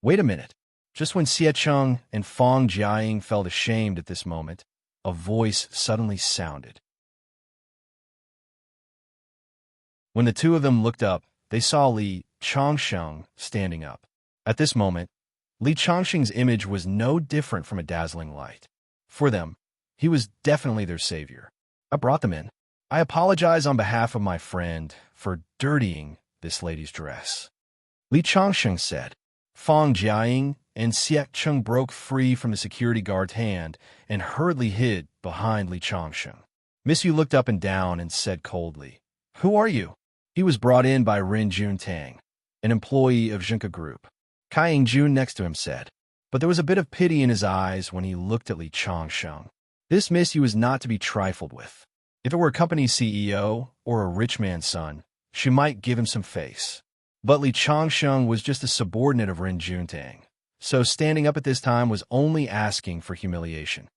Wait a minute. Just when Xie Cheng and Fang Jiaying felt ashamed at this moment, a voice suddenly sounded. When the two of them looked up, they saw Li Changsheng standing up. At this moment, Li Changsheng's image was no different from a dazzling light. For them, He was definitely their savior. I brought them in. I apologize on behalf of my friend for dirtying this lady's dress. Li Changsheng said. Fang Jiaying and Xiek Cheng broke free from the security guard's hand and hurriedly hid behind Li Changsheng. Miss Yu looked up and down and said coldly, "Who are you?" He was brought in by Rin Juntang, an employee of Junka Group. Kai Yingjun next to him said, but there was a bit of pity in his eyes when he looked at Li Changsheng. This Miss Yu was not to be trifled with. If it were a company CEO or a rich man's son, she might give him some face. But Li Changsheng was just a subordinate of Rin Juntang, so standing up at this time was only asking for humiliation.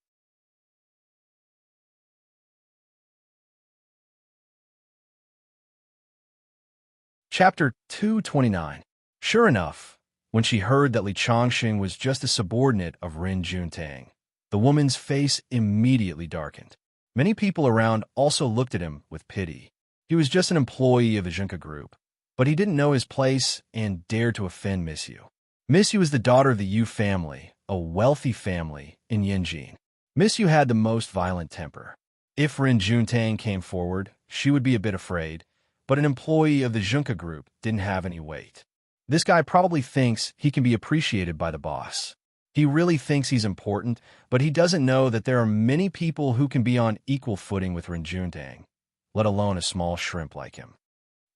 Chapter 229. Sure enough, when she heard that Li Changsheng was just a subordinate of Rin Juntang, the woman's face immediately darkened. Many people around also looked at him with pity. He was just an employee of the Junka Group, but he didn't know his place and dared to offend Miss Yu. Miss Yu was the daughter of the Yu family, a wealthy family in Yanjin. Miss Yu had the most violent temper. If Rin Juntang came forward, she would be a bit afraid, but an employee of the Junka Group didn't have any weight. This guy probably thinks he can be appreciated by the boss. He really thinks he's important, but he doesn't know that there are many people who can be on equal footing with Rin Juntang, let alone a small shrimp like him.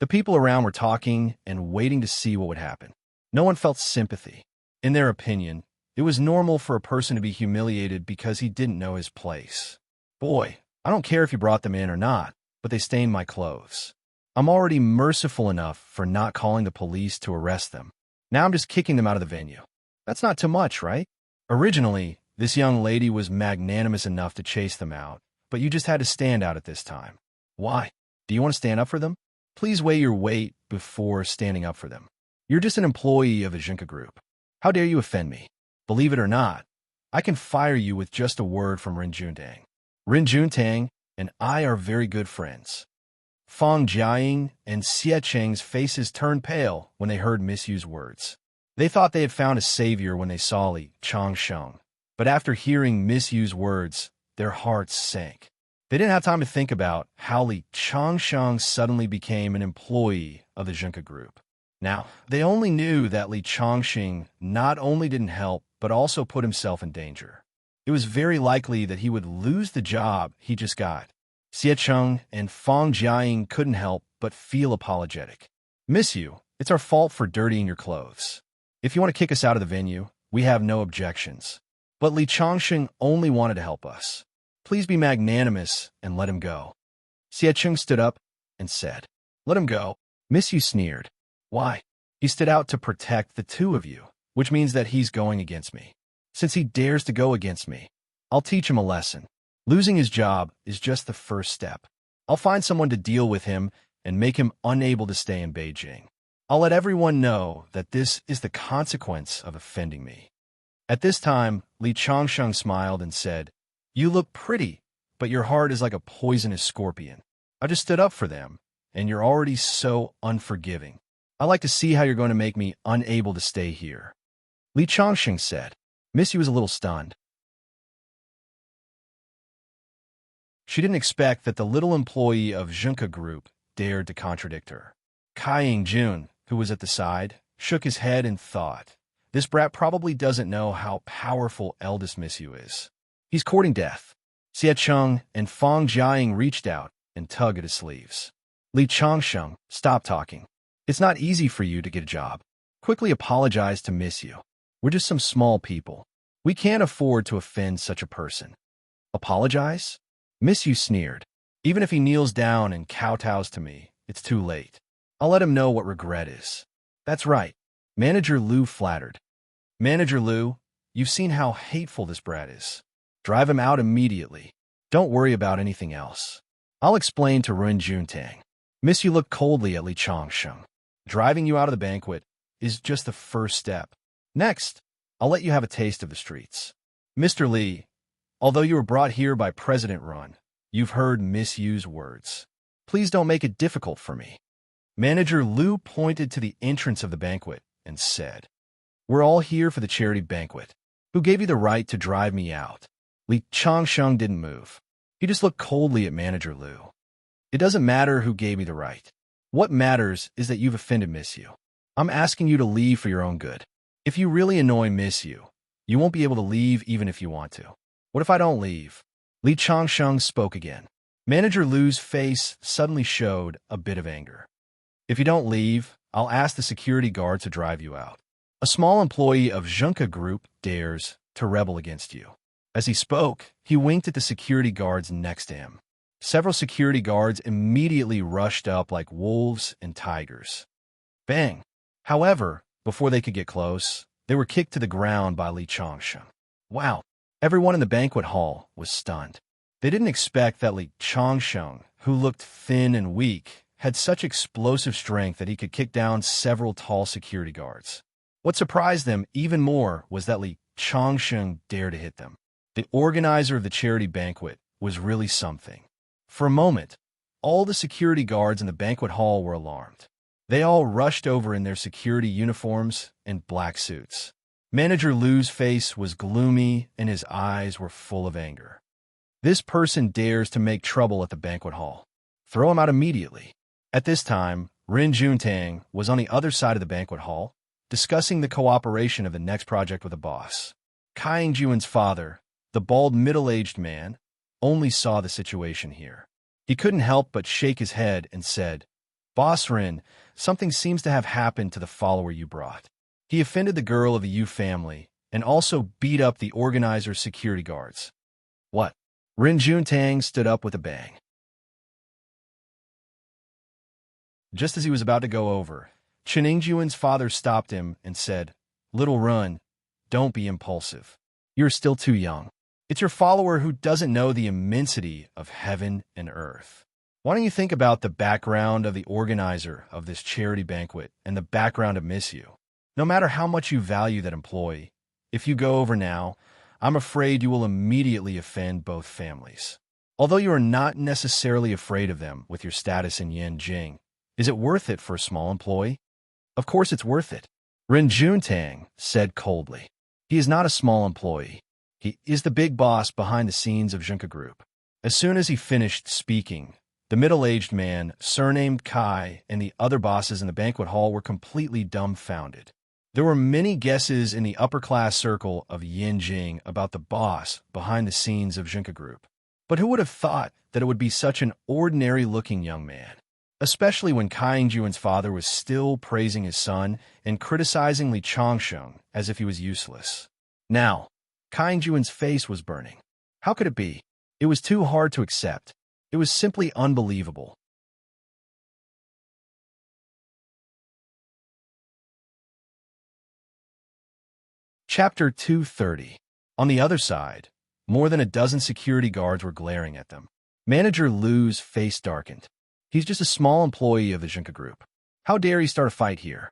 The people around were talking and waiting to see what would happen. No one felt sympathy. In their opinion, it was normal for a person to be humiliated because he didn't know his place. Boy, I don't care if you brought them in or not, but they stained my clothes. I'm already merciful enough for not calling the police to arrest them. Now I'm just kicking them out of the venue. That's not too much, right? Originally, this young lady was magnanimous enough to chase them out, but you just had to stand out at this time. Why? Do you want to stand up for them? Please weigh your weight before standing up for them. You're just an employee of a Junka Group. How dare you offend me? Believe it or not, I can fire you with just a word from Rin Juntang. Rin Juntang and I are very good friends. Fang Jiaying and Xie Cheng's faces turned pale when they heard Miss Yu's words. They thought they had found a savior when they saw Li Changsheng, but after hearing Miss Yu's words, their hearts sank. They didn't have time to think about how Li Changsheng suddenly became an employee of the Junka Group. Now, they only knew that Li Changsheng not only didn't help, but also put himself in danger. It was very likely that he would lose the job he just got. Xie Cheng and Fang Jiaying couldn't help but feel apologetic. Miss Yu, it's our fault for dirtying your clothes. If you want to kick us out of the venue, we have no objections. But Li Changsheng only wanted to help us. Please be magnanimous and let him go. Xie Cheng stood up and said, "Let him go." Miss Yu sneered. Why? He stood out to protect the two of you, which means that he's going against me. Since he dares to go against me, I'll teach him a lesson. Losing his job is just the first step. I'll find someone to deal with him and make him unable to stay in Beijing. I'll let everyone know that this is the consequence of offending me. At this time, Li Changsheng smiled and said, "You look pretty, but your heart is like a poisonous scorpion. I just stood up for them, and you're already so unforgiving. I like to see how you're going to make me unable to stay here." Li Changsheng said. Miss Yu was a little stunned. She didn't expect that the little employee of Junka Group dared to contradict her. Kai Yingjun, who was at the side, shook his head and thought, this brat probably doesn't know how powerful eldest Miss Yu is. He's courting death. Xie Cheng and Fang Jiaying reached out and tugged at his sleeves. Li Changsheng, stop talking. It's not easy for you to get a job. Quickly apologize to Miss Yu. We're just some small people. We can't afford to offend such a person. Apologize? Miss Yu sneered. Even if he kneels down and kowtows to me, it's too late. I'll let him know what regret is. That's right. Manager Liu flattered. Manager Liu, you've seen how hateful this brat is. Drive him out immediately. Don't worry about anything else. I'll explain to Rin Juntang. Miss Yu looked coldly at Li Changsheng. Driving you out of the banquet is just the first step. Next, I'll let you have a taste of the streets. Mr. Li, although you were brought here by President Run, you've heard Miss Yu's words. Please don't make it difficult for me. Manager Liu pointed to the entrance of the banquet and said, "We're all here for the charity banquet. Who gave you the right to drive me out? Li Changsheng didn't move. He just looked coldly at Manager Lu. It doesn't matter who gave me the right. What matters is that you've offended Miss Yu. I'm asking you to leave for your own good. If you really annoy Miss Yu, you won't be able to leave even if you want to. What if I don't leave? Li Changsheng spoke again. Manager Lu's face suddenly showed a bit of anger. If you don't leave, I'll ask the security guard to drive you out. A small employee of Junka Group dares to rebel against you. As he spoke, he winked at the security guards next to him. Several security guards immediately rushed up like wolves and tigers. Bang! However, before they could get close, they were kicked to the ground by Li Changsheng. Wow! Everyone in the banquet hall was stunned. They didn't expect that Li Changsheng, who looked thin and weak, had such explosive strength that he could kick down several tall security guards. What surprised them even more was that Li Changsheng dared to hit them. The organizer of the charity banquet was really something. For a moment, all the security guards in the banquet hall were alarmed. They all rushed over in their security uniforms and black suits. Manager Lu's face was gloomy and his eyes were full of anger. This person dares to make trouble at the banquet hall. Throw him out immediately. At this time, Ren Juntang was on the other side of the banquet hall, discussing the cooperation of the next project with the boss. Kai Yingjuan's father, the bald middle-aged man, only saw the situation here. He couldn't help but shake his head and said, "Boss Ren, something seems to have happened to the follower you brought. He offended the girl of the Yu family and also beat up the organizer's security guards." What? Ren Juntang stood up with a bang. Just as he was about to go over, Chen Yingjuan's father stopped him and said, "Little Run, don't be impulsive. You're still too young. It's your follower who doesn't know the immensity of heaven and earth. Why don't you think about the background of the organizer of this charity banquet and the background of Miss Yu? No matter how much you value that employee, if you go over now, I'm afraid you will immediately offend both families. Although you are not necessarily afraid of them with your status in Yanjing, is it worth it for a small employee? Of course it's worth it." Ren Juntang said coldly. He is not a small employee. He is the big boss behind the scenes of Junka Group. As soon as he finished speaking, the middle-aged man, surnamed Kai, and the other bosses in the banquet hall were completely dumbfounded. There were many guesses in the upper-class circle of Yanjing about the boss behind the scenes of Junka Group. But who would have thought that it would be such an ordinary-looking young man? Especially when Kai Yingjuan's father was still praising his son and criticizing Li Changsheng as if he was useless. Now, Kai Yingjuan's face was burning. How could it be? It was too hard to accept. It was simply unbelievable. Chapter 230. On the other side, more than a dozen security guards were glaring at them. Manager Lu's face darkened. He's just a small employee of the Junka Group. How dare he start a fight here?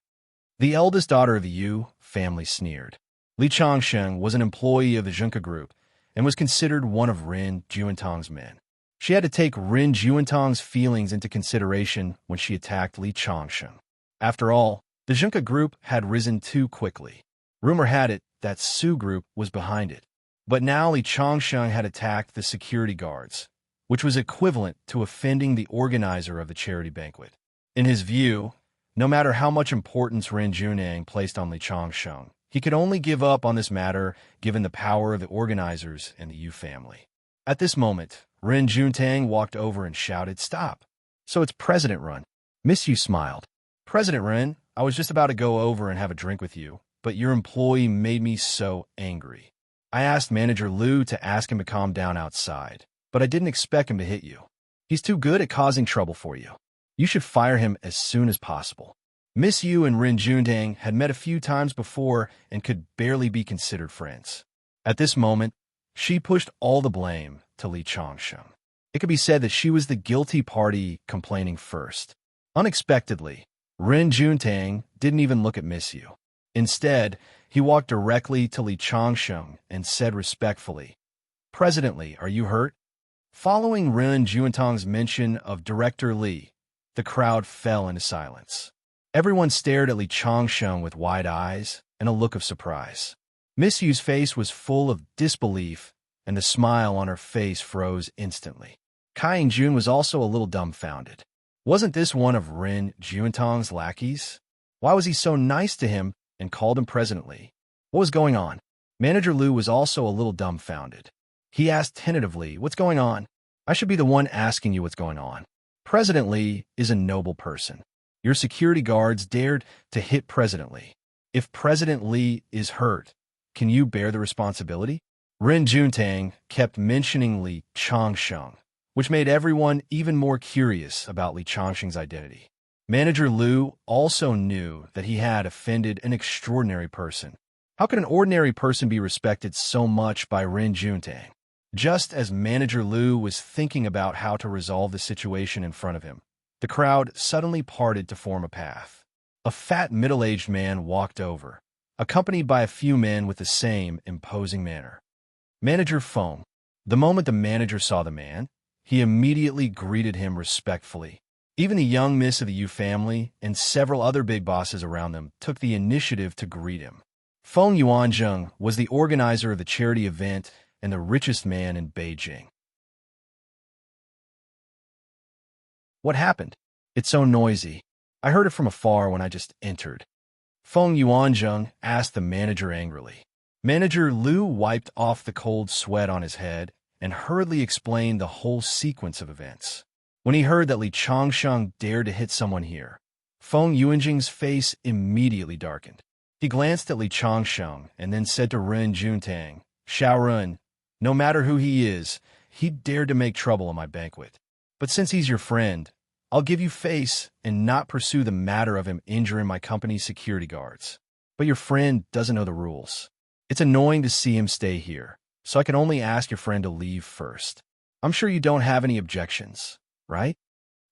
The eldest daughter of the Yu family sneered. Li Changsheng was an employee of the Junka Group and was considered one of Ren Juntang's men. She had to take Ren Juntang's feelings into consideration when she attacked Li Changsheng. After all, the Junka Group had risen too quickly. Rumor had it that Su Group was behind it. But now Li Changsheng had attacked the security guards, which was equivalent to offending the organizer of the charity banquet. In his view, no matter how much importance Ren Junang placed on Li Changsheng, he could only give up on this matter given the power of the organizers and the Yu family. At this moment, Ren Juntang walked over and shouted, "Stop." "So it's President Ren." Miss Yu smiled. "President Ren, I was just about to go over and have a drink with you, but your employee made me so angry. I asked Manager Lu to ask him to calm down outside, but I didn't expect him to hit you. He's too good at causing trouble for you. You should fire him as soon as possible." Miss Yu and Ren Juntang had met a few times before and could barely be considered friends. At this moment, she pushed all the blame to Li Changsheng. It could be said that she was the guilty party complaining first. Unexpectedly, Ren Juntang didn't even look at Miss Yu. Instead, he walked directly to Li Changsheng and said respectfully, "President Li, are you hurt?" Following Ren Juntang's mention of Director Li, the crowd fell into silence. Everyone stared at Li Changsheng with wide eyes and a look of surprise. Miss Yu's face was full of disbelief, and the smile on her face froze instantly. Kai Ying-jun was also a little dumbfounded. Wasn't this one of Ren Juntong's lackeys? Why was he so nice to him and called him President Li? What was going on? Manager Liu was also a little dumbfounded. He asked tentatively, "What's going on?" "I should be the one asking you what's going on. President Li is a noble person. Your security guards dared to hit President Li. If President Li is hurt, can you bear the responsibility?" Ren Juntang kept mentioning Li Changsheng, which made everyone even more curious about Li Changsheng's identity. Manager Liu also knew that he had offended an extraordinary person. How could an ordinary person be respected so much by Ren Juntang? Just as Manager Liu was thinking about how to resolve the situation in front of him, the crowd suddenly parted to form a path. A fat middle-aged man walked over, accompanied by a few men with the same imposing manner. Manager Feng. The moment the manager saw the man, he immediately greeted him respectfully. Even the young miss of the Yu family and several other big bosses around them took the initiative to greet him. Feng Yuanzheng was the organizer of the charity event and the richest man in Beijing. "What happened? It's so noisy. I heard it from afar when I just entered." Feng Yuanzheng asked the manager angrily. Manager Liu wiped off the cold sweat on his head and hurriedly explained the whole sequence of events. When he heard that Li Changsheng dared to hit someone here, Feng Yuanzheng's face immediately darkened. He glanced at Li Changsheng and then said to Ren Juntang, "Xiaorun, no matter who he is, he dared to make trouble in my banquet. But since he's your friend, I'll give you face and not pursue the matter of him injuring my company's security guards. But your friend doesn't know the rules. It's annoying to see him stay here, so I can only ask your friend to leave first. I'm sure you don't have any objections, right?"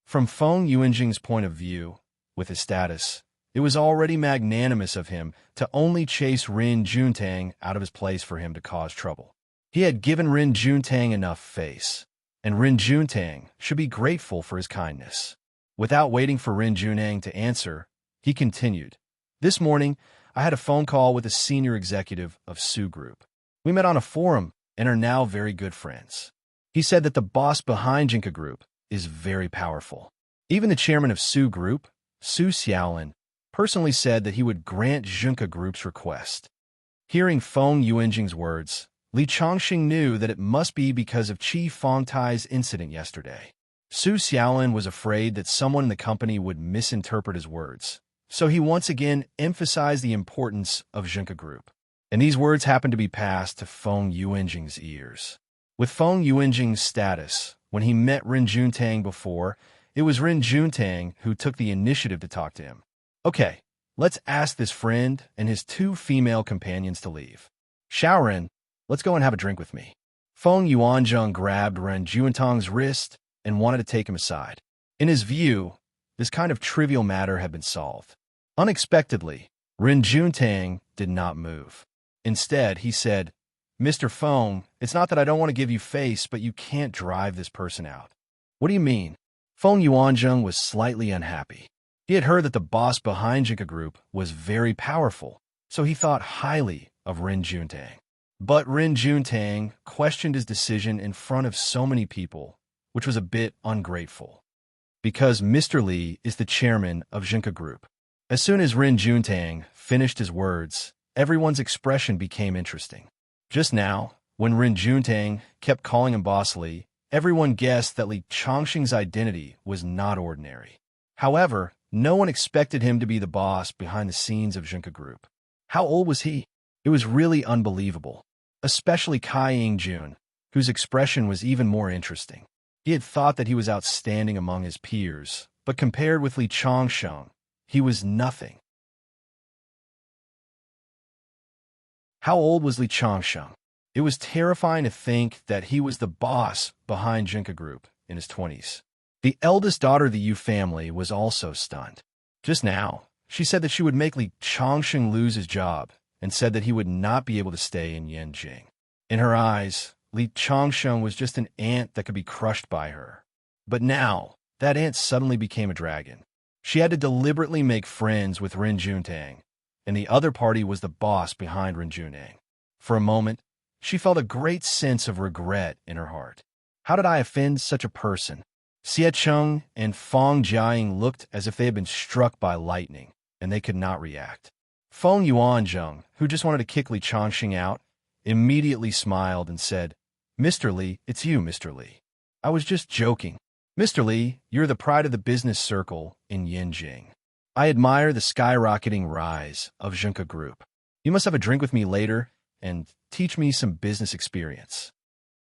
From Feng Yuanjing's point of view, with his status, it was already magnanimous of him to only chase Ren Juntang out of his place for him to cause trouble. He had given Ren Juntang enough face, and Ren Juntang should be grateful for his kindness. Without waiting for Ren Juntang to answer, he continued, "This morning, I had a phone call with a senior executive of Su Group. We met on a forum and are now very good friends. He said that the boss behind Jinka Group is very powerful. Even the chairman of Su Group, Su Xiaolin, personally said that he would grant Jinka Group's request." Hearing Feng Yuanjing's words, Li Changsheng knew that it must be because of Qi Fengtai's incident yesterday. Su Xiaolin was afraid that someone in the company would misinterpret his words, so he once again emphasized the importance of Jinka Group. And these words happened to be passed to Feng Yuanjing's ears. With Feng Yuanjing's status, when he met Ren Juntang before, it was Ren Juntang who took the initiative to talk to him. "Okay, let's ask this friend and his two female companions to leave. Xiaoren, let's go and have a drink with me." Feng Yuanzheng grabbed Ren Juntang's wrist and wanted to take him aside. In his view, this kind of trivial matter had been solved. Unexpectedly, Ren Juntang did not move. Instead, he said, "Mr. Feng, it's not that I don't want to give you face, but you can't drive this person out." "What do you mean?" Feng Yuanzheng was slightly unhappy. He had heard that the boss behind Jinka Group was very powerful, so he thought highly of Ren Juntang. But Ren Juntang questioned his decision in front of so many people, which was a bit ungrateful. Because Mr. Li is the chairman of Jinka Group. As soon as Ren Juntang finished his words, everyone's expression became interesting. Just now, when Ren Juntang kept calling him Boss Li, everyone guessed that Li Changsheng's identity was not ordinary. However, no one expected him to be the boss behind the scenes of Jinka Group. How old was he? It was really unbelievable, especially Kai Ying-jun, whose expression was even more interesting. He had thought that he was outstanding among his peers, but compared with Li Changsheng, he was nothing. How old was Li Changsheng? It was terrifying to think that he was the boss behind Jinka Group in his 20s. The eldest daughter of the Yu family was also stunned. Just now, she said that she would make Li Changsheng lose his job and said that he would not be able to stay in Yanjing. In her eyes, Li Changsheng was just an ant that could be crushed by her. But now, that ant suddenly became a dragon. She had to deliberately make friends with Ren Juntang, and the other party was the boss behind Ren Juntang. For a moment, She felt a great sense of regret in her heart. How did I offend such a person? Xie Cheng and Feng Jiaying looked as if they had been struck by lightning, and they could not react. Feng Yuanzheng, who just wanted to kick Li Changxing out, immediately smiled and said, "Mr. Li, it's you, Mr. Li. I was just joking. Mr. Li, you're the pride of the business circle in Yinjing. I admire the skyrocketing rise of Zhengke Group. You must have a drink with me later and teach me some business experience."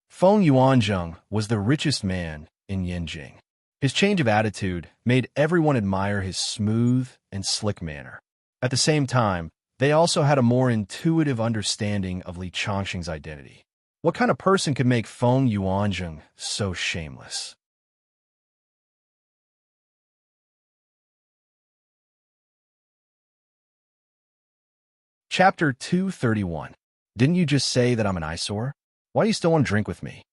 Feng Yuanzheng was the richest man in Yinjing. His change of attitude made everyone admire his smooth and slick manner. At the same time, they also had a more intuitive understanding of Li Changxing's identity. What kind of person could make Feng Yuanzheng so shameless? Chapter 231. Didn't you just say that I'm an eyesore? Why do you still want to drink with me?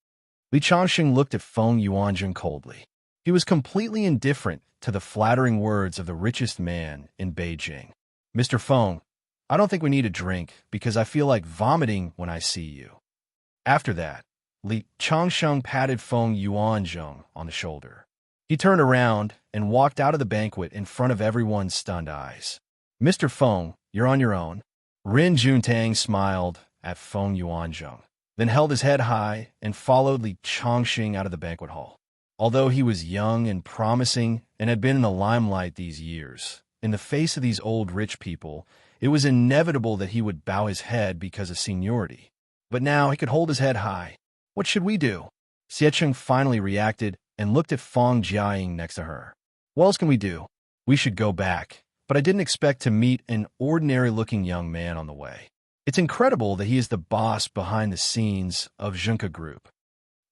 Li Changxing looked at Feng Yuanzheng coldly. He was completely indifferent to the flattering words of the richest man in Beijing. "Mr. Feng, I don't think we need a drink because I feel like vomiting when I see you." After that, Li Changsheng patted Feng Yuanzheng on the shoulder. He turned around and walked out of the banquet in front of everyone's stunned eyes. "Mr. Feng, you're on your own." Rin Juntang smiled at Feng Yuanzheng, then held his head high and followed Li Changxing out of the banquet hall. Although he was young and promising and had been in the limelight these years, in the face of these old rich people, it was inevitable that he would bow his head because of seniority. But now he could hold his head high. "What should we do?" Xiecheng finally reacted and looked at Feng Jiaying next to her. "What else can we do? We should go back, but I didn't expect to meet an ordinary-looking young man on the way. It's incredible that he is the boss behind the scenes of Zhengke Group."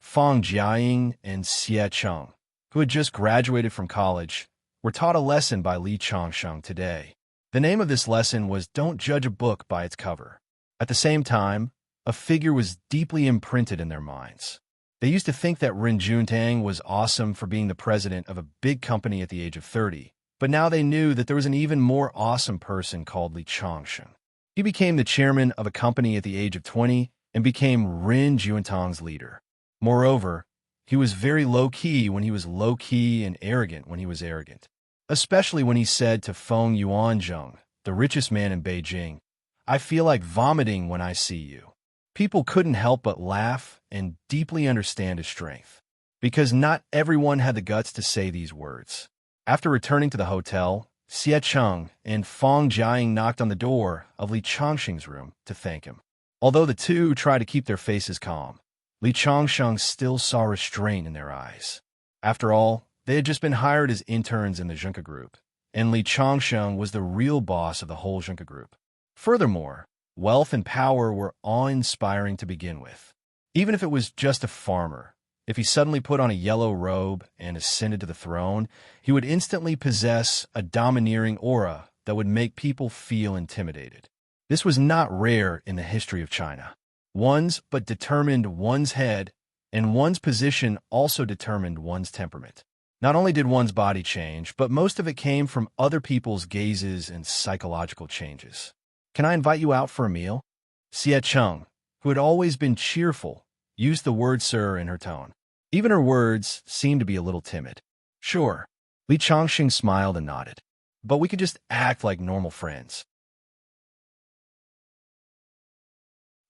Feng Jiaying and Xie Cheng, who had just graduated from college, were taught a lesson by Li Changsheng today. The name of this lesson was "Don't judge a book by its cover." At the same time, a figure was deeply imprinted in their minds. They used to think that Rin Juntang was awesome for being the president of a big company at the age of 30, but now they knew that there was an even more awesome person called Li Changsheng. He became the chairman of a company at the age of 20 and became Rin Juntang's leader. Moreover, he was very low-key when he was low-key and arrogant when he was arrogant, especially when he said to Feng Yuanzheng, the richest man in Beijing, "I feel like vomiting when I see you." People couldn't help but laugh and deeply understand his strength, because not everyone had the guts to say these words. After returning to the hotel, Xie Cheng and Feng Jiaying knocked on the door of Li Changxing's room to thank him. Although the two tried to keep their faces calm, Li Changsheng still saw restraint in their eyes. After all, they had just been hired as interns in the Zhengke Group, and Li Changsheng was the real boss of the whole Zhengke Group. Furthermore, wealth and power were awe-inspiring to begin with. Even if it was just a farmer, if he suddenly put on a yellow robe and ascended to the throne, he would instantly possess a domineering aura that would make people feel intimidated. This was not rare in the history of China. One's but determined one's head, and one's position also determined one's temperament. Not only did one's body change, but most of it came from other people's gazes and psychological changes. "Can I invite you out for a meal?" Xie Cheng, who had always been cheerful, used the word "sir" in her tone. Even her words seemed to be a little timid. "Sure." Li Changxing smiled and nodded. "But we could just act like normal friends.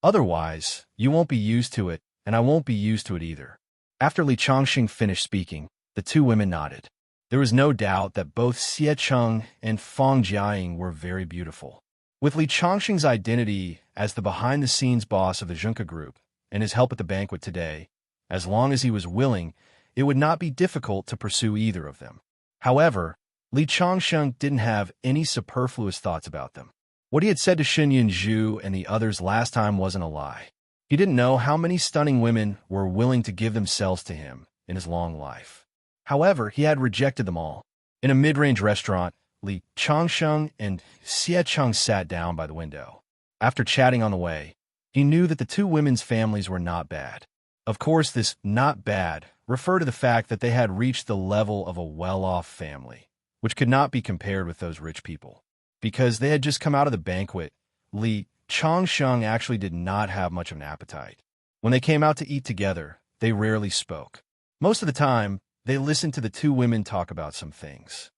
Otherwise, you won't be used to it, and I won't be used to it either." After Li Changxing finished speaking, the two women nodded. There was no doubt that both Xie Cheng and Feng Jiaying were very beautiful. With Li Changxing's identity as the behind-the-scenes boss of the Zhengke Group and his help at the banquet today, as long as he was willing, it would not be difficult to pursue either of them. However, Li Changsheng didn't have any superfluous thoughts about them. What he had said to Xinyan Zhu and the others last time wasn't a lie. He didn't know how many stunning women were willing to give themselves to him in his long life. However, he had rejected them all. In a mid-range restaurant, Li Changsheng and Xie Cheng sat down by the window. After chatting on the way, he knew that the two women's families were not bad. Of course, this "not bad" referred to the fact that they had reached the level of a well-off family, which could not be compared with those rich people. Because they had just come out of the banquet, Li Changsheng actually did not have much of an appetite. When they came out to eat together, they rarely spoke. Most of the time, they listened to the two women talk about some things.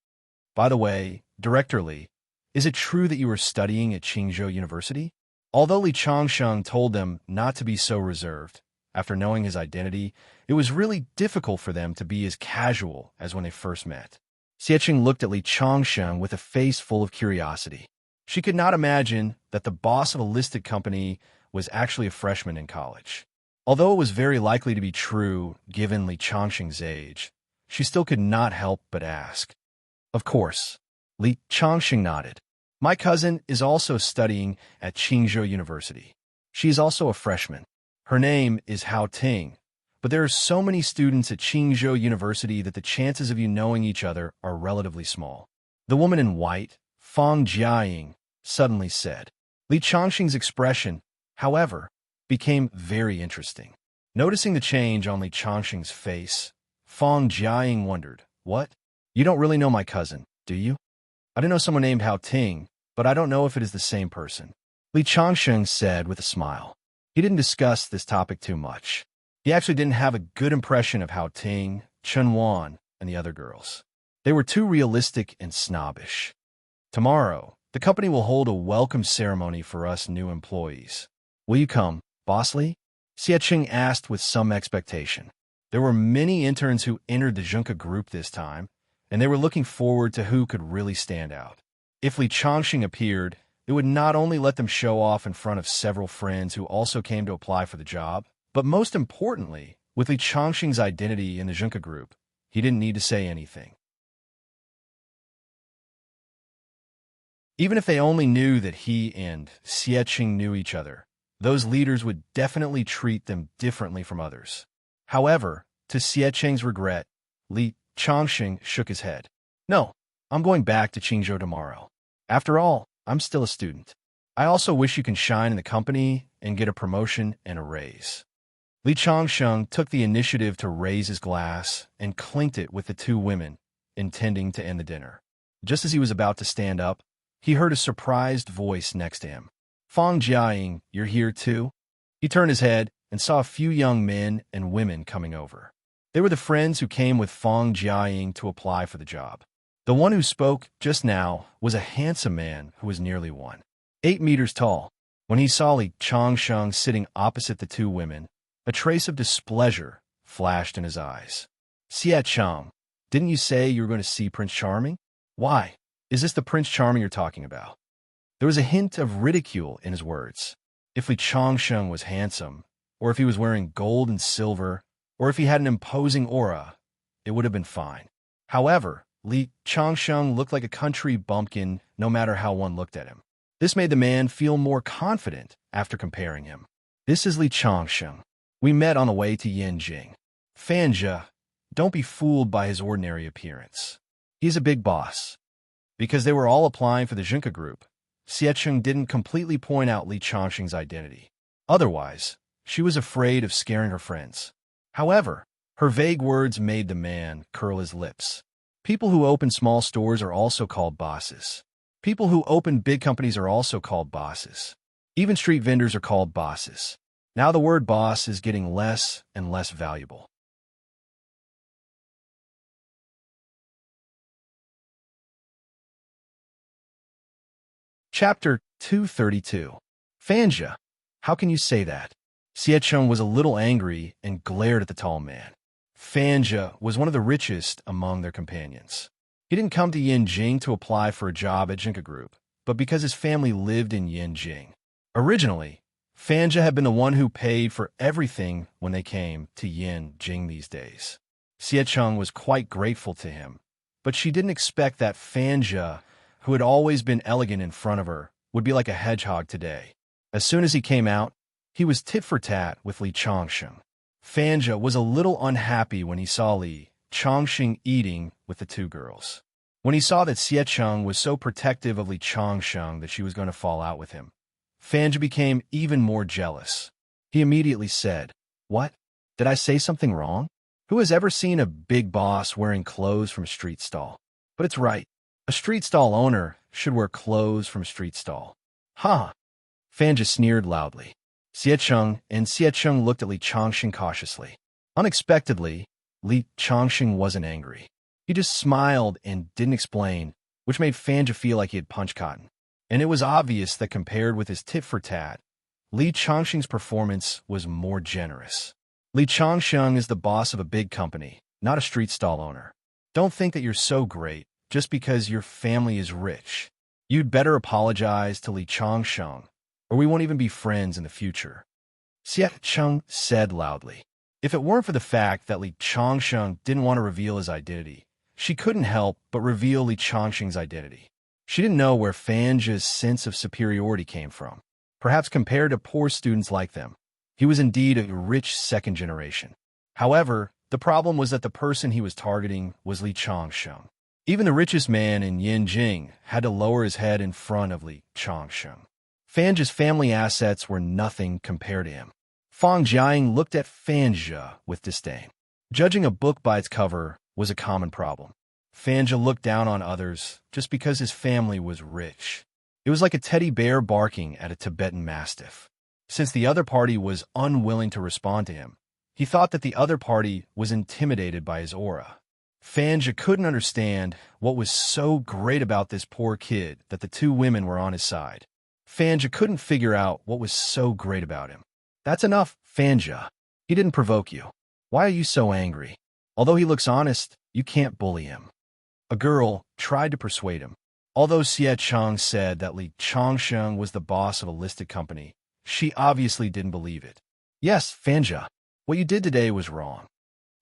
By the way, Director Li, is it true that you were studying at Qingzhou University? Although Li Changsheng told them not to be so reserved, after knowing his identity, it was really difficult for them to be as casual as when they first met. Xiecheng looked at Li Changsheng with a face full of curiosity. She could not imagine that the boss of a listed company was actually a freshman in college. Although it was very likely to be true given Li Changsheng's age, she still could not help but ask. Of course. Li Changsheng nodded. My cousin is also studying at Qingzhou University. She is also a freshman. Her name is Hao Ting, but there are so many students at Qingzhou University that the chances of you knowing each other are relatively small. The woman in white, Fang Jiaying, suddenly said. Li Changsheng's expression, however, became very interesting. Noticing the change on Li Changsheng's face, Fang Jiaying wondered, What? You don't really know my cousin, do you? I don't know someone named Hao Ting, but I don't know if it is the same person. Li Changsheng said with a smile. He didn't discuss this topic too much. He actually didn't have a good impression of Hao Ting, Chen Wan, and the other girls. They were too realistic and snobbish. Tomorrow, the company will hold a welcome ceremony for us new employees. Will you come, Boss Li? Xiecheng asked with some expectation. There were many interns who entered the Junka group this time, and they were looking forward to who could really stand out. If Li Changsheng appeared, it would not only let them show off in front of several friends who also came to apply for the job, but most importantly, with Li Changsheng's identity in the Junka group, he didn't need to say anything. Even if they only knew that he and Xiecheng knew each other, those leaders would definitely treat them differently from others. However, to Xiecheng's regret, Li Changsheng shook his head. No, I'm going back to Qingzhou tomorrow. After all, I'm still a student. I also wish you can shine in the company and get a promotion and a raise. Li Changsheng took the initiative to raise his glass and clinked it with the two women, intending to end the dinner. Just as he was about to stand up, he heard a surprised voice next to him. Fang Jiaying, you're here too? He turned his head and saw a few young men and women coming over. They were the friends who came with Fang Jiaying to apply for the job. The one who spoke just now was a handsome man who was nearly 8 meters tall. When he saw Li Changsheng sitting opposite the two women, a trace of displeasure flashed in his eyes. Xiecheng, didn't you say you were going to see Prince Charming? Why? Is this the Prince Charming you're talking about? There was a hint of ridicule in his words. If Li Changsheng was handsome, or if he was wearing gold and silver, or if he had an imposing aura, it would have been fine. However, Li Changsheng looked like a country bumpkin no matter how one looked at him. This made the man feel more confident after comparing him. This is Li Changsheng. We met on the way to Yanjing. Fanja, don't be fooled by his ordinary appearance. He's a big boss. Because they were all applying for the Junka group, Xiecheng didn't completely point out Li Changsheng's identity. Otherwise, she was afraid of scaring her friends. However, her vague words made the man curl his lips. People who open small stores are also called bosses. People who open big companies are also called bosses. Even street vendors are called bosses. Now the word boss is getting less and less valuable. Chapter 232. Fanja, how can you say that? Xiecheng was a little angry and glared at the tall man. Fanja was one of the richest among their companions. He didn't come to Yanjing to apply for a job at Jinka Group, but because his family lived in Yanjing. Originally, Fanja had been the one who paid for everything when they came to Yanjing these days. Xiecheng was quite grateful to him, but she didn't expect that Fanja, who had always been elegant in front of her, would be like a hedgehog today. As soon as he came out, he was tit for tat with Li Changsheng. Fanja was a little unhappy when he saw Li Changsheng eating with the two girls. When he saw that Xiecheng was so protective of Li Changsheng that she was going to fall out with him, Fanja became even more jealous. He immediately said, What? Did I say something wrong? Who has ever seen a big boss wearing clothes from a street stall? But it's right. A street stall owner should wear clothes from a street stall. Huh. Fanja sneered loudly. Xiecheng looked at Li Changxing cautiously. Unexpectedly, Li Changxing wasn't angry. He just smiled and didn't explain, which made Fanja feel like he had punched cotton. And it was obvious that compared with his tit-for-tat, Li Changxing's performance was more generous. Li Changxing is the boss of a big company, not a street stall owner. Don't think that you're so great just because your family is rich. You'd better apologize to Li Changxing, or we won't even be friends in the future. Xiecheng said loudly. If it weren't for the fact that Li Changxing didn't want to reveal his identity, she couldn't help but reveal Li Changxing's identity. She didn't know where Fanja's sense of superiority came from. Perhaps compared to poor students like them, he was indeed a rich second generation. However, the problem was that the person he was targeting was Li Changxing. Even the richest man in Yinjing had to lower his head in front of Li Changxing. Fanja's family assets were nothing compared to him. Fang Jiaying looked at Fanja with disdain. Judging a book by its cover was a common problem. Fanja looked down on others just because his family was rich. It was like a teddy bear barking at a Tibetan mastiff. Since the other party was unwilling to respond to him, he thought that the other party was intimidated by his aura. Fanja couldn't understand what was so great about this poor kid that the two women were on his side. Fanja couldn't figure out what was so great about him. That's enough, Fanja. He didn't provoke you. Why are you so angry? Although he looks honest, you can't bully him. A girl tried to persuade him. Although Xiecheng said that Li Changxing was the boss of a listed company, she obviously didn't believe it. Yes, Fanja, what you did today was wrong.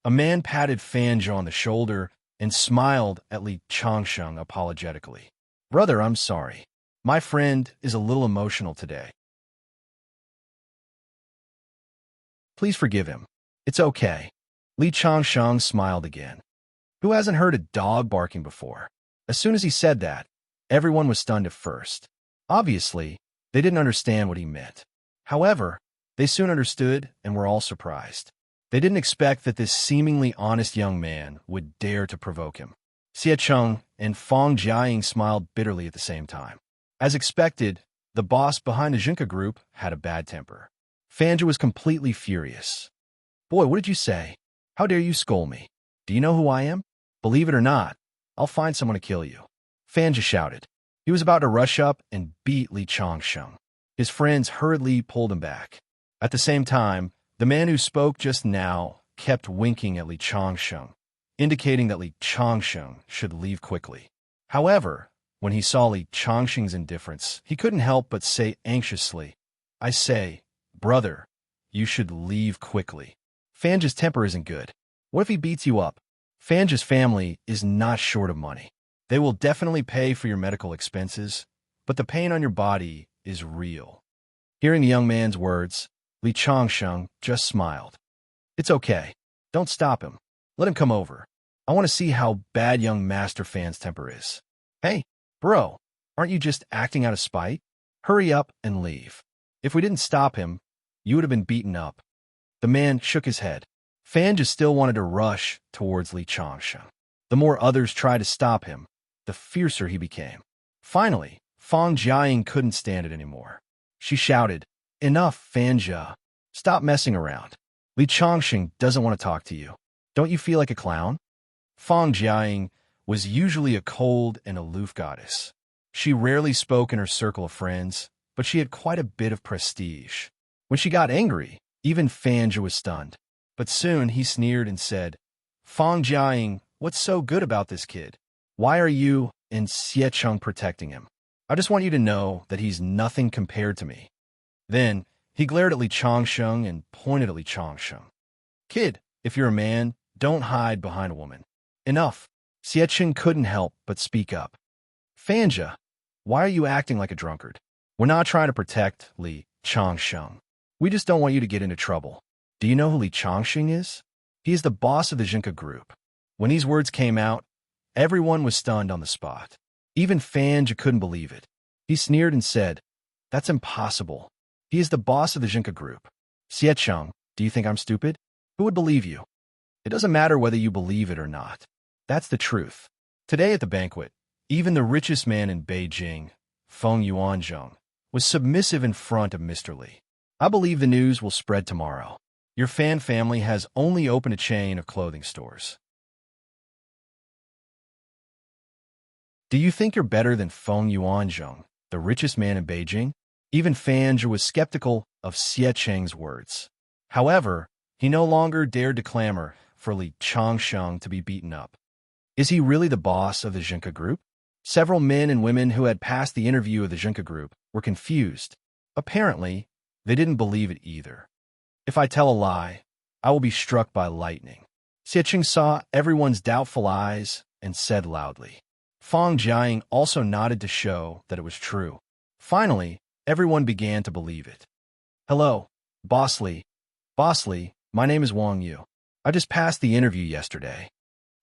A man patted Fanja on the shoulder and smiled at Li Changxing apologetically. Brother, I'm sorry. My friend is a little emotional today. Please forgive him. It's okay. Li Changxing smiled again. Who hasn't heard a dog barking before? As soon as he said that, everyone was stunned at first. Obviously, they didn't understand what he meant. However, they soon understood and were all surprised. They didn't expect that this seemingly honest young man would dare to provoke him. Xiecheng and Fang Jiaying smiled bitterly at the same time. As expected, the boss behind the Junka group had a bad temper. Fanja was completely furious. Boy, what did you say? How dare you scold me? Do you know who I am? Believe it or not, I'll find someone to kill you. Fanja shouted. He was about to rush up and beat Li Changxing. His friends hurriedly pulled him back. At the same time, the man who spoke just now kept winking at Li Changxing, indicating that Li Changxing should leave quickly. However, when he saw Li Changxing's indifference, he couldn't help but say anxiously, I say, brother, you should leave quickly. Fanja's temper isn't good. What if he beats you up? Fanja's family is not short of money. They will definitely pay for your medical expenses, but the pain on your body is real. Hearing the young man's words, Li Changxing just smiled. It's okay. Don't stop him. Let him come over. I want to see how bad young Master Fan's temper is. Hey, bro, aren't you just acting out of spite? Hurry up and leave. If we didn't stop him, you would have been beaten up. The man shook his head. Fanja still wanted to rush towards Li Changxing. The more others tried to stop him, the fiercer he became. Finally, Fang Jiaying couldn't stand it anymore. She shouted, Enough, Fanja. Stop messing around. Li Changxing doesn't want to talk to you. Don't you feel like a clown? Fang Jiaying was usually a cold and aloof goddess. She rarely spoke in her circle of friends, but she had quite a bit of prestige. When she got angry, even Fanja was stunned. But soon he sneered and said, Fang Jiaying, what's so good about this kid? Why are you and Xiecheng protecting him? I just want you to know that he's nothing compared to me. Then he glared at Li Changxing and pointed at Li Changxing. Kid, if you're a man, don't hide behind a woman. Enough. Xiecheng couldn't help but speak up. Fanja, why are you acting like a drunkard? We're not trying to protect Li Changxing. We just don't want you to get into trouble. Do you know who Li Changxing is? He is the boss of the Junka group. When these words came out, everyone was stunned on the spot. Even Fanja couldn't believe it. He sneered and said, That's impossible. He is the boss of the Junka group. Xiecheng, do you think I'm stupid? Who would believe you? It doesn't matter whether you believe it or not. That's the truth. Today at the banquet, even the richest man in Beijing, Feng Yuanzhong, was submissive in front of Mr. Li. I believe the news will spread tomorrow. Your fan family has only opened a chain of clothing stores. Do you think you're better than Feng Yuanzheng, the richest man in Beijing? Even Fan Zhi was skeptical of Xie Cheng's words. However, he no longer dared to clamor for Li Changsheng to be beaten up. Is he really the boss of the Zhenke Group? Several men and women who had passed the interview of the Zhenke Group were confused. Apparently, they didn't believe it either. If I tell a lie, I will be struck by lightning. Xie Cheng saw everyone's doubtful eyes and said loudly. Fang Jiaying also nodded to show that it was true. Finally, everyone began to believe it. Hello, Boss Li. Boss Li, my name is Wang Yu. I just passed the interview yesterday.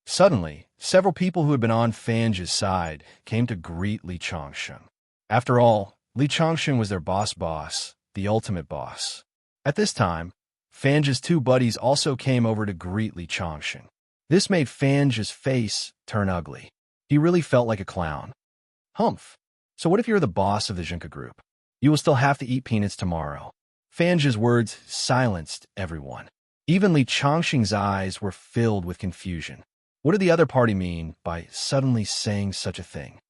Suddenly, several people who had been on Fan Zhi's side came to greet Li Changsheng. After all, Li Changsheng was their boss, the ultimate boss. At this time, Fan Zhi's two buddies also came over to greet Li Changsheng. This made Fan Zhi's face turn ugly. He really felt like a clown. Humph. So what if you're the boss of the Zhenke Group? You will still have to eat peanuts tomorrow. Fan Zhi's words silenced everyone. Even Li Changsheng's eyes were filled with confusion. What did the other party mean by suddenly saying such a thing?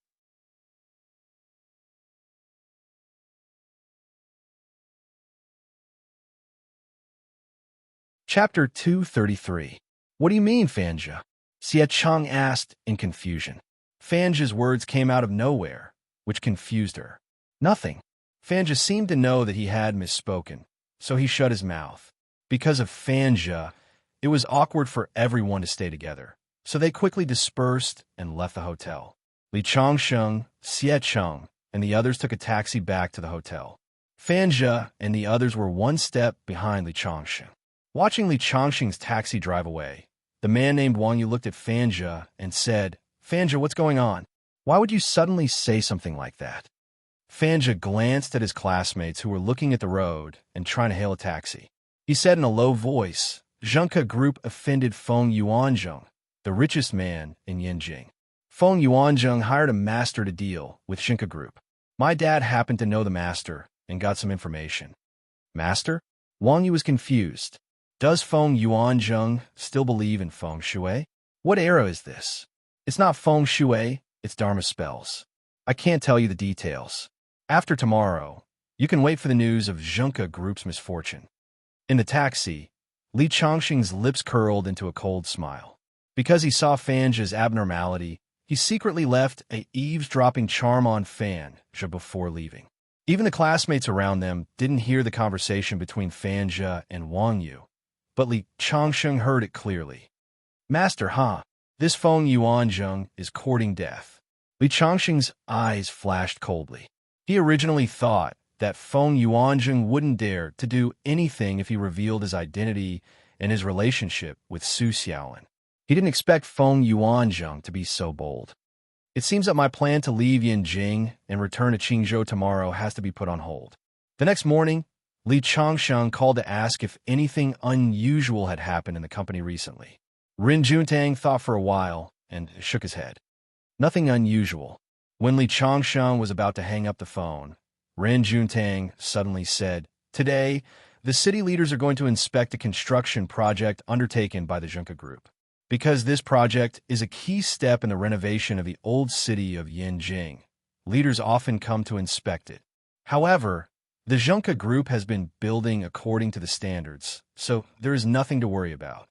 Chapter 233. What do you mean, Fan Zhi? Xie Cheng asked in confusion. Fan Zhi's words came out of nowhere, which confused her. Nothing. Fan Zhi seemed to know that he had misspoken, so he shut his mouth. Because of Fan Zhi, it was awkward for everyone to stay together, so they quickly dispersed and left the hotel. Li Changsheng, Xie Cheng, and the others took a taxi back to the hotel. Fan Zhi and the others were one step behind Li Changsheng. Watching Li Changsheng's taxi drive away, the man named Wang Yu looked at Fan Zhi and said, Fan Zhi, what's going on? Why would you suddenly say something like that? Fan Zhi glanced at his classmates who were looking at the road and trying to hail a taxi. He said in a low voice, Zhenke Group offended Feng Yuanzheng, the richest man in Yanjing. Feng Yuanzheng hired a master to deal with Zhenke Group. My dad happened to know the master and got some information. Master? Wang Yu was confused. Does Feng Yuanzheng still believe in feng shui? What era is this? It's not feng shui, it's Dharma spells. I can't tell you the details. After tomorrow, you can wait for the news of Zhenke Group's misfortune. In the taxi, Li Changsheng's lips curled into a cold smile. Because he saw Fan Zhi's abnormality, he secretly left an eavesdropping charm on Fan Zhi before leaving. Even the classmates around them didn't hear the conversation between Fan Zhi and Wang Yu, but Li Changsheng heard it clearly. Master, this Feng Yuanzheng is courting death. Li Changsheng's eyes flashed coldly. He originally thought that Feng Yuanzheng wouldn't dare to do anything if he revealed his identity and his relationship with Su Xiaolin. He didn't expect Feng Yuanzheng to be so bold. It seems that my plan to leave Yanjing and return to Qingzhou tomorrow has to be put on hold. The next morning, Li Changsheng called to ask if anything unusual had happened in the company recently. Rin Juntang thought for a while and shook his head. Nothing unusual. When Li Changsheng was about to hang up the phone, Rin Juntang suddenly said, Today, the city leaders are going to inspect a construction project undertaken by the Zhenke Group. Because this project is a key step in the renovation of the old city of Yanjing, leaders often come to inspect it. However, the Zhenke Group has been building according to the standards, so there is nothing to worry about.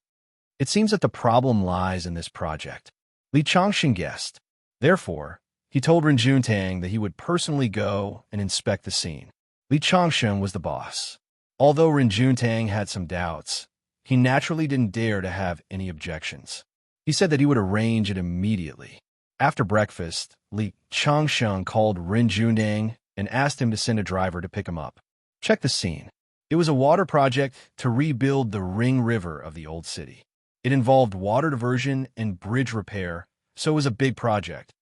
It seems that the problem lies in this project. Li Changsheng guessed. Therefore, he told Rin Juntang that he would personally go and inspect the scene. Li Changsheng was the boss. Although Rin Juntang had some doubts, he naturally didn't dare to have any objections. He said that he would arrange it immediately. After breakfast, Li Changsheng called Rin Juntang and asked him to send a driver to pick him up. Check the scene. It was a water project to rebuild the Ring River of the old city. It involved water diversion and bridge repair, so it was a big project.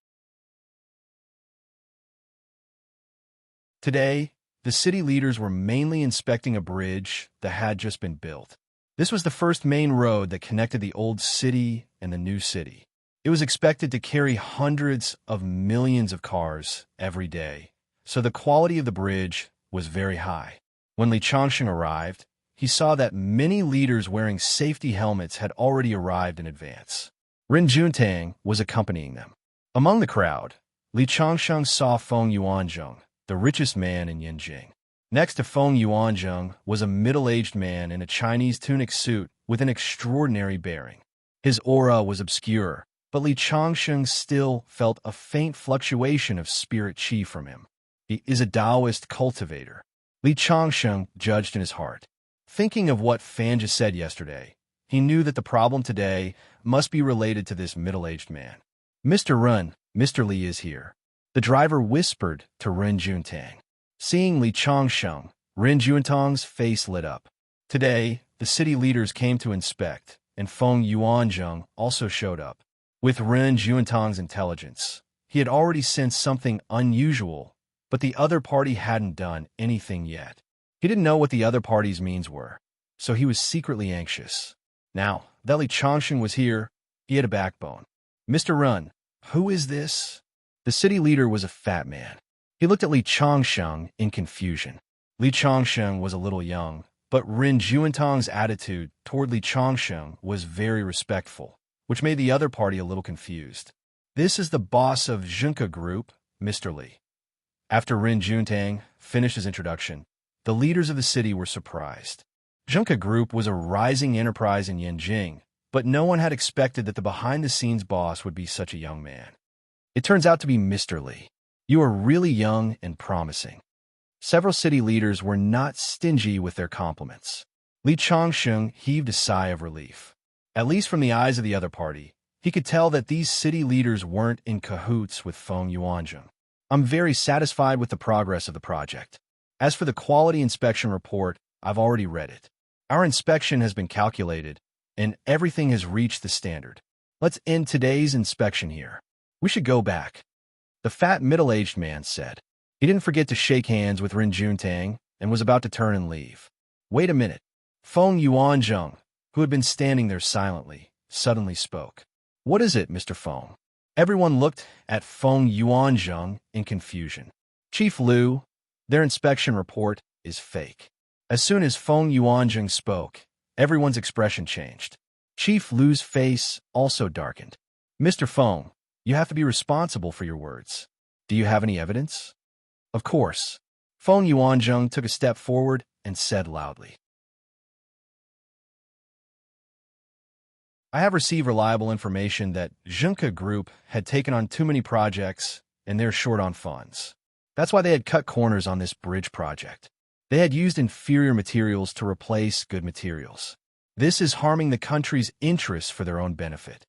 Today, the city leaders were mainly inspecting a bridge that had just been built. This was the first main road that connected the old city and the new city. It was expected to carry hundreds of millions of cars every day, so the quality of the bridge was very high. When Li Changsheng arrived, he saw that many leaders wearing safety helmets had already arrived in advance. Ren Juntang was accompanying them. Among the crowd, Li Changsheng saw Feng Yuanzheng, the richest man in Yinjing. Next to Feng Yuanzheng was a middle-aged man in a Chinese tunic suit with an extraordinary bearing. His aura was obscure, but Li Changsheng still felt a faint fluctuation of spirit qi from him. He is a Taoist cultivator. Li Changsheng judged in his heart. Thinking of what Fan just said yesterday, he knew that the problem today must be related to this middle-aged man. Mr. Ren, Mr. Li is here. The driver whispered to Ren Juntang. Seeing Li Changsheng, Ren Juntang's face lit up. Today, the city leaders came to inspect, and Feng Yuanzheng also showed up. With Ren Juntang's intelligence, he had already sensed something unusual, but the other party hadn't done anything yet. He didn't know what the other party's means were, so he was secretly anxious. Now that Li Changsheng was here, he had a backbone. Mr. Ren, who is this? The city leader was a fat man. He looked at Li Changsheng in confusion. Li Changsheng was a little young, but Ren Juntang's attitude toward Li Changsheng was very respectful, which made the other party a little confused. This is the boss of Junka Group, Mr. Li. After Ren Juntang finished his introduction, the leaders of the city were surprised. Junka Group was a rising enterprise in Yanjing, but no one had expected that the behind-the-scenes boss would be such a young man. It turns out to be Mr. Li. You are really young and promising. Several city leaders were not stingy with their compliments. Li Changsheng heaved a sigh of relief. At least from the eyes of the other party, he could tell that these city leaders weren't in cahoots with Feng Yuanzheng. I'm very satisfied with the progress of the project. As for the quality inspection report, I've already read it. Our inspection has been calculated, and everything has reached the standard. Let's end today's inspection here. We should go back. The fat middle-aged man said. He didn't forget to shake hands with Ren Juntang and was about to turn and leave. Wait a minute. Feng Yuanzheng, who had been standing there silently, suddenly spoke. What is it, Mr. Feng? Everyone looked at Feng Yuanzheng in confusion. Chief Liu, their inspection report is fake. As soon as Feng Yuanzheng spoke, everyone's expression changed. Chief Liu's face also darkened. Mr. Feng, you have to be responsible for your words. Do you have any evidence? Of course. Feng Yuanzheng took a step forward and said loudly. I have received reliable information that Junka Group had taken on too many projects and they're short on funds. That's why they had cut corners on this bridge project. They had used inferior materials to replace good materials. This is harming the country's interests for their own benefit.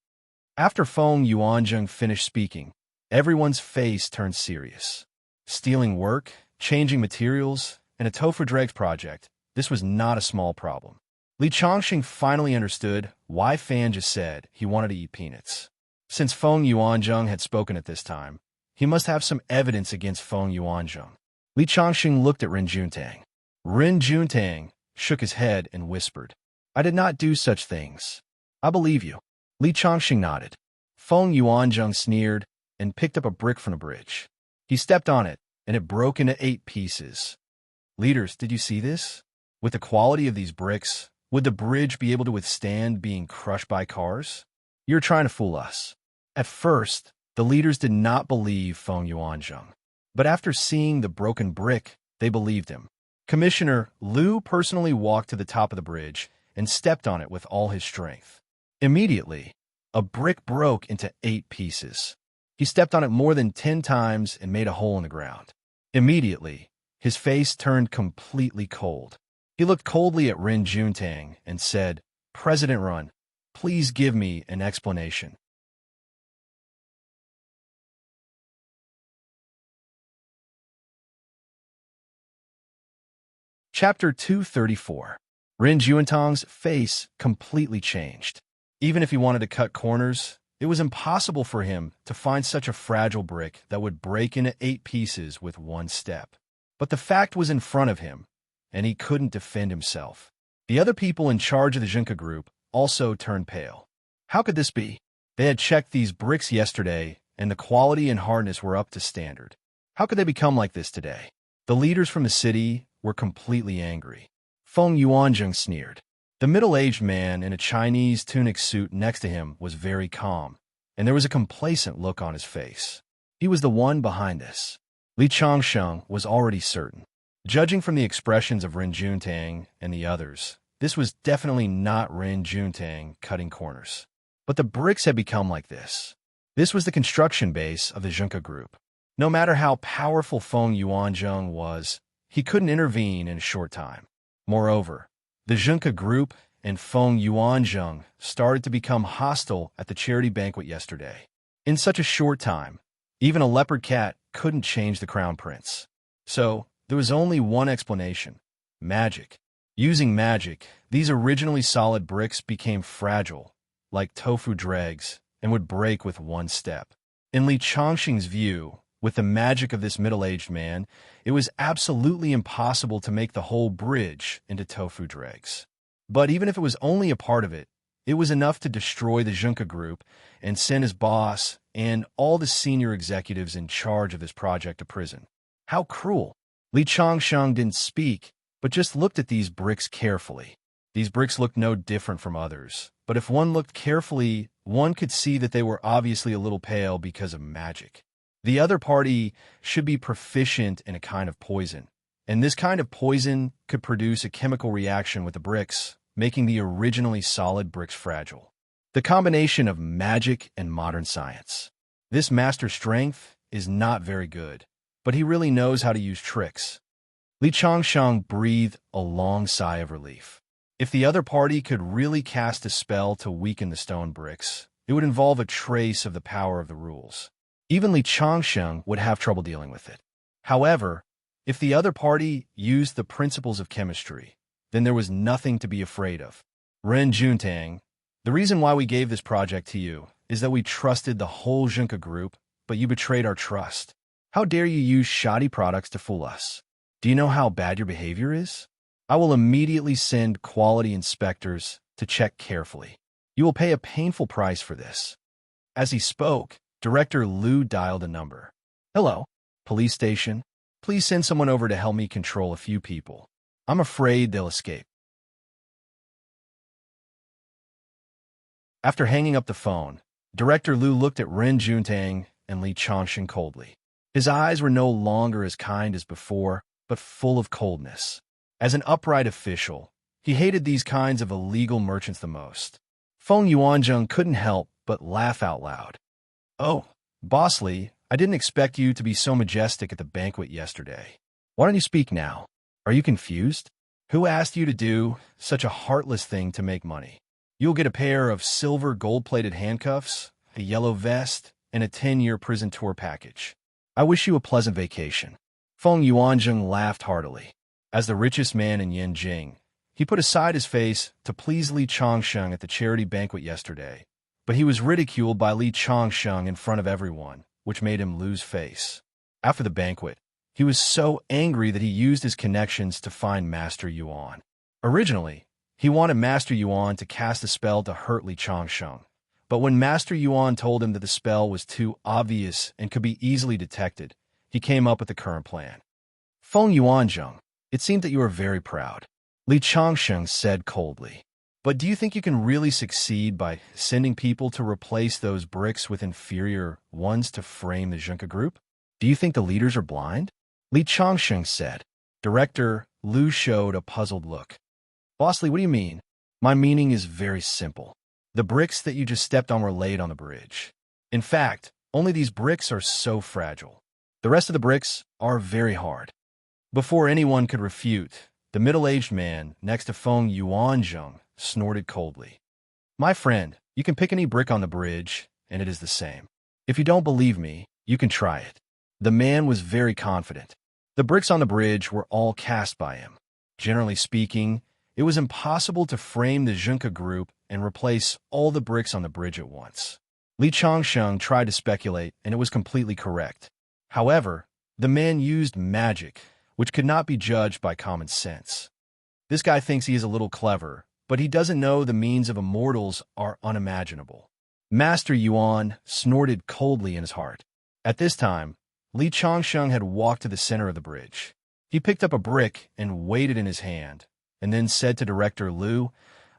After Feng Yuanzheng finished speaking, everyone's face turned serious. Stealing work, changing materials, and a tofu dregs project, this was not a small problem. Li Changsheng finally understood why Fan just said he wanted to eat peanuts. Since Feng Yuanzheng had spoken at this time, he must have some evidence against Feng Yuanzheng. Li Changsheng looked at Ren Juntang. Ren Juntang shook his head and whispered, I did not do such things. I believe you. Li Changsheng nodded. Feng Yuanzheng sneered and picked up a brick from the bridge. He stepped on it, and it broke into 8 pieces. Leaders, did you see this? With the quality of these bricks, would the bridge be able to withstand being crushed by cars? You're trying to fool us. At first, the leaders did not believe Feng Yuanzheng. But after seeing the broken brick, they believed him. Commissioner Liu personally walked to the top of the bridge and stepped on it with all his strength. Immediately, a brick broke into 8 pieces. He stepped on it more than 10 times and made a hole in the ground. Immediately, his face turned completely cold. He looked coldly at Ren Juntang and said, President Ren, please give me an explanation. Chapter 234. Ren Juntang's face completely changed. Even if he wanted to cut corners, it was impossible for him to find such a fragile brick that would break into 8 pieces with one step. But the fact was in front of him, and he couldn't defend himself. The other people in charge of the Junka Group also turned pale. How could this be? They had checked these bricks yesterday, and the quality and hardness were up to standard. How could they become like this today? The leaders from the city were completely angry. Feng Yuanzheng sneered. The middle-aged man in a Chinese tunic suit next to him was very calm, and there was a complacent look on his face. He was the one behind this. Li Changsheng was already certain. Judging from the expressions of Ren Juntang and the others, this was definitely not Ren Juntang cutting corners. But the bricks had become like this. This was the construction base of the Junka group. No matter how powerful Feng Yuanzheng was, he couldn't intervene in a short time. Moreover, the Junka group and Feng Yuanzheng started to become hostile at the charity banquet yesterday. In such a short time, even a leopard cat couldn't change the crown prince. So, there was only one explanation: magic. Using magic, these originally solid bricks became fragile, like tofu dregs, and would break with one step. In Li Changxing's view, with the magic of this middle-aged man, it was absolutely impossible to make the whole bridge into tofu dregs. But even if it was only a part of it, it was enough to destroy the Junka group and send his boss and all the senior executives in charge of this project to prison. How cruel! Li Changsheng didn't speak, but just looked at these bricks carefully. These bricks looked no different from others, but if one looked carefully, one could see that they were obviously a little pale because of magic. The other party should be proficient in a kind of poison, and this kind of poison could produce a chemical reaction with the bricks, making the originally solid bricks fragile. The combination of magic and modern science. This master's strength is not very good, but he really knows how to use tricks. Li Changsheng breathed a long sigh of relief. If the other party could really cast a spell to weaken the stone bricks, it would involve a trace of the power of the rules. Even Li Changsheng would have trouble dealing with it. However, if the other party used the principles of chemistry, then there was nothing to be afraid of. Ren Juntang, the reason why we gave this project to you is that we trusted the whole Junka group, but you betrayed our trust. How dare you use shoddy products to fool us? Do you know how bad your behavior is? I will immediately send quality inspectors to check carefully. You will pay a painful price for this. As he spoke, Director Liu dialed a number. Hello, police station. Please send someone over to help me control a few people. I'm afraid they'll escape. After hanging up the phone, Director Liu looked at Ren Juntang and Li Changsheng coldly. His eyes were no longer as kind as before, but full of coldness. As an upright official, he hated these kinds of illegal merchants the most. Feng Yuanzheng couldn't help but laugh out loud. Oh, Boss Li, I didn't expect you to be so majestic at the banquet yesterday. Why don't you speak now? Are you confused? Who asked you to do such a heartless thing to make money? You'll get a pair of silver gold-plated handcuffs, a yellow vest, and a 10-year prison tour package. I wish you a pleasant vacation. Feng Yuanzheng laughed heartily. As the richest man in Yanjing, he put aside his face to please Li Changsheng at the charity banquet yesterday, but he was ridiculed by Li Changsheng in front of everyone, which made him lose face. After the banquet, he was so angry that he used his connections to find Master Yuan. Originally, he wanted Master Yuan to cast a spell to hurt Li Changsheng, but when Master Yuan told him that the spell was too obvious and could be easily detected, he came up with the current plan. Feng Yuanzheng, it seemed that you are very proud, Li Changsheng said coldly. But do you think you can really succeed by sending people to replace those bricks with inferior ones to frame the Junka group? Do you think the leaders are blind? Li Changsheng said. Director Liu showed a puzzled look. Boss Li, what do you mean? My meaning is very simple. The bricks that you just stepped on were laid on the bridge. In fact, only these bricks are so fragile. The rest of the bricks are very hard. Before anyone could refute, the middle-aged man next to Feng Yuanzheng snorted coldly. My friend, you can pick any brick on the bridge, and it is the same. If you don't believe me, you can try it. The man was very confident. The bricks on the bridge were all cast by him. Generally speaking, it was impossible to frame the Junka group and replace all the bricks on the bridge at once. Li Changsheng tried to speculate, and it was completely correct. However, the man used magic, which could not be judged by common sense. This guy thinks he is a little clever, but he doesn't know the means of immortals are unimaginable. Master Yuan snorted coldly in his heart. At this time, Li Changsheng had walked to the center of the bridge. He picked up a brick and weighed it in his hand, and then said to Director Liu,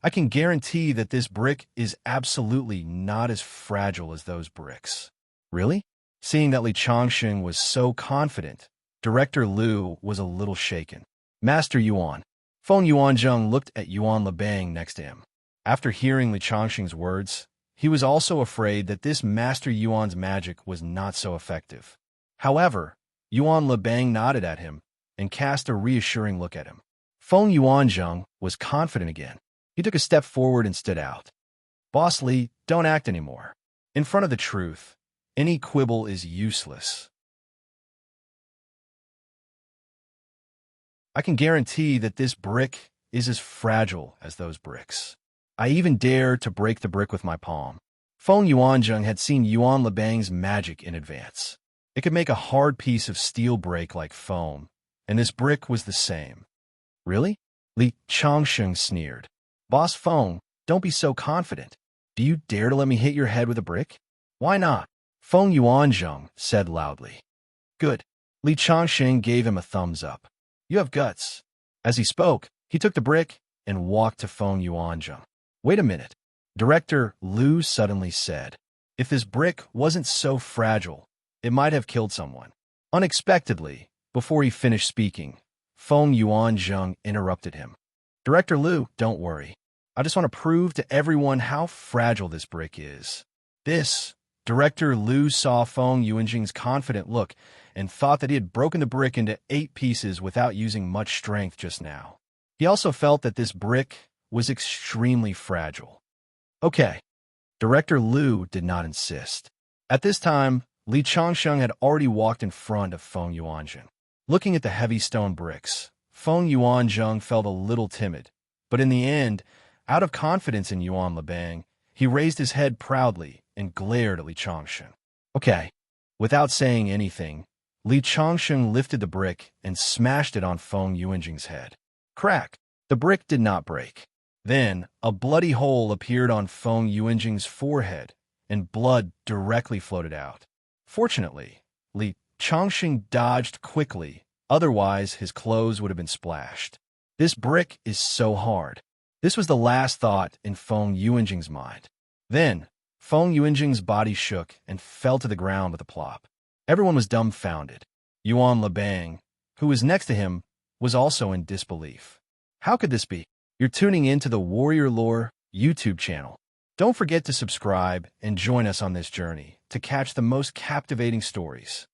"I can guarantee that this brick is absolutely not as fragile as those bricks." Really? Seeing that Li Changsheng was so confident, Director Liu was a little shaken. Master Yuan. Feng Yuanzheng looked at Yuan Lebang next to him. After hearing Li Changsheng's words, he was also afraid that this Master Yuan's magic was not so effective. However, Yuan Lebang nodded at him and cast a reassuring look at him. Feng Yuanzheng was confident again. He took a step forward and stood out. "Boss Li, don't act anymore. In front of the truth, any quibble is useless. I can guarantee that this brick is as fragile as those bricks. I even dare to break the brick with my palm." Feng Yuanzheng had seen Yuan Lebang's magic in advance. It could make a hard piece of steel break like foam, and this brick was the same. "Really?" Li Changsheng sneered. "Boss Feng, don't be so confident. Do you dare to let me hit your head with a brick?" "Why not?" Feng Yuanzheng said loudly. "Good." Li Changsheng gave him a thumbs up. "You have guts." As he spoke, he took the brick and walked to Feng Yuanzheng. "Wait a minute," Director Liu suddenly said. "If this brick wasn't so fragile, it might have killed someone." Unexpectedly, before he finished speaking, Feng Yuanzheng interrupted him. "Director Liu, don't worry. I just want to prove to everyone how fragile this brick is." Director Liu saw Feng Yuanzheng's confident look and thought that he had broken the brick into 8 pieces without using much strength just now. He also felt that this brick was extremely fragile. "Okay." Director Liu did not insist. At this time, Li Changsheng had already walked in front of Feng Yuanzheng. Looking at the heavy stone bricks, Feng Yuanzheng felt a little timid, but in the end, out of confidence in Yuan Lebang, he raised his head proudly and glared at Li Changsheng. "Okay." Without saying anything, Li Changsheng lifted the brick and smashed it on Feng Yuanzheng's head. Crack! The brick did not break. Then, a bloody hole appeared on Feng Yuanzheng's forehead, and blood directly floated out. Fortunately, Li Changsheng dodged quickly, otherwise his clothes would have been splashed. "This brick is so hard." This was the last thought in Feng Yuanzheng's mind. Then, Feng Yuanzheng's body shook and fell to the ground with a plop. Everyone was dumbfounded. Yuan Lebang, who was next to him, was also in disbelief. How could this be? You're tuning in to the Warrior Lore YouTube channel. Don't forget to subscribe and join us on this journey to catch the most captivating stories.